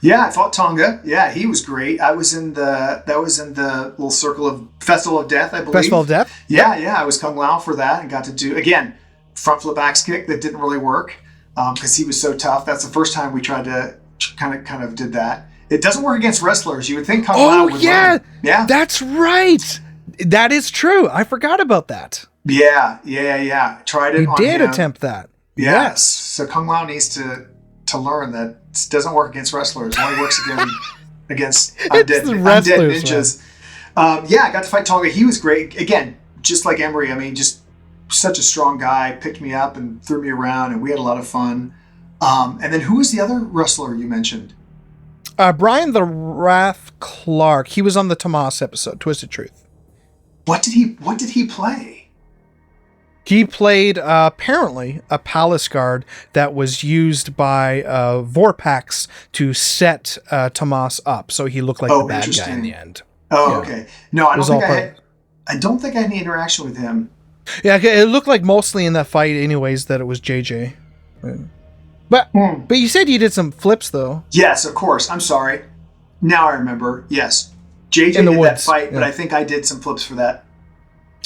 Yeah, I fought Tonga. Yeah, he was great. That was in the little circle of Festival of Death, I believe. Festival of Death? Yeah. I was Kung Lao for that and got to do, again, front flip axe kick that didn't really work because he was so tough. That's the first time we tried to kind of did that. It doesn't work against wrestlers. You would think Kung Lao would learn. Yeah, that's right. That is true. I forgot about that. Yeah. Tried it. You did attempt that. Yes. So Kung Lao needs to learn that it doesn't work against wrestlers. It only works against undead ninjas. I got to fight Tonga. He was great. Again, just like Emery. Just such a strong guy. Picked me up and threw me around, and we had a lot of fun. And then who was the other wrestler you mentioned? Brian the Wrath Clark. He was on the Tomas episode, Twisted Truth. What did he play? He played, apparently, a palace guard that was used by Vorpax to set Tomas up. So he looked like the bad guy in the end. Oh, okay. No, I don't think I had any interaction with him. Yeah, it looked like mostly in that fight anyways that it was JJ. But you said you did some flips, though. Yes, of course. I'm sorry. Now I remember. Yes. JJ did that fight, but I think I did some flips for that.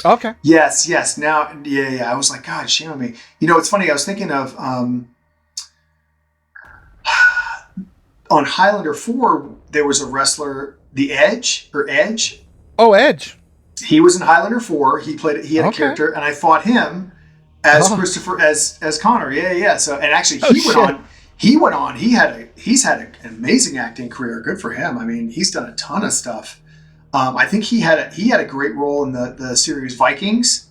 Okay. Yes. Now, yeah. I was like, God, shame on me. It's funny. I was thinking of on Highlander 4, there was a wrestler, the Edge. Oh, Edge. He was in Highlander 4. He had a character, and I fought him as Christopher as Connor. Yeah. So, and actually, he went on. He's had an amazing acting career. Good for him. He's done a ton of stuff. I think he had a great role in the series Vikings.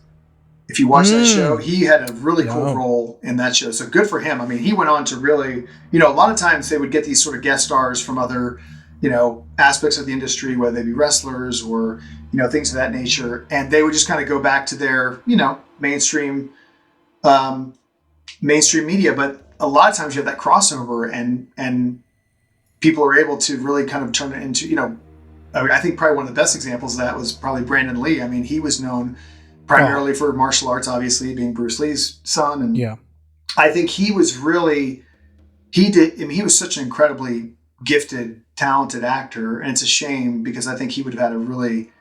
If you watch that show, he had a really cool role in that show. So good for him. He went on to really, a lot of times they would get these sort of guest stars from other, aspects of the industry, whether they be wrestlers or, things of that nature. And they would just kind of go back to their, mainstream media. But a lot of times you have that crossover and people are able to really kind of turn it into, I think probably one of the best examples of that was probably Brandon Lee. He was known primarily for martial arts, obviously being Bruce Lee's son. And Yeah. I think he was really, he was such an incredibly gifted, talented actor. And it's a shame because I think he would have had a really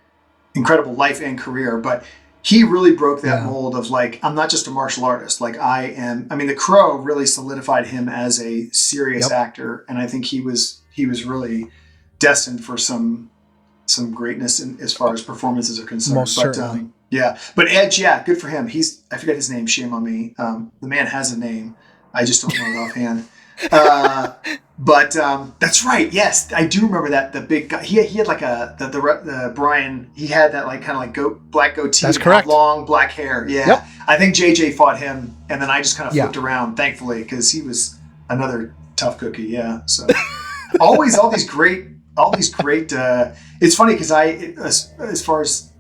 incredible life and career, but he really broke that mold of like, I'm not just a martial artist. Like The Crow really solidified him as a serious actor. And I think he was really destined for some greatness as far as performances are concerned. Most certainly. But Edge, good for him. I forget his name. Shame on me. The man has a name. I just don't know it offhand. But that's right. Yes, I do remember that. The big guy. He had like the Brian. He had that like kind of like black goatee. That's correct. Long black hair. Yeah. Yep. I think JJ fought him, and then I just kind of flipped around, thankfully, because he was another tough cookie. Yeah. So always all these great. It's funny because as far as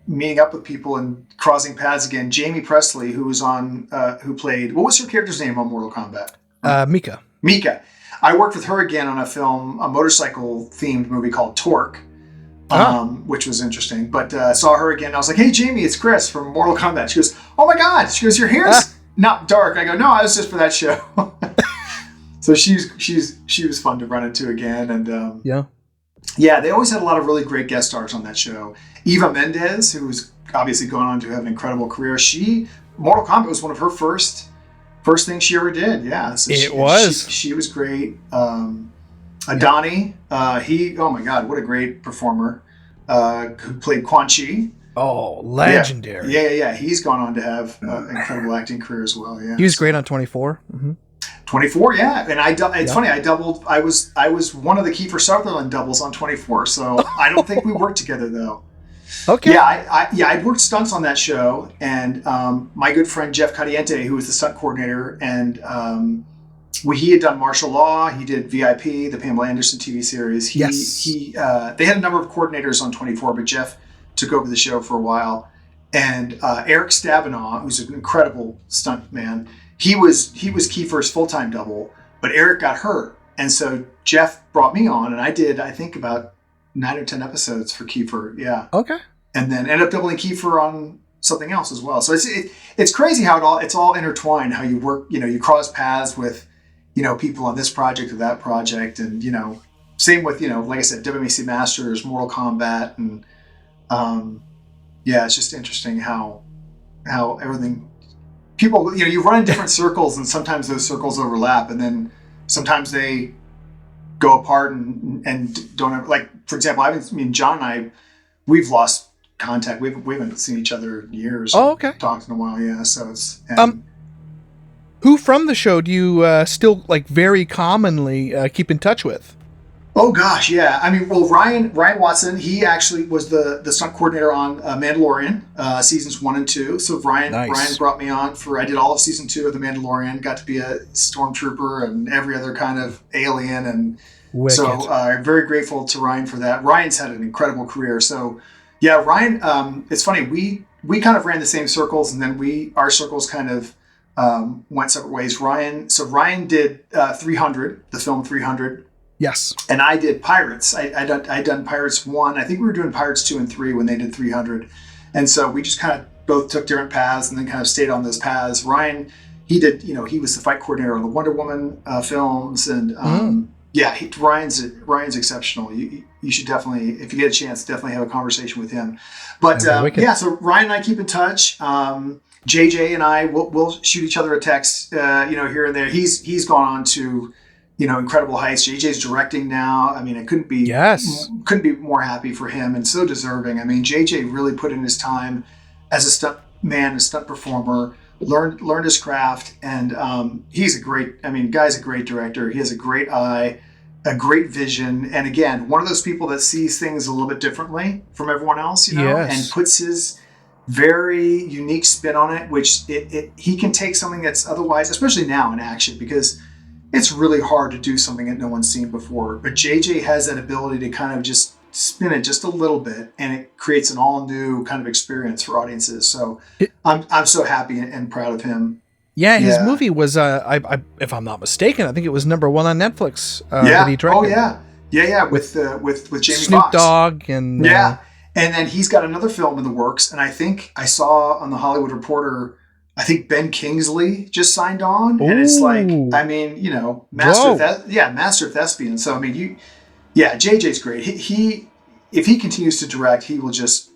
meeting up with people and crossing paths again, Jamie Presley, who played, what was her character's name on Mortal Kombat? Mika. I worked with her again on a motorcycle themed movie called Torque, which was interesting. But saw her again. I was like, "Hey, Jamie, it's Chris from Mortal Kombat." She goes, "Oh my God!" She goes, "Your hair's not dark." I go, "No, I was just for that show." So she was fun to run into again, and they always had a lot of really great guest stars on that show. Eva Mendes, who was obviously going on to have an incredible career. Mortal Kombat was one of her first thing she ever did. Yeah. So she was great. Adani, oh my God, what a great performer, who played Quan Chi. Oh, legendary. Yeah. He's gone on to have an incredible acting career as well. Yeah. He was great on 24. Mm-hmm. 24, yeah. And it's funny, I doubled, I was one of the Kiefer Sutherland doubles on 24. So I don't think we worked together though. Okay. Yeah, I'd worked stunts on that show, and my good friend Jeff Cadiente, who was the stunt coordinator, and he had done Martial Law. He did VIP, the Pamela Anderson TV series. They had a number of coordinators on 24, but Jeff took over the show for a while. And Eric Stabenow, who's an incredible stunt man, he was Kiefer's full-time double, but Eric got hurt, and so Jeff brought me on, and I did, I think, about 9 or 10 episodes for Kiefer. Yeah. Okay. And then ended up doubling Kiefer on something else as well. So it's crazy how it's all intertwined, how you work, you cross paths with, people on this project or that project. And, same with, like I said, WMC Masters, Mortal Kombat. And it's just interesting how everything, people, you run in different circles, and sometimes those circles overlap, and then sometimes they go apart and don't ever, like, for example, John and I, we've lost contact. We haven't seen each other in years. Oh, okay. Talked in a while, yeah. So it's who from the show do you still like very commonly keep in touch with? Oh gosh, yeah. Ryan Watson, he actually was the stunt coordinator on Mandalorian seasons 1 and 2. So Ryan brought me on I did all of season 2 of the Mandalorian. Got to be a stormtrooper and every other kind of alien, and wicked. So I'm very grateful to Ryan for that. Ryan's had an incredible career. So yeah, Ryan. It's funny, we kind of ran the same circles, and then our circles kind of went separate ways. Ryan did 300, the film 300. Yes. And I did Pirates. I'd done Pirates 1. I think we were doing Pirates 2 and 3 when they did 300. And so we just kind of both took different paths and then kind of stayed on those paths. Ryan, he did, he was the fight coordinator on the Wonder Woman films. And Ryan's exceptional. You should definitely, if you get a chance, definitely have a conversation with him. But so Ryan and I keep in touch. JJ and I we'll shoot each other a text, here and there. He's gone on to, incredible heights. JJ's directing now. I couldn't be more happy for him, and so deserving. JJ really put in his time as a stunt man, a stunt performer, learned his craft, and he's a great, guy's a great director. He has a great eye, a great vision, and again, one of those people that sees things a little bit differently from everyone else, and puts his very unique spin on it, which he can take something that's otherwise, especially now in action, because it's really hard to do something that no one's seen before. But JJ has that ability to kind of just spin it just a little bit, and it creates an all new kind of experience for audiences. So I'm so happy and proud of him. Yeah, his movie was, if I'm not mistaken, I think it was number 1 on Netflix. That he directed. Oh yeah, with Jamie Foxx. Snoop Dogg and And then he's got another film in the works. And I think I saw on the Hollywood Reporter, I think Ben Kingsley just signed on. Ooh. And it's like, I mean, you know, master thespian. So, I mean, JJ's great. He if he continues to direct, he'll just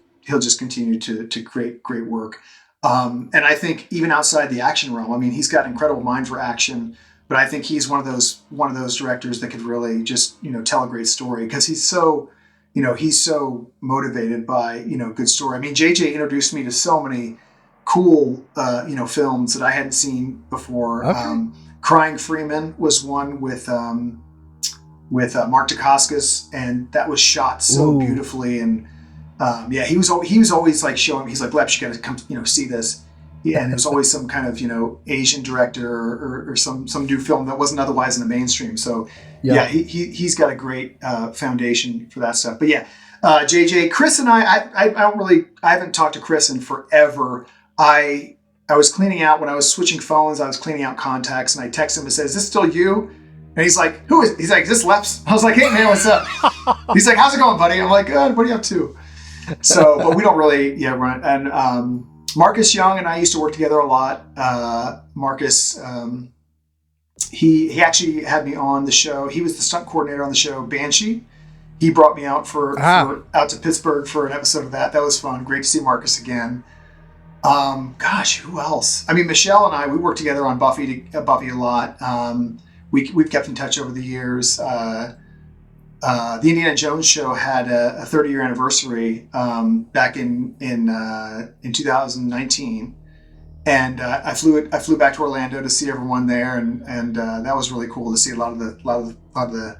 continue to create great work. And I think even outside the action realm, I mean, he's got an incredible mind for action, but I think he's one of those directors that could really just, you know, tell a great story, because he's so motivated by, you know, good story. I mean, JJ introduced me to so many cool, films that I hadn't seen before. Okay. Crying Freeman was one with Mark Dacascos, and that was shot so beautifully. And he was always like showing me, he's like, Leps, you got to come, you know, see this. Yeah, and it was always some kind of, you know, Asian director or some new film that wasn't otherwise in the mainstream. So he's got a great foundation for that stuff. But JJ, Chris and I haven't talked to Chris in forever. I was cleaning out, when I was switching phones, I was cleaning out contacts, and I text him and said, "Is this still you?" And he's like, "Who is?" He's like, "Is this Leps?" I was like, "Hey man, what's up?" He's like, "How's it going, buddy?" I'm like, "Good. What are you up to?" So, but we don't really run. And Marcus Young and I used to work together a lot. Marcus, he actually had me on the show. He was the stunt coordinator on the show Banshee. He brought me out out to Pittsburgh for an episode of that. That was fun. Great to see Marcus again. Who else? I mean, Michelle and I, we worked together on Buffy a lot. We've kept in touch over the years. The Indiana Jones show had a 30-year anniversary back in 2019, and I flew back to Orlando to see everyone there, and that was really cool to see a lot of the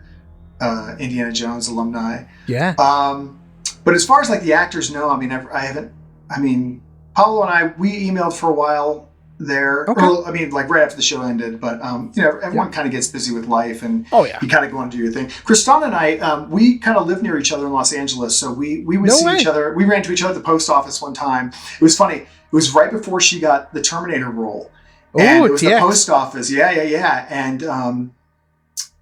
Indiana Jones alumni. Yeah. But as far as like the actors, no, I mean, I haven't. I mean, Paolo and I, we emailed for a while there. Okay. Or, I mean, like right after the show ended, but everyone kind of gets busy with life, and you kind of go on to do your thing. Kristan and I, we kind of live near each other in Los Angeles, so we would see each other. We ran into each other at the post office one time. It was funny. It was right before she got the Terminator role. And it was the post office. Yeah. And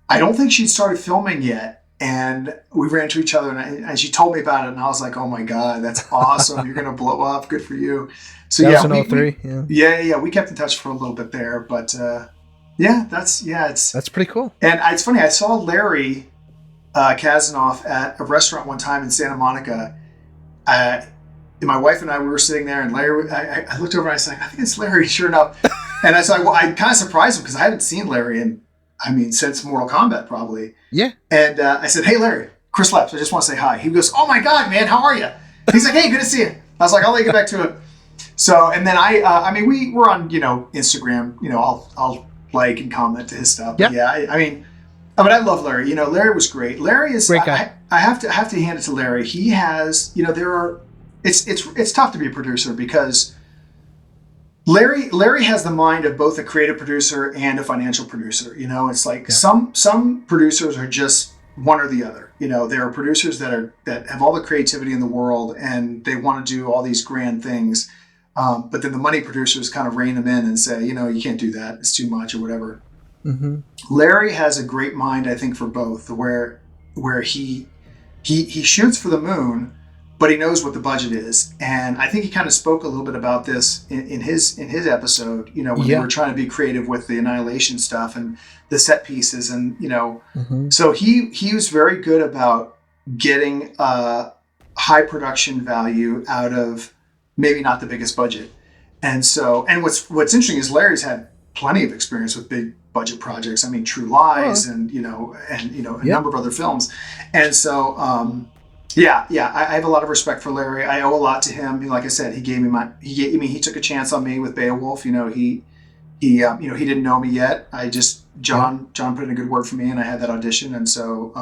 I don't think she'd started filming yet. And we ran into each other, and she told me about it, and I was like, "Oh my God, that's awesome! You're gonna blow up. Good for you." So that was in 03. We kept in touch for a little bit there, but that's pretty cool. And it's funny. I saw Larry Kazanoff at a restaurant one time in Santa Monica. And my wife and I, we were sitting there, and Larry, I looked over and I was like, "I think it's Larry." Sure enough, and I was like, I kind of surprised him because I haven't seen Larry since Mortal Kombat, probably. Yeah. And I said, "Hey, Larry, Chris Leps, I just want to say hi." He goes, "Oh my God, man, how are you?" He's like, "Hey, good to see you." I was like, "I'll let you get back to it." So, and then we were on, Instagram, I'll like and comment to his stuff. But but I love Larry. Larry was great. Larry is great guy. I have to hand it to Larry. He has, it's tough to be a producer because Larry has the mind of both a creative producer and a financial producer. It's like some producers are just one or the other. There are producers that have all the creativity in the world and they want to do all these grand things. But then the money producers kind of rein them in and say, you can't do that. It's too much or whatever. Mm-hmm. Larry has a great mind, I think, for both, where he shoots for the moon, but he knows what the budget is. And I think he kind of spoke a little bit about this in his episode, when we were trying to be creative with the Annihilation stuff and the set pieces. And, so he was very good about getting high production value out of maybe not the biggest budget. And so, and what's interesting is Larry's had plenty of experience with big budget projects. I mean, True Lies and a number of other films. And so, I have a lot of respect for Larry. I owe a lot to him. Like I said, he took a chance on me with Beowulf. He didn't know me yet. John put in a good word for me and I had that audition. And so,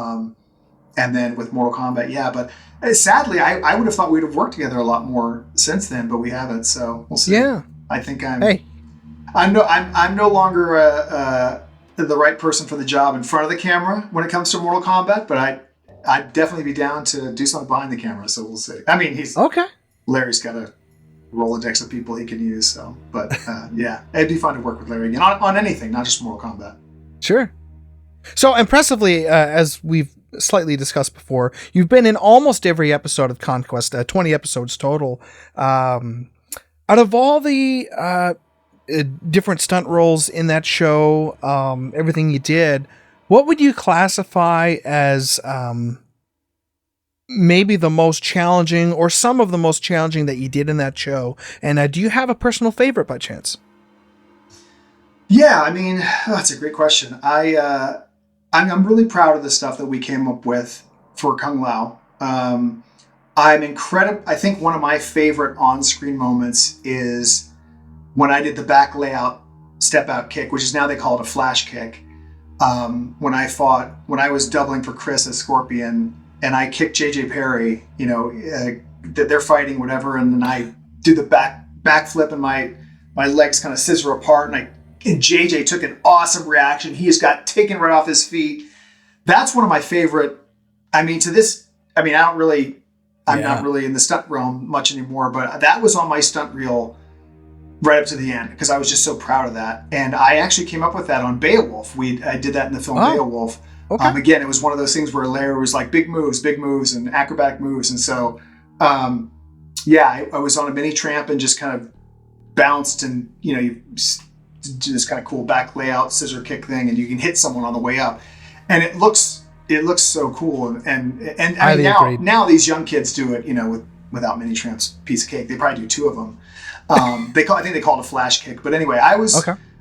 and then with Mortal Kombat, but sadly, I would have thought we'd have worked together a lot more since then, but we haven't. So we'll see. Yeah, I think I'm no longer the right person for the job in front of the camera when it comes to Mortal Kombat, but I'd definitely be down to do something behind the camera. So we'll see. I mean, Larry's got a Rolodex of people he can use. So, but it'd be fun to work with Larry again on anything, not just Mortal Kombat. Sure. So impressively, as we've slightly discussed before, you've been in almost every episode of Conquest, 20 episodes total. Out of all the different stunt roles in that show, everything you did, what would you classify as maybe the most challenging or some of the most challenging that you did in that show? And do you have a personal favorite by chance? Yeah, I mean, that's a great question. I'm really proud of the stuff that we came up with for Kung Lao. I'm incredible. I think one of my favorite on-screen moments is when I did the back layout step out kick, which is now they call it a flash kick. When I was doubling for Chris as Scorpion, and I kicked JJ Perry, they're fighting whatever, and then I do the backflip, and my legs kind of scissor apart, and JJ took an awesome reaction. He just got taken right off his feet. That's one of my favorite. I mean, I'm not really in the stunt realm much anymore, but that was on my stunt reel right up to the end because I was just so proud of that. And I actually came up with that on Beowulf. I did that in the film Beowulf. Okay. Again, it was one of those things where Larry was like big moves and acrobatic moves. And so, I was on a mini tramp and just kind of bounced, and you do this kind of cool back layout scissor kick thing, and you can hit someone on the way up, and it looks so cool. And I mean, now these young kids do it, without mini tramps, piece of cake. They probably do two of them. I think they call it a flash kick. But anyway,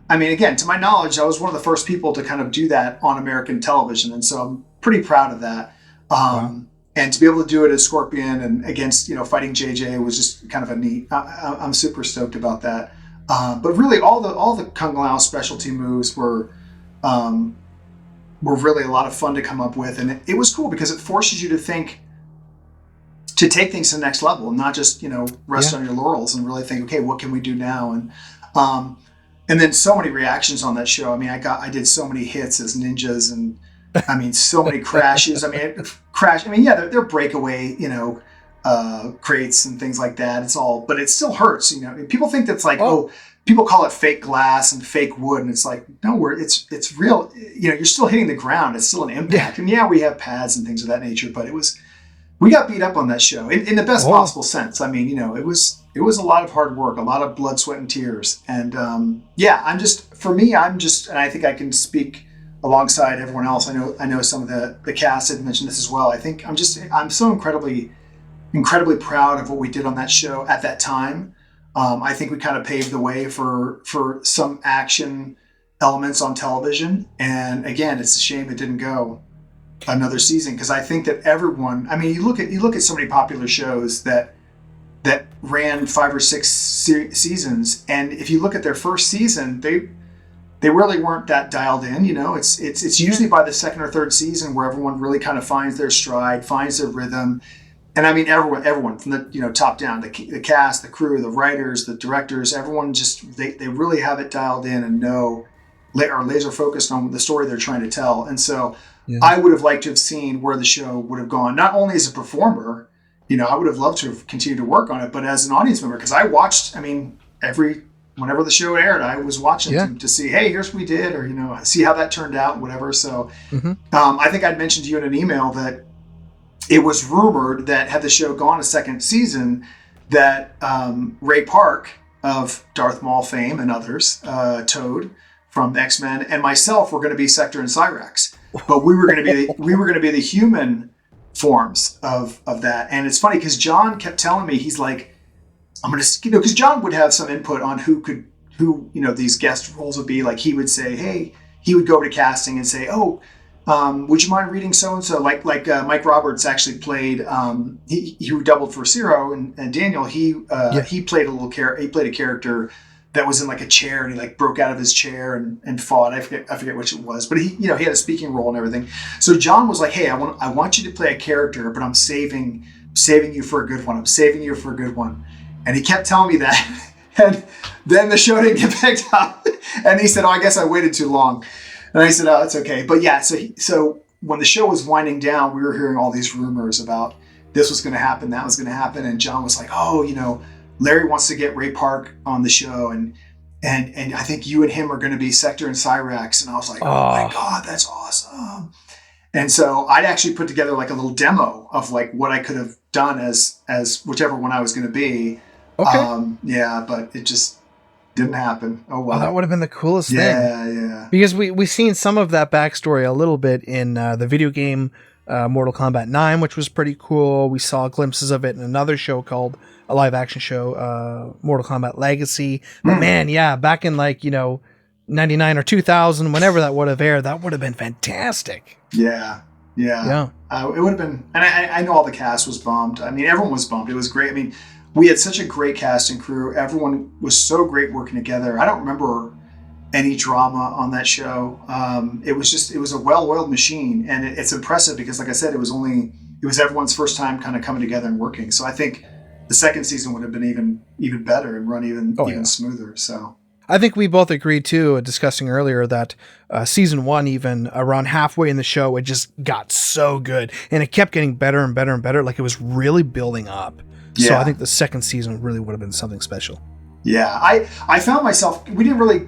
I mean, again, to my knowledge, I was one of the first people to kind of do that on American television, and so I'm pretty proud of that. Wow. And to be able to do it as Scorpion and against fighting JJ was just kind of a neat. I'm super stoked about that. But really, all the Kung Lao specialty moves were really a lot of fun to come up with, and it was cool because it forces you to think, to take things to the next level, and not just rest on your laurels and really think, okay, what can we do now? And then so many reactions on that show. I mean, I did so many hits as ninjas, and I mean, so many crashes. I mean, they're breakaway, crates and things like that. But it still hurts. People think that's like, people call it fake glass and fake wood, and it's like, no, it's real. You're still hitting the ground. It's still an impact. And we have pads and things of that nature, but we got beat up on that show in the best possible sense. I mean, it was a lot of hard work, a lot of blood, sweat, and tears. And and I think I can speak alongside everyone else. I know some of the cast had mentioned this as well. I think I'm so incredibly proud of what we did on that show at that time. I think we kind of paved the way for some action elements on television. And again, it's a shame it didn't go another season, because I think that everyone, I mean, you look at so many popular shows that ran 5 or 6 seasons, and if you look at their first season, they really weren't that dialed in. It's usually by the second or third season where everyone really kind of finds their stride, finds their rhythm. And I mean, everyone from the top down, the cast, the crew, the writers, the directors, everyone just they really have it dialed in and are laser focused on the story they're trying to tell. And so I would have liked to have seen where the show would have gone, not only as a performer, I would have loved to have continued to work on it, but as an audience member, because I watched, whenever the show aired, I was watching to see, hey, here's what we did, or, see how that turned out, whatever. So I think I'd mentioned to you in an email that it was rumored that had the show gone a second season, that Ray Park of Darth Maul fame and others, Toad from X-Men, and myself were going to be Sector and Cyrax, but we were going to be the human forms of that. And it's funny because John kept telling me, he's like, I'm going to, because John would have some input on who these guest roles would be. Like he would say, hey, he would go over to casting and say, would you mind reading so-and-so? Like Mike Roberts actually played, he doubled for Ciro and Daniel. He played he played a character that was in like a chair, and he like broke out of his chair and fought. I forget which it was, but he had a speaking role and everything. So John was like, hey, I want you to play a character, but I'm saving you for a good one. I'm saving you for a good one. And he kept telling me that. And then the show didn't get picked up. And he said, I guess I waited too long. And I said, oh, that's okay. But yeah, so when the show was winding down, we were hearing all these rumors about this was going to happen, that was going to happen. And John was like, Larry wants to get Ray Park on the show. And I think you and him are going to be Sector and Cyrax. And I was like, oh my God, that's awesome. And so I'd actually put together like a little demo of like what I could have done as whichever one I was going to be. Okay. Yeah, but it just didn't happen. Oh wow. Oh, that would have been the coolest thing. Yeah. Because we've seen some of that backstory a little bit in the video game Mortal Kombat 9, which was pretty cool. We saw glimpses of it in another show called a live action show, Mortal Kombat Legacy. But man, yeah, back in like, 99 or 2000, whenever that would have aired, that would have been fantastic. Yeah. It would have been, and I know all the cast was bummed. I mean, everyone was bummed. It was great. I mean, we had such a great cast and crew. Everyone was so great working together. I don't remember any drama on that show. It was a well-oiled machine, and it's impressive because, like I said, it was everyone's first time kind of coming together and working. So I think the second season would have been even better and run even smoother. So I think we both agreed too, discussing earlier, that season 1, even around halfway in the show, it just got so good, and it kept getting better and better and better. Like it was really building up. Yeah. So I think the second season really would have been something special. Yeah, I found myself, we didn't really.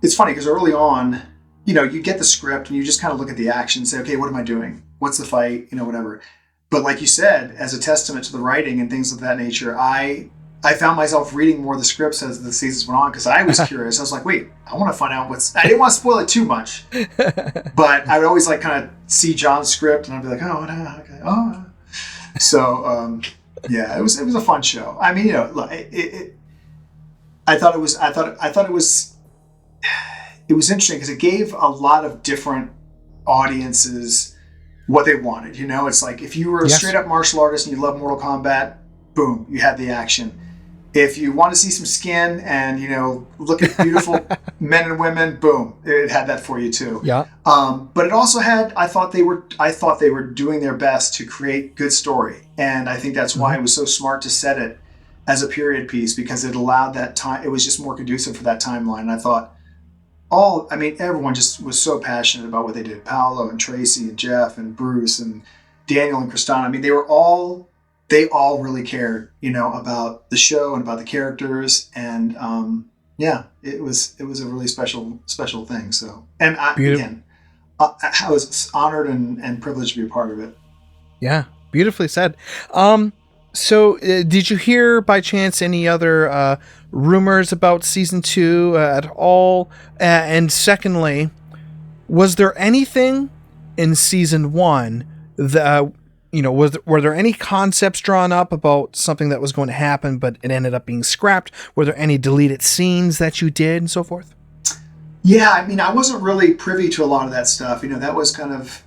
It's funny because early on, you get the script and you just kind of look at the action and say, okay, what am I doing? What's the fight? Whatever. But like you said, as a testament to the writing and things of that nature, I found myself reading more of the scripts as the seasons went on because I was curious. I was like, wait, I want to find out I didn't want to spoil it too much, but I would always like kind of see John's script and I'd be like, oh, no, okay. Oh. So, yeah, it was a fun show. I mean, I thought it was interesting because it gave a lot of different audiences what they wanted. It's like if you were a straight up martial artist and you love Mortal Kombat, boom, you had the action. If you want to see some skin and look at beautiful men and women, boom, it had that for you too. Yeah. But it also had, I thought they were doing their best to create good story, and I think that's why it was so smart to set it as a period piece, because it allowed that time. It was just more conducive for that timeline. And I thought everyone just was so passionate about what they did. Paolo and Tracy and Jeff and Bruce and Daniel and Kristana. I mean, they all really cared, about the show and about the characters. And it was a really special thing. So, and I was honored and privileged to be a part of it. Yeah, beautifully said. So did you hear by chance any other rumors about season 2 at all? And secondly, was there anything in season 1 that, were there any concepts drawn up about something that was going to happen, but it ended up being scrapped? Were there any deleted scenes that you did and so forth? Yeah, I mean, I wasn't really privy to a lot of that stuff. That was kind of,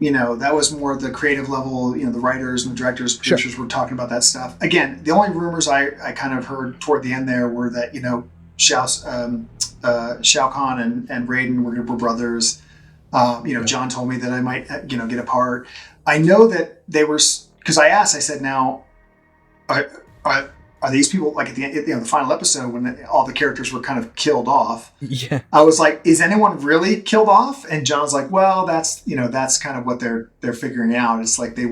that was more the creative level. The writers and the directors, producers were talking about that stuff. Again, the only rumors I kind of heard toward the end there were that, Shao Kahn and Raiden were brothers. John told me that I might, get a part. I know that they were, because I said, now, are these people, like at the end, the final episode when all the characters were kind of killed off? Yeah. I was like, is anyone really killed off? And John's like, well, that's kind of what they're figuring out. It's like it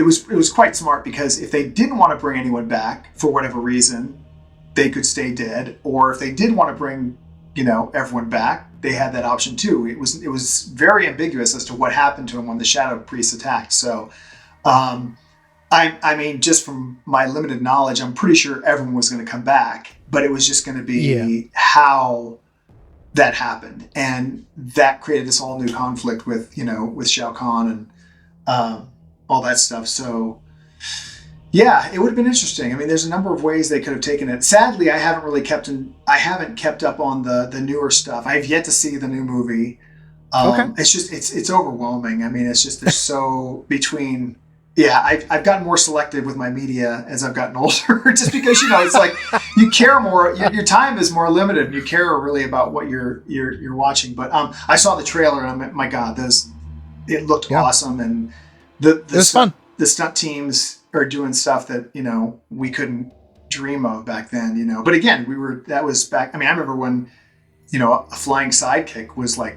was quite smart, because if they didn't want to bring anyone back for whatever reason, they could stay dead. Or if they did want to bring, everyone back, they had that option too. It was very ambiguous as to what happened to him when the Shadow Priests attacked. So, I mean, just from my limited knowledge, I'm pretty sure everyone was going to come back, but it was just going to be how that happened. And that created this all new conflict with Shao Kahn and all that stuff. So yeah, it would have been interesting. I mean, there's a number of ways they could have taken it. Sadly, I haven't kept up on the newer stuff. I have yet to see the new movie. Okay. It's overwhelming. I mean, it's just, there's so between, I've gotten more selective with my media as I've gotten older, just because, it's like you care more, your time is more limited, and you care really about what you're watching. But I saw the trailer and I'm like, my God, it looked awesome. And it was fun. The stunt teams are doing stuff that, we couldn't dream of back then, but again, that was back. I mean, I remember when, a flying sidekick was like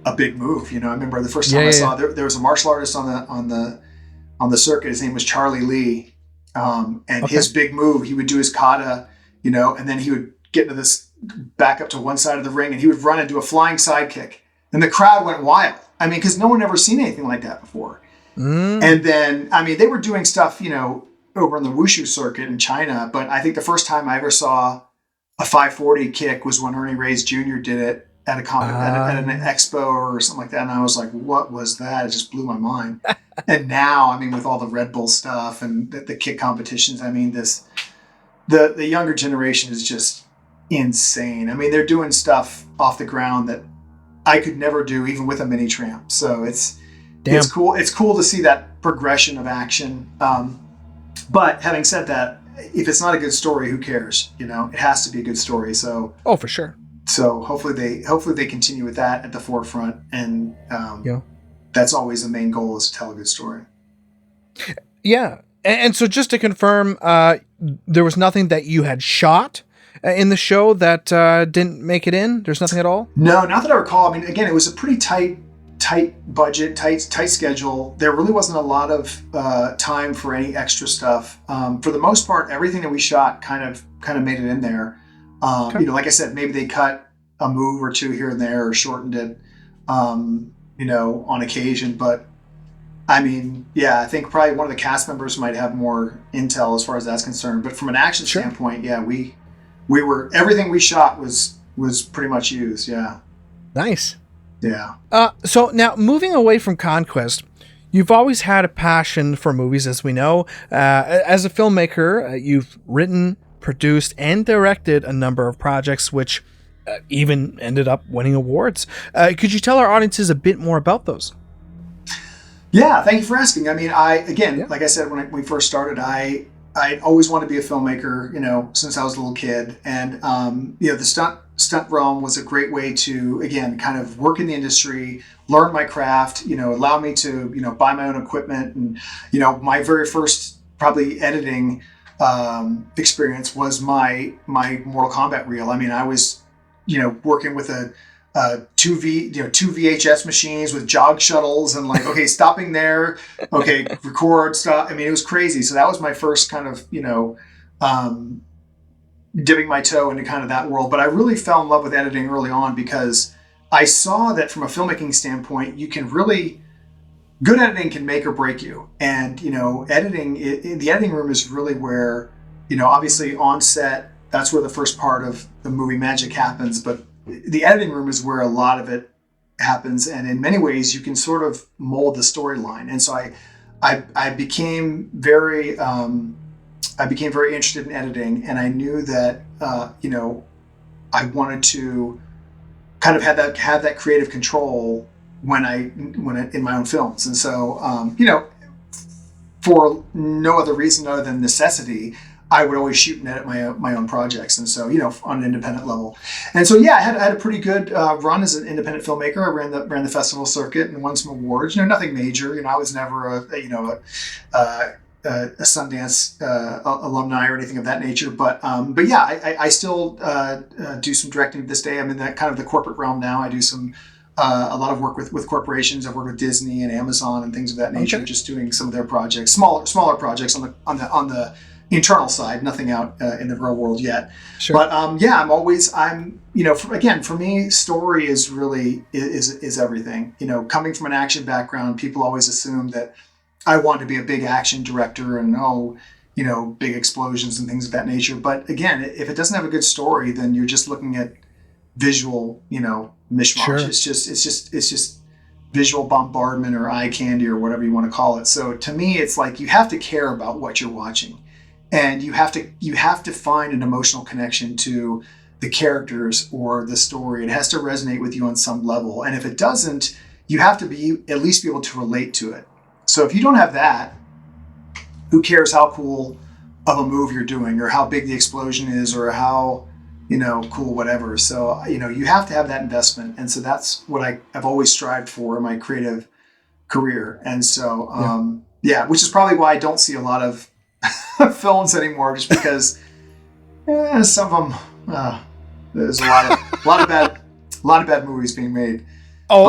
a big move. I remember the first time I saw there was a martial artist on the circuit. His name was Charlie Lee. And his big move, he would do his kata, and then he would get into this back up to one side of the ring and he would run into a flying sidekick. And the crowd went wild. I mean, because no one ever seen anything like that before. And then, I mean, they were doing stuff, over in the wushu circuit in China. But I think the first time I ever saw a 540 kick was when Ernie Reyes Jr. did it at at an expo or something like that. And I was like, what was that? It just blew my mind. And now, I mean, with all the Red Bull stuff and the kick competitions, I mean, the younger generation is just insane. I mean, they're doing stuff off the ground that I could never do, even with a mini tramp. So it's cool. It's cool to see that progression of action. But having said that, if it's not a good story, who cares? It has to be a good story. So for sure. So hopefully they continue with that at the forefront, and that's always the main goal, is to tell a good story. Yeah, and so just to confirm, there was nothing that you had shot in the show that didn't make it in. There's nothing at all. No, not that I recall. I mean, again, it was a pretty tight budget, tight schedule. There really wasn't a lot of time for any extra stuff. For the most part, everything that we shot kind of made it in there. Okay. Like I said, maybe they cut a move or two here and there, or shortened it, on occasion. But I mean, yeah, I think probably one of the cast members might have more intel as far as that's concerned. But from an action standpoint, yeah, we were, everything we shot was pretty much used. Yeah. Nice. Yeah. So now, moving away from Conquest, you've always had a passion for movies, as we know. As a filmmaker, you've written, produced, and directed a number of projects, which even ended up winning awards. Could you tell our audiences a bit more about those? Yeah, thank you for asking. I mean, like I said, when we first started, I always wanted to be a filmmaker, since I was a little kid. And, the stunt realm was a great way to, again, kind of work in the industry, learn my craft, allow me to, buy my own equipment. And, my very first probably editing experience was my Mortal Kombat reel. I mean, I was, working with two VHS machines with jog shuttles, and like, okay, stopping there, okay, record, stop. I mean, it was crazy. So that was my first kind of, dipping my toe into kind of that world. But I really fell in love with editing early on, because I saw that from a filmmaking standpoint, good editing can make or break you. And, editing in the editing room is really where, obviously on set, that's where the first part of the movie magic happens. But the editing room is where a lot of it happens. And in many ways, you can sort of mold the storyline. And so I became very interested in editing, and I knew that, I wanted to kind of have that creative control when in my own films. And so, for no other reason other than necessity, I would always shoot and edit my own projects. And so, on an independent level. And so, yeah, I had a pretty good run as an independent filmmaker. I ran the festival circuit and won some awards. Nothing major. I was never a Sundance alumni or anything of that nature. But yeah, I still do some directing to this day. I'm in that kind of the corporate realm now. I do some a lot of work with corporations. I've worked with Disney and Amazon and things of that nature. Okay. Just doing some of their projects, smaller projects on the internal side, nothing out in the real world yet. Sure. But yeah, for me, story is really is everything. Coming from an action background, people always assume that I want to be a big action director and big explosions and things of that nature. But again, if it doesn't have a good story, then you're just looking at visual, mishmash. Sure. It's just visual bombardment or eye candy or whatever you want to call it. So to me, it's like you have to care about what you're watching, and you have to find an emotional connection to the characters or the story. It has to resonate with you on some level. And if it doesn't, you have to at least be able to relate to it. So if you don't have that, who cares how cool of a move you're doing, or how big the explosion is, or how, cool, whatever. So, you have to have that investment. And so that's what I've always strived for in my creative career. And so, yeah, which is probably why I don't see a lot of films anymore, just because some of them, there's a lot of bad movies being made. Oh,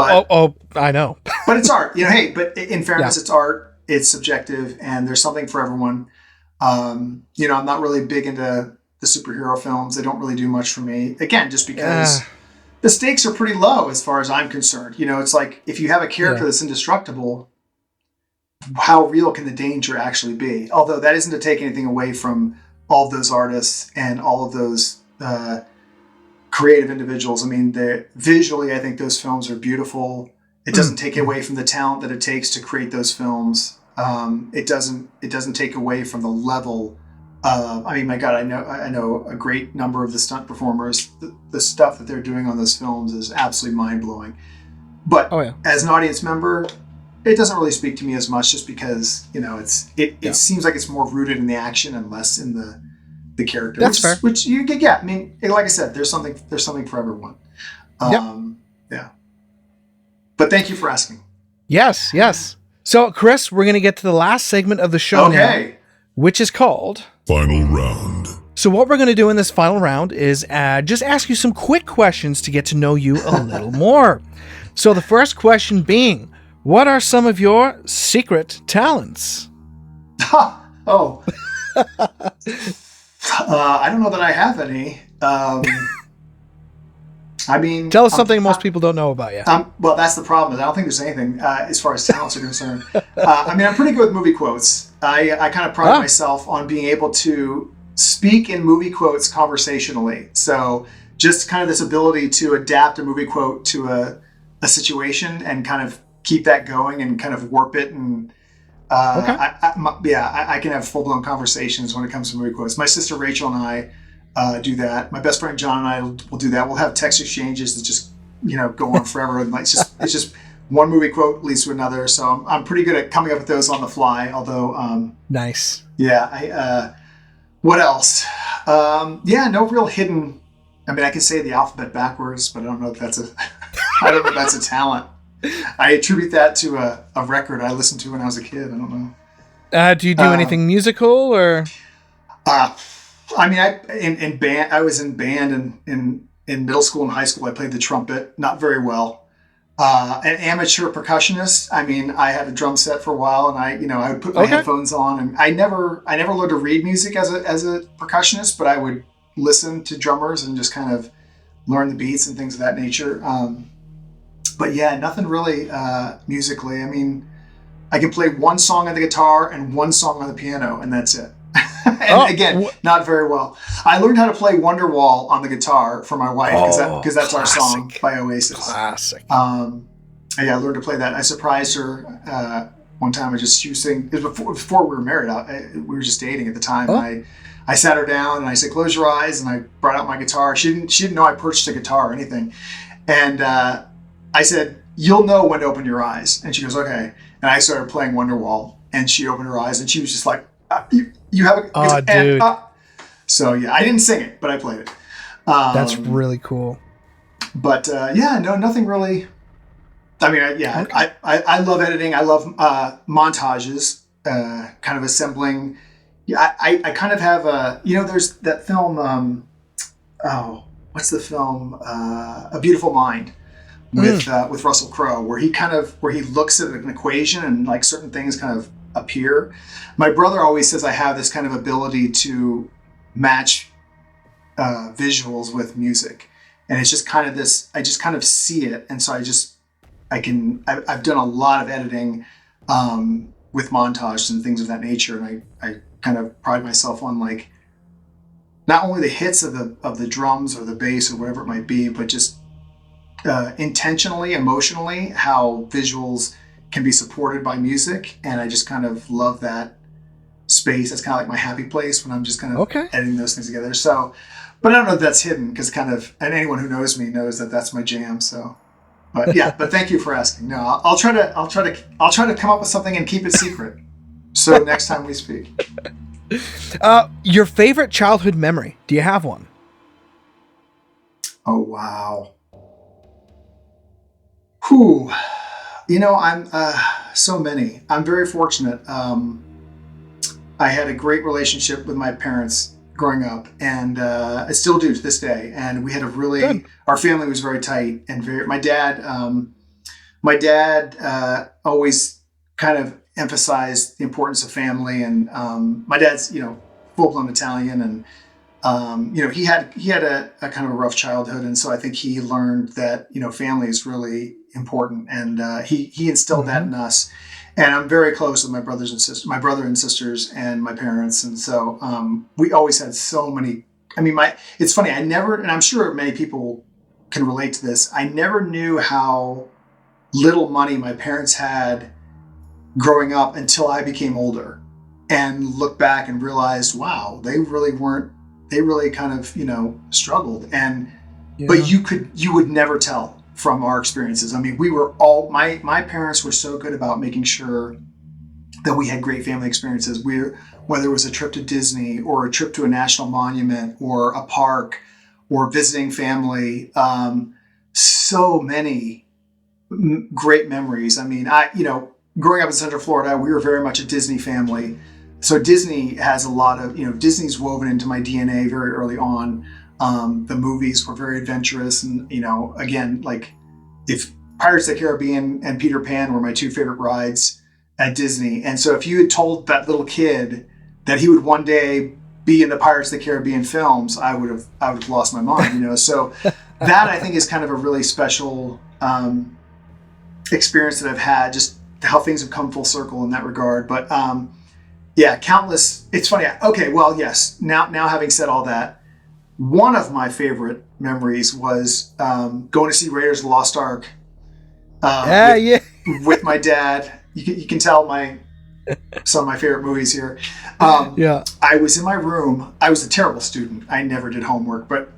I know. But it's art, hey, but in fairness, It's art, it's subjective, and there's something for everyone. I'm not really big into the superhero films. They don't really do much for me. Again, just because the stakes are pretty low as far as I'm concerned. You know, it's like if you have a character that's indestructible, how real can the danger actually be? Although that isn't to take anything away from all of those artists and all of those creative individuals. I mean, visually, I think those films are beautiful. It doesn't take away from the talent that it takes to create those films. It doesn't take away from the level of, I mean, my God, I know a great number of the stunt performers. The stuff that they're doing on those films is absolutely mind blowing. But as an audience member, it doesn't really speak to me as much, just because, you know, it seems like it's more rooted in the action and less in the character. That's fair. Which you get. Yeah, I mean, like I said, there's something for everyone. Yeah. But thank you for asking. Yes. So, Chris, we're going to get to the last segment of the show now, which is called Final Round. So what we're going to do in this final round is just ask you some quick questions to get to know you a little more. So the first question being, what are some of your secret talents? I don't know that I have any. I mean, tell us something most people don't know about you. Well, that's the problem. I don't think there's anything as far as talents are concerned. I mean, I'm pretty good with movie quotes. I kind of pride myself on being able to speak in movie quotes conversationally. So just kind of this ability to adapt a movie quote to a situation and kind of keep that going and kind of warp it. And I can have full-blown conversations when it comes to movie quotes. My sister Rachel and I do that. My best friend John and I will do that. We'll have text exchanges that just, you know, go on forever. And it's just one movie quote leads to another. So I'm pretty good at coming up with those on the fly. Although, nice. Yeah. What else? No real hidden. I mean, I can say the alphabet backwards, but I don't know if that's a talent. I attribute that to a record I listened to when I was a kid. I don't know. Do you do anything musical or? I mean, I was in band in middle school and high school. I played the trumpet, not very well. An amateur percussionist. I mean, I had a drum set for a while, and I would put my headphones on, and I never learned to read music as a percussionist, but I would listen to drummers and just kind of learn the beats and things of that nature. But yeah, nothing really musically. I mean, I can play one song on the guitar and one song on the piano, and that's it. Again, not very well. I learned how to play Wonderwall on the guitar for my wife because that's our song by Oasis. Classic. I learned to play that. I surprised her one time. She was saying, it was before we were married. We were just dating at the time. And I sat her down and I said, "Close your eyes," and I brought out my guitar. She didn't know I purchased a guitar or anything. And I said, "You'll know when to open your eyes." And she goes, "Okay." And I started playing Wonderwall, and she opened her eyes, and she was just like, "You have a dude." So yeah, I didn't sing it, but I played it. That's really cool. But nothing really. I mean, I love editing. I love montages, kind of assembling. Yeah, I kind of have there's that film. What's the film? A Beautiful Mind with Russell Crowe, where he looks at an equation and like certain things kind of appear. My brother always says I have this kind of ability to match visuals with music, and it's just kind of this. I just kind of see it, and so I've done a lot of editing with montages and things of that nature, and I kind of pride myself on like not only the hits of the drums or the bass or whatever it might be, but just intentionally, emotionally, how visuals can be supported by music. And I just kind of love that space. That's kind of like my happy place when I'm just kind of editing those things together. So, but I don't know if that's hidden, because and anyone who knows me knows that that's my jam. So, but yeah, but thank you for asking. No, I'll try to come up with something and keep it secret. So next time we speak. Your favorite childhood memory? Do you have one? Oh, wow. Whew. I'm so many. I'm very fortunate. I had a great relationship with my parents growing up, and I still do to this day. And we had our family was very tight and my dad always kind of emphasized the importance of family. And my dad's, full-blown Italian, and he had a kind of a rough childhood, and so I think he learned that family is really important, and he instilled that in us. And I'm very close with my brother and sisters, and my parents, and so we always had so many. I mean, it's funny. I never, and I'm sure many people can relate to this. I never knew how little money my parents had growing up until I became older, and looked back and realized, wow, they really weren't. They really kind of struggled, and but you would never tell from our experiences. I mean, we were all my parents were so good about making sure that we had great family experiences. Whether it was a trip to Disney or a trip to a national monument or a park or visiting family, so many great memories. I mean, growing up in Central Florida, we were very much a Disney family. So Disney has a lot of, Disney's woven into my DNA very early on. The movies were very adventurous, and again, like if Pirates of the Caribbean and Peter Pan were my two favorite rides at Disney, and so if you had told that little kid that he would one day be in the Pirates of the Caribbean films, I would have lost my mind. So that I think is kind of a really special experience that I've had, just how things have come full circle in that regard. But yeah, countless. It's funny. Okay, well, yes. Now having said all that, one of my favorite memories was going to see Raiders of the Lost Ark with my dad. You can tell some of my favorite movies here. I was in my room. I was a terrible student. I never did homework, but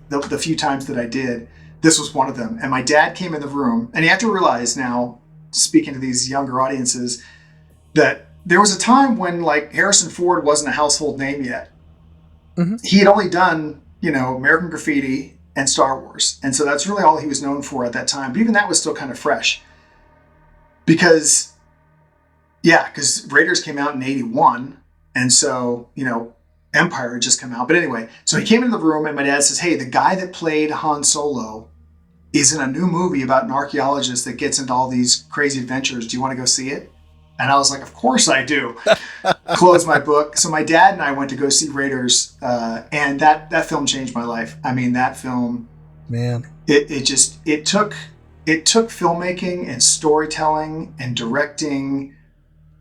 the few times that I did, this was one of them. And my dad came in the room, and you have to realize now, speaking to these younger audiences, that there was a time when like Harrison Ford wasn't a household name yet. Mm-hmm. He had only done, American Graffiti and Star Wars. And so that's really all he was known for at that time. But even that was still kind of fresh. Because Raiders came out in 81. And so, Empire had just come out. But anyway, so he came into the room and my dad says, hey, the guy that played Han Solo is in a new movie about an archaeologist that gets into all these crazy adventures. Do you want to go see it? And I was like, of course I do. Closed my book. So my dad and I went to go see Raiders, and that film changed my life. I mean, that film, man, it took filmmaking and storytelling and directing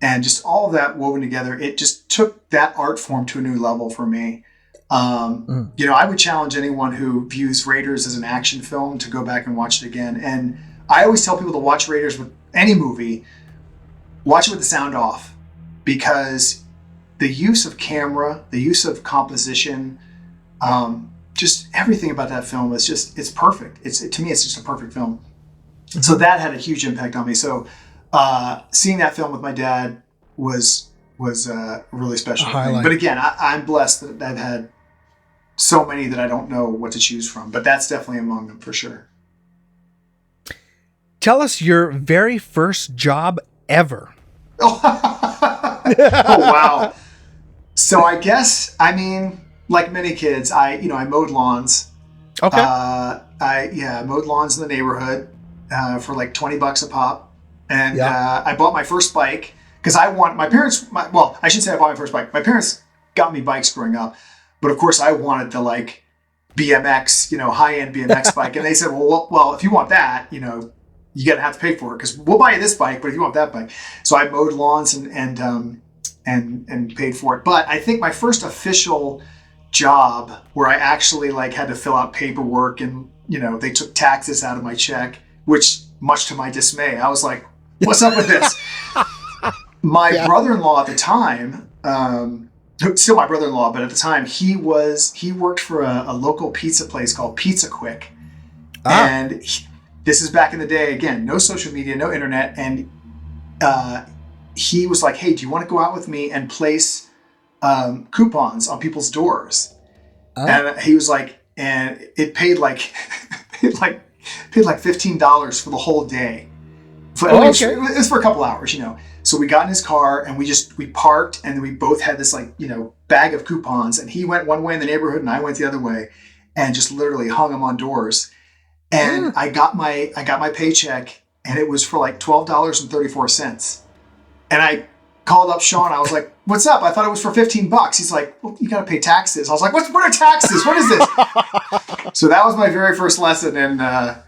and just all of that woven together. It just took that art form to a new level for me. I would challenge anyone who views Raiders as an action film to go back and watch it again. And I always tell people to watch Raiders with any movie. Watch it with the sound off, because the use of camera, the use of composition, just everything about that film is it's perfect. To me, it's just a perfect film. And so that had a huge impact on me. So seeing that film with my dad was a really special thing. But again, I'm blessed that I've had so many that I don't know what to choose from, but that's definitely among them for sure. Tell us your very first job ever. Oh, wow. So I guess, like many kids, I mowed lawns. Okay. I mowed lawns in the neighborhood for like $20 a pop. And I bought my first bike because I should say I bought my first bike. My parents got me bikes growing up, but of course I wanted the like BMX, high-end BMX bike. And they said, well, if you want that, you're going to have to pay for it because we'll buy you this bike, but if you want that bike. So I mowed lawns and paid for it. But I think my first official job where I actually like had to fill out paperwork and, they took taxes out of my check, which much to my dismay, I was like, what's up with this? My brother-in-law at the time, still my brother-in-law, but at the time he worked for a local pizza place called Pizza Quick. And this is back in the day, again, no social media, no internet. And he was like, hey, do you want to go out with me and place coupons on people's doors? And he was like, and it paid like $15 for the whole day. It was for a couple hours, So we got in his car and we parked, and then we both had this bag of coupons, and he went one way in the neighborhood and I went the other way, and just literally hung them on doors. And I got my paycheck, and it was for like $12.34. And I called up Sean. I was like, what's up? I thought it was for $15. He's like, well, you got to pay taxes. I was like, what are taxes? What is this? So that was my very first lesson into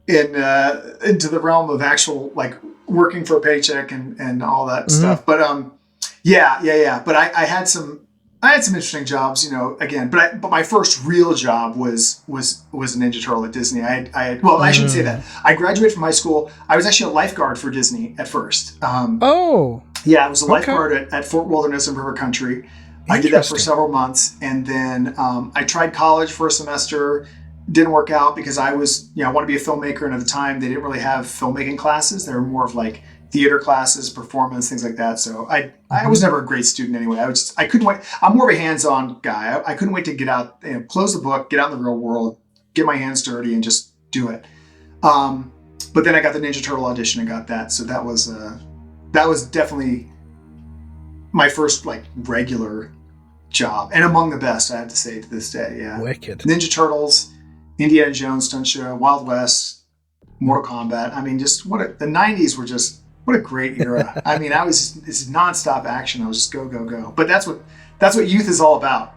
the realm of actual like working for a paycheck and all that stuff. But yeah. But I had some interesting jobs, you know, again, but my first real job was a Ninja Turtle at Disney. I shouldn't say that. I graduated from high school. I was actually a lifeguard for Disney at first. Yeah, I was a lifeguard at Fort Wilderness and River Country. I did that for several months. And then I tried college for a semester. Didn't work out because I was, you know, I want to be a filmmaker. And at the time, they didn't really have filmmaking classes. They were more of like theater classes, performance, things like that. So I was never a great student anyway. I couldn't wait. I'm more of a hands-on guy. I couldn't wait to get out, you know, close the book, get out in the real world, get my hands dirty and just do it. But then I got the Ninja Turtle audition and got that. So that was definitely my first like regular job and among the best, I have to say, to this day. Yeah. Wicked. Ninja Turtles, Indiana Jones stunt show, Wild West, Mortal Kombat. I mean, just the 90s were just, what a great era. I mean, it's nonstop action. I was just go, go, go. But that's what youth is all about.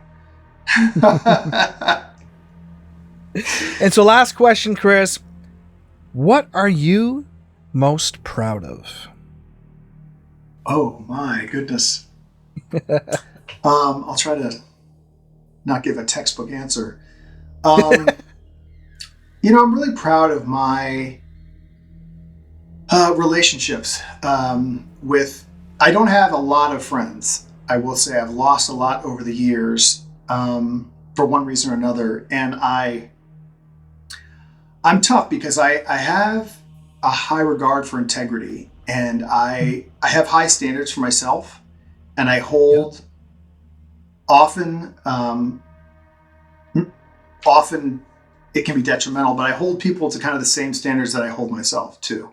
And so last question, Chris, what are you most proud of? Oh my goodness. I'll try to not give a textbook answer. You know, I'm really proud of my relationships I don't have a lot of friends. I will say I've lost a lot over the years for one reason or another. And I'm tough because I have a high regard for integrity and I have high standards for myself and I hold often it can be detrimental, but I hold people to kind of the same standards that I hold myself to.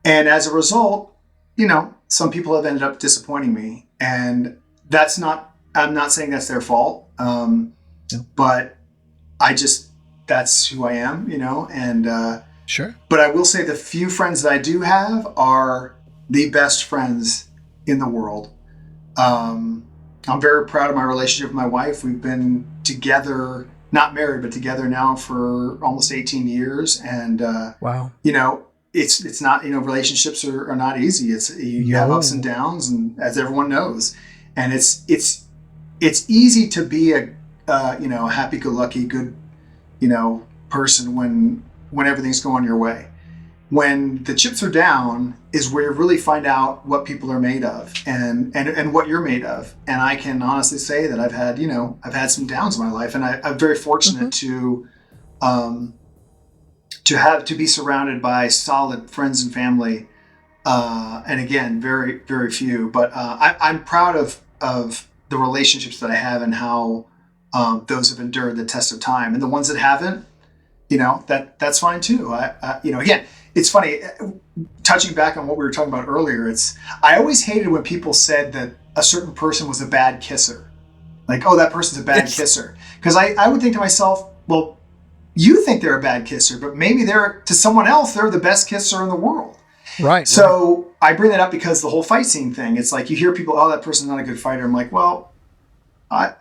And as a result, you know, some people have ended up disappointing me and I'm not saying that's their fault. But that's who I am, you know, and, sure. But I will say the few friends that I do have are the best friends in the world. I'm very proud of my relationship with my wife. We've been together, not married, but together now for almost 18 years. And, wow, you know, it's not, you know, relationships are not easy. You have ups and downs, and as everyone knows, and it's easy to be a you know, happy-go-lucky, good, you know, person when everything's going your way. When the chips are down is where you really find out what people are made of and what you're made of. And I can honestly say that I've had some downs in my life, and I'm very fortunate to be surrounded by solid friends and family. And again, very, very few, but I'm proud of the relationships that I have and how those have endured the test of time. And the ones that haven't, you know, that's fine too. You know, again, it's funny, touching back on what we were talking about earlier, I always hated when people said that a certain person was a bad kisser. Like, oh, that person's a bad kisser. Because I would think to myself, well, you think they're a bad kisser, but maybe to someone else, they're the best kisser in the world. Right. So I bring that up because the whole fight scene thing, it's like you hear people, oh, that person's not a good fighter. I'm like, well,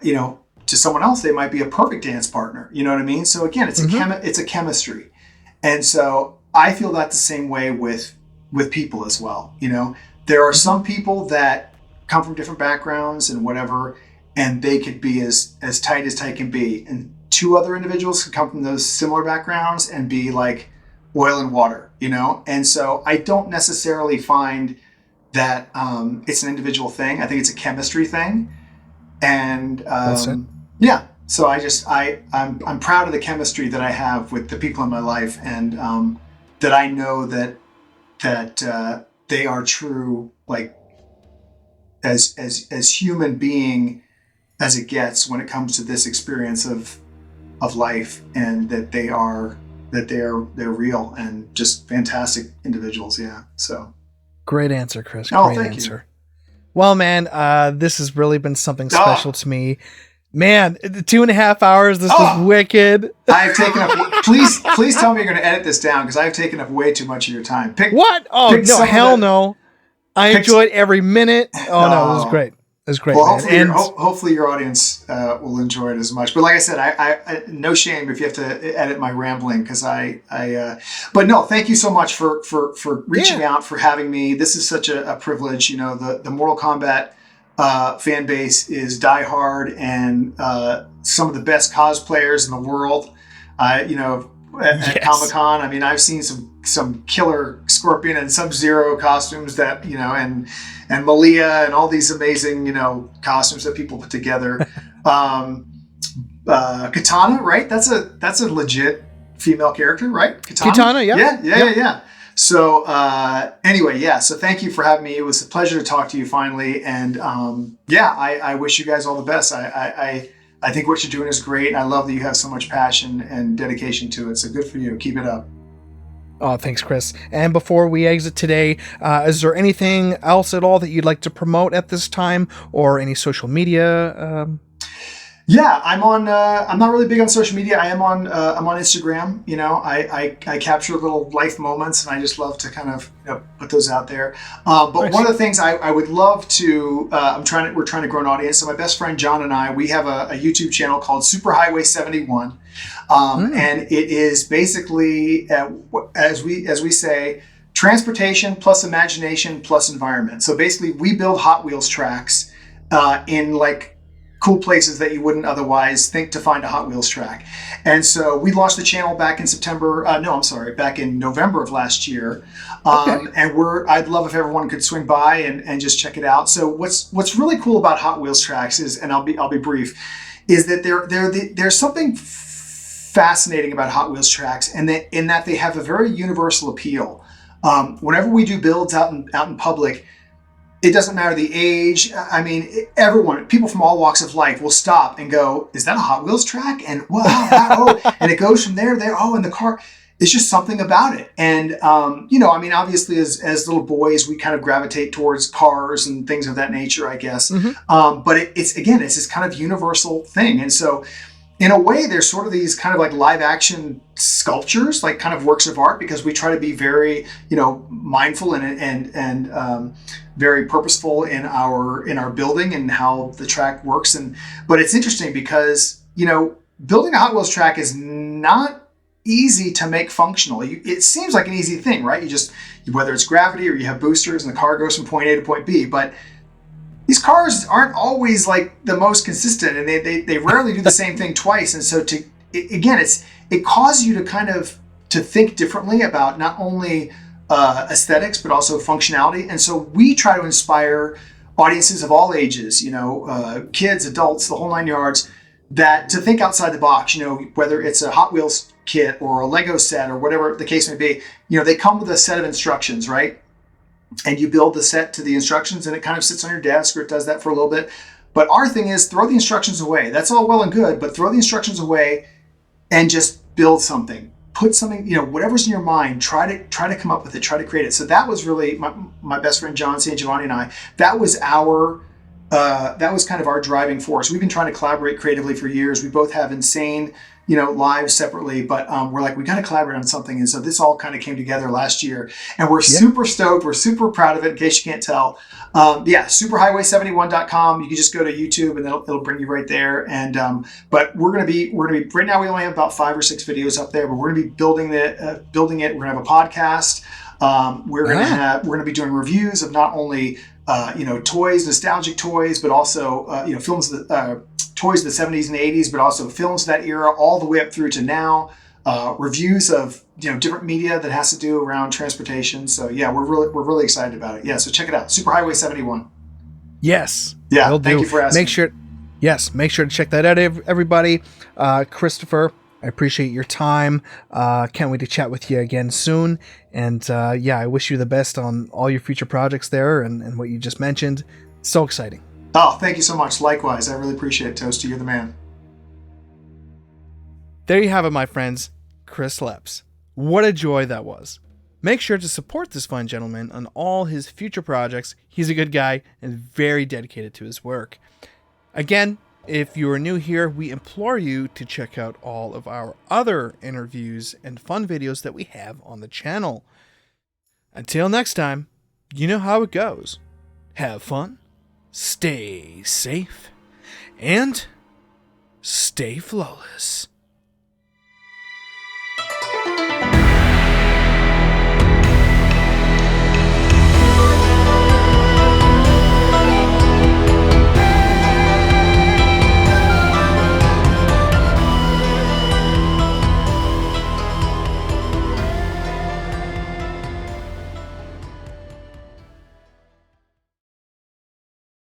you know, to someone else, they might be a perfect dance partner. You know what I mean? So again, it's a chemistry. And so I feel that the same way with people as well. You know, there are some people that come from different backgrounds and whatever, and they could be as tight as tight can be. And two other individuals could come from those similar backgrounds and be like oil and water, you know? And so I don't necessarily find that it's an individual thing. I think it's a chemistry thing. And yeah, so I'm proud of the chemistry that I have with the people in my life, and that I know that they are true, like as human being as it gets when it comes to this experience of life, and that they're real and just fantastic individuals. Yeah. So great answer, Chris. Oh, great thank answer. you. Well, man, this has really been something special to me. Man, 2.5 hours. This was wicked. I've taken up. Please tell me you're going to edit this down, because I've taken up way too much of your time. What? Oh no, hell no! I enjoyed every minute. Oh no, it was great. That's great, Well, man. hopefully, And hopefully your audience will enjoy it as much. But like I said, I no shame if you have to edit my rambling because but no, thank you so much for reaching out, for having me. This is such a privilege. You know, the Mortal Kombat fan base is diehard and some of the best cosplayers in the world. You know, at Comic-Con, I mean, I've seen some killer Scorpion and Sub-Zero costumes that, you know, and Malia and all these amazing, you know, costumes that people put together. Katana, right? That's a legit female character, right? Katana, yeah. Yeah. So anyway, yeah. So thank you for having me. It was a pleasure to talk to you finally. And I wish you guys all the best. I think what you're doing is great. And I love that you have so much passion and dedication to it. So good for you. Keep it up. Oh, thanks, Chris. And before we exit today, is there anything else at all that you'd like to promote at this time, or any social media? Yeah, I'm on. I'm not really big on social media. I'm on Instagram. You know, I capture little life moments, and I just love to kind of, you know, put those out there. But nice. One of the things I would love to, we're trying to grow an audience. So my best friend John and I, we have a YouTube channel called Superhighway 71, and it is basically, as we say, transportation plus imagination plus environment. So basically, we build Hot Wheels tracks in like cool places that you wouldn't otherwise think to find a Hot Wheels track. And so we launched the channel back in back in November of last year. And I'd love if everyone could swing by and just check it out. So what's really cool about Hot Wheels tracks is, and I'll be brief, is that there's something fascinating about Hot Wheels tracks, and in that they have a very universal appeal. Whenever we do builds out in public, it doesn't matter the age. I mean, people from all walks of life will stop and go, "Is that a Hot Wheels track?" And wow, and it goes from there. And the car. It's just something about it. And you know, I mean, obviously, as little boys, we kind of gravitate towards cars and things of that nature, I guess. Mm-hmm. But it's this kind of universal thing. And so, in a way, there's sort of these kind of like live action sculptures, like kind of works of art, because we try to be very, you know, mindful and very purposeful in our building and how the track works. But it's interesting because, you know, building a Hot Wheels track is not easy to make functional. It seems like an easy thing, right? Whether it's gravity or you have boosters and the car goes from point A to point B, but these cars aren't always like the most consistent, and they rarely do the same thing twice. And so it causes you to kind of to think differently about not only aesthetics, but also functionality. And so we try to inspire audiences of all ages, you know, kids, adults, the whole nine yards, that to think outside the box, you know, whether it's a Hot Wheels kit or a Lego set or whatever the case may be, you know, they come with a set of instructions, right? And you build the set to the instructions, and it kind of sits on your desk, or it does that for a little bit. But our thing is throw the instructions away. That's all well and good, but throw the instructions away and just build something. Put something, you know, whatever's in your mind, try to come up with it, try to create it. So that was really my best friend John St. Giovanni and I. That was kind of our driving force. We've been trying to collaborate creatively for years. We both have insane, you know, lives separately, but we're like, we got to collaborate on something. And so this all kind of came together last year, and we're super stoked. We're super proud of it, in case you can't tell. Superhighway71.com. You can just go to YouTube and it'll bring you right there. And, but we're going to be, right now we only have about 5 or 6 videos up there, but we're going to be building it. We're going to have a podcast. We're going to be doing reviews of not only, you know, toys, nostalgic toys, but also, you know, films that, toys of the 70s and 80s, but also films of that era, all the way up through to now. Reviews of, you know, different media that has to do around transportation. So yeah, we're really excited about it. Yeah, so check it out, Superhighway 71. Yes. Yeah. Thank you for asking. Make sure to check that out, everybody. Christopher, I appreciate your time. Can't wait to chat with you again soon. And I wish you the best on all your future projects there and what you just mentioned. So exciting. Oh, thank you so much. Likewise. I really appreciate it, Toasty. You're the man. There you have it, my friends. Chris Leps. What a joy that was. Make sure to support this fine gentleman on all his future projects. He's a good guy and very dedicated to his work. Again, if you are new here, we implore you to check out all of our other interviews and fun videos that we have on the channel. Until next time, you know how it goes. Have fun. stay safe, and stay flawless.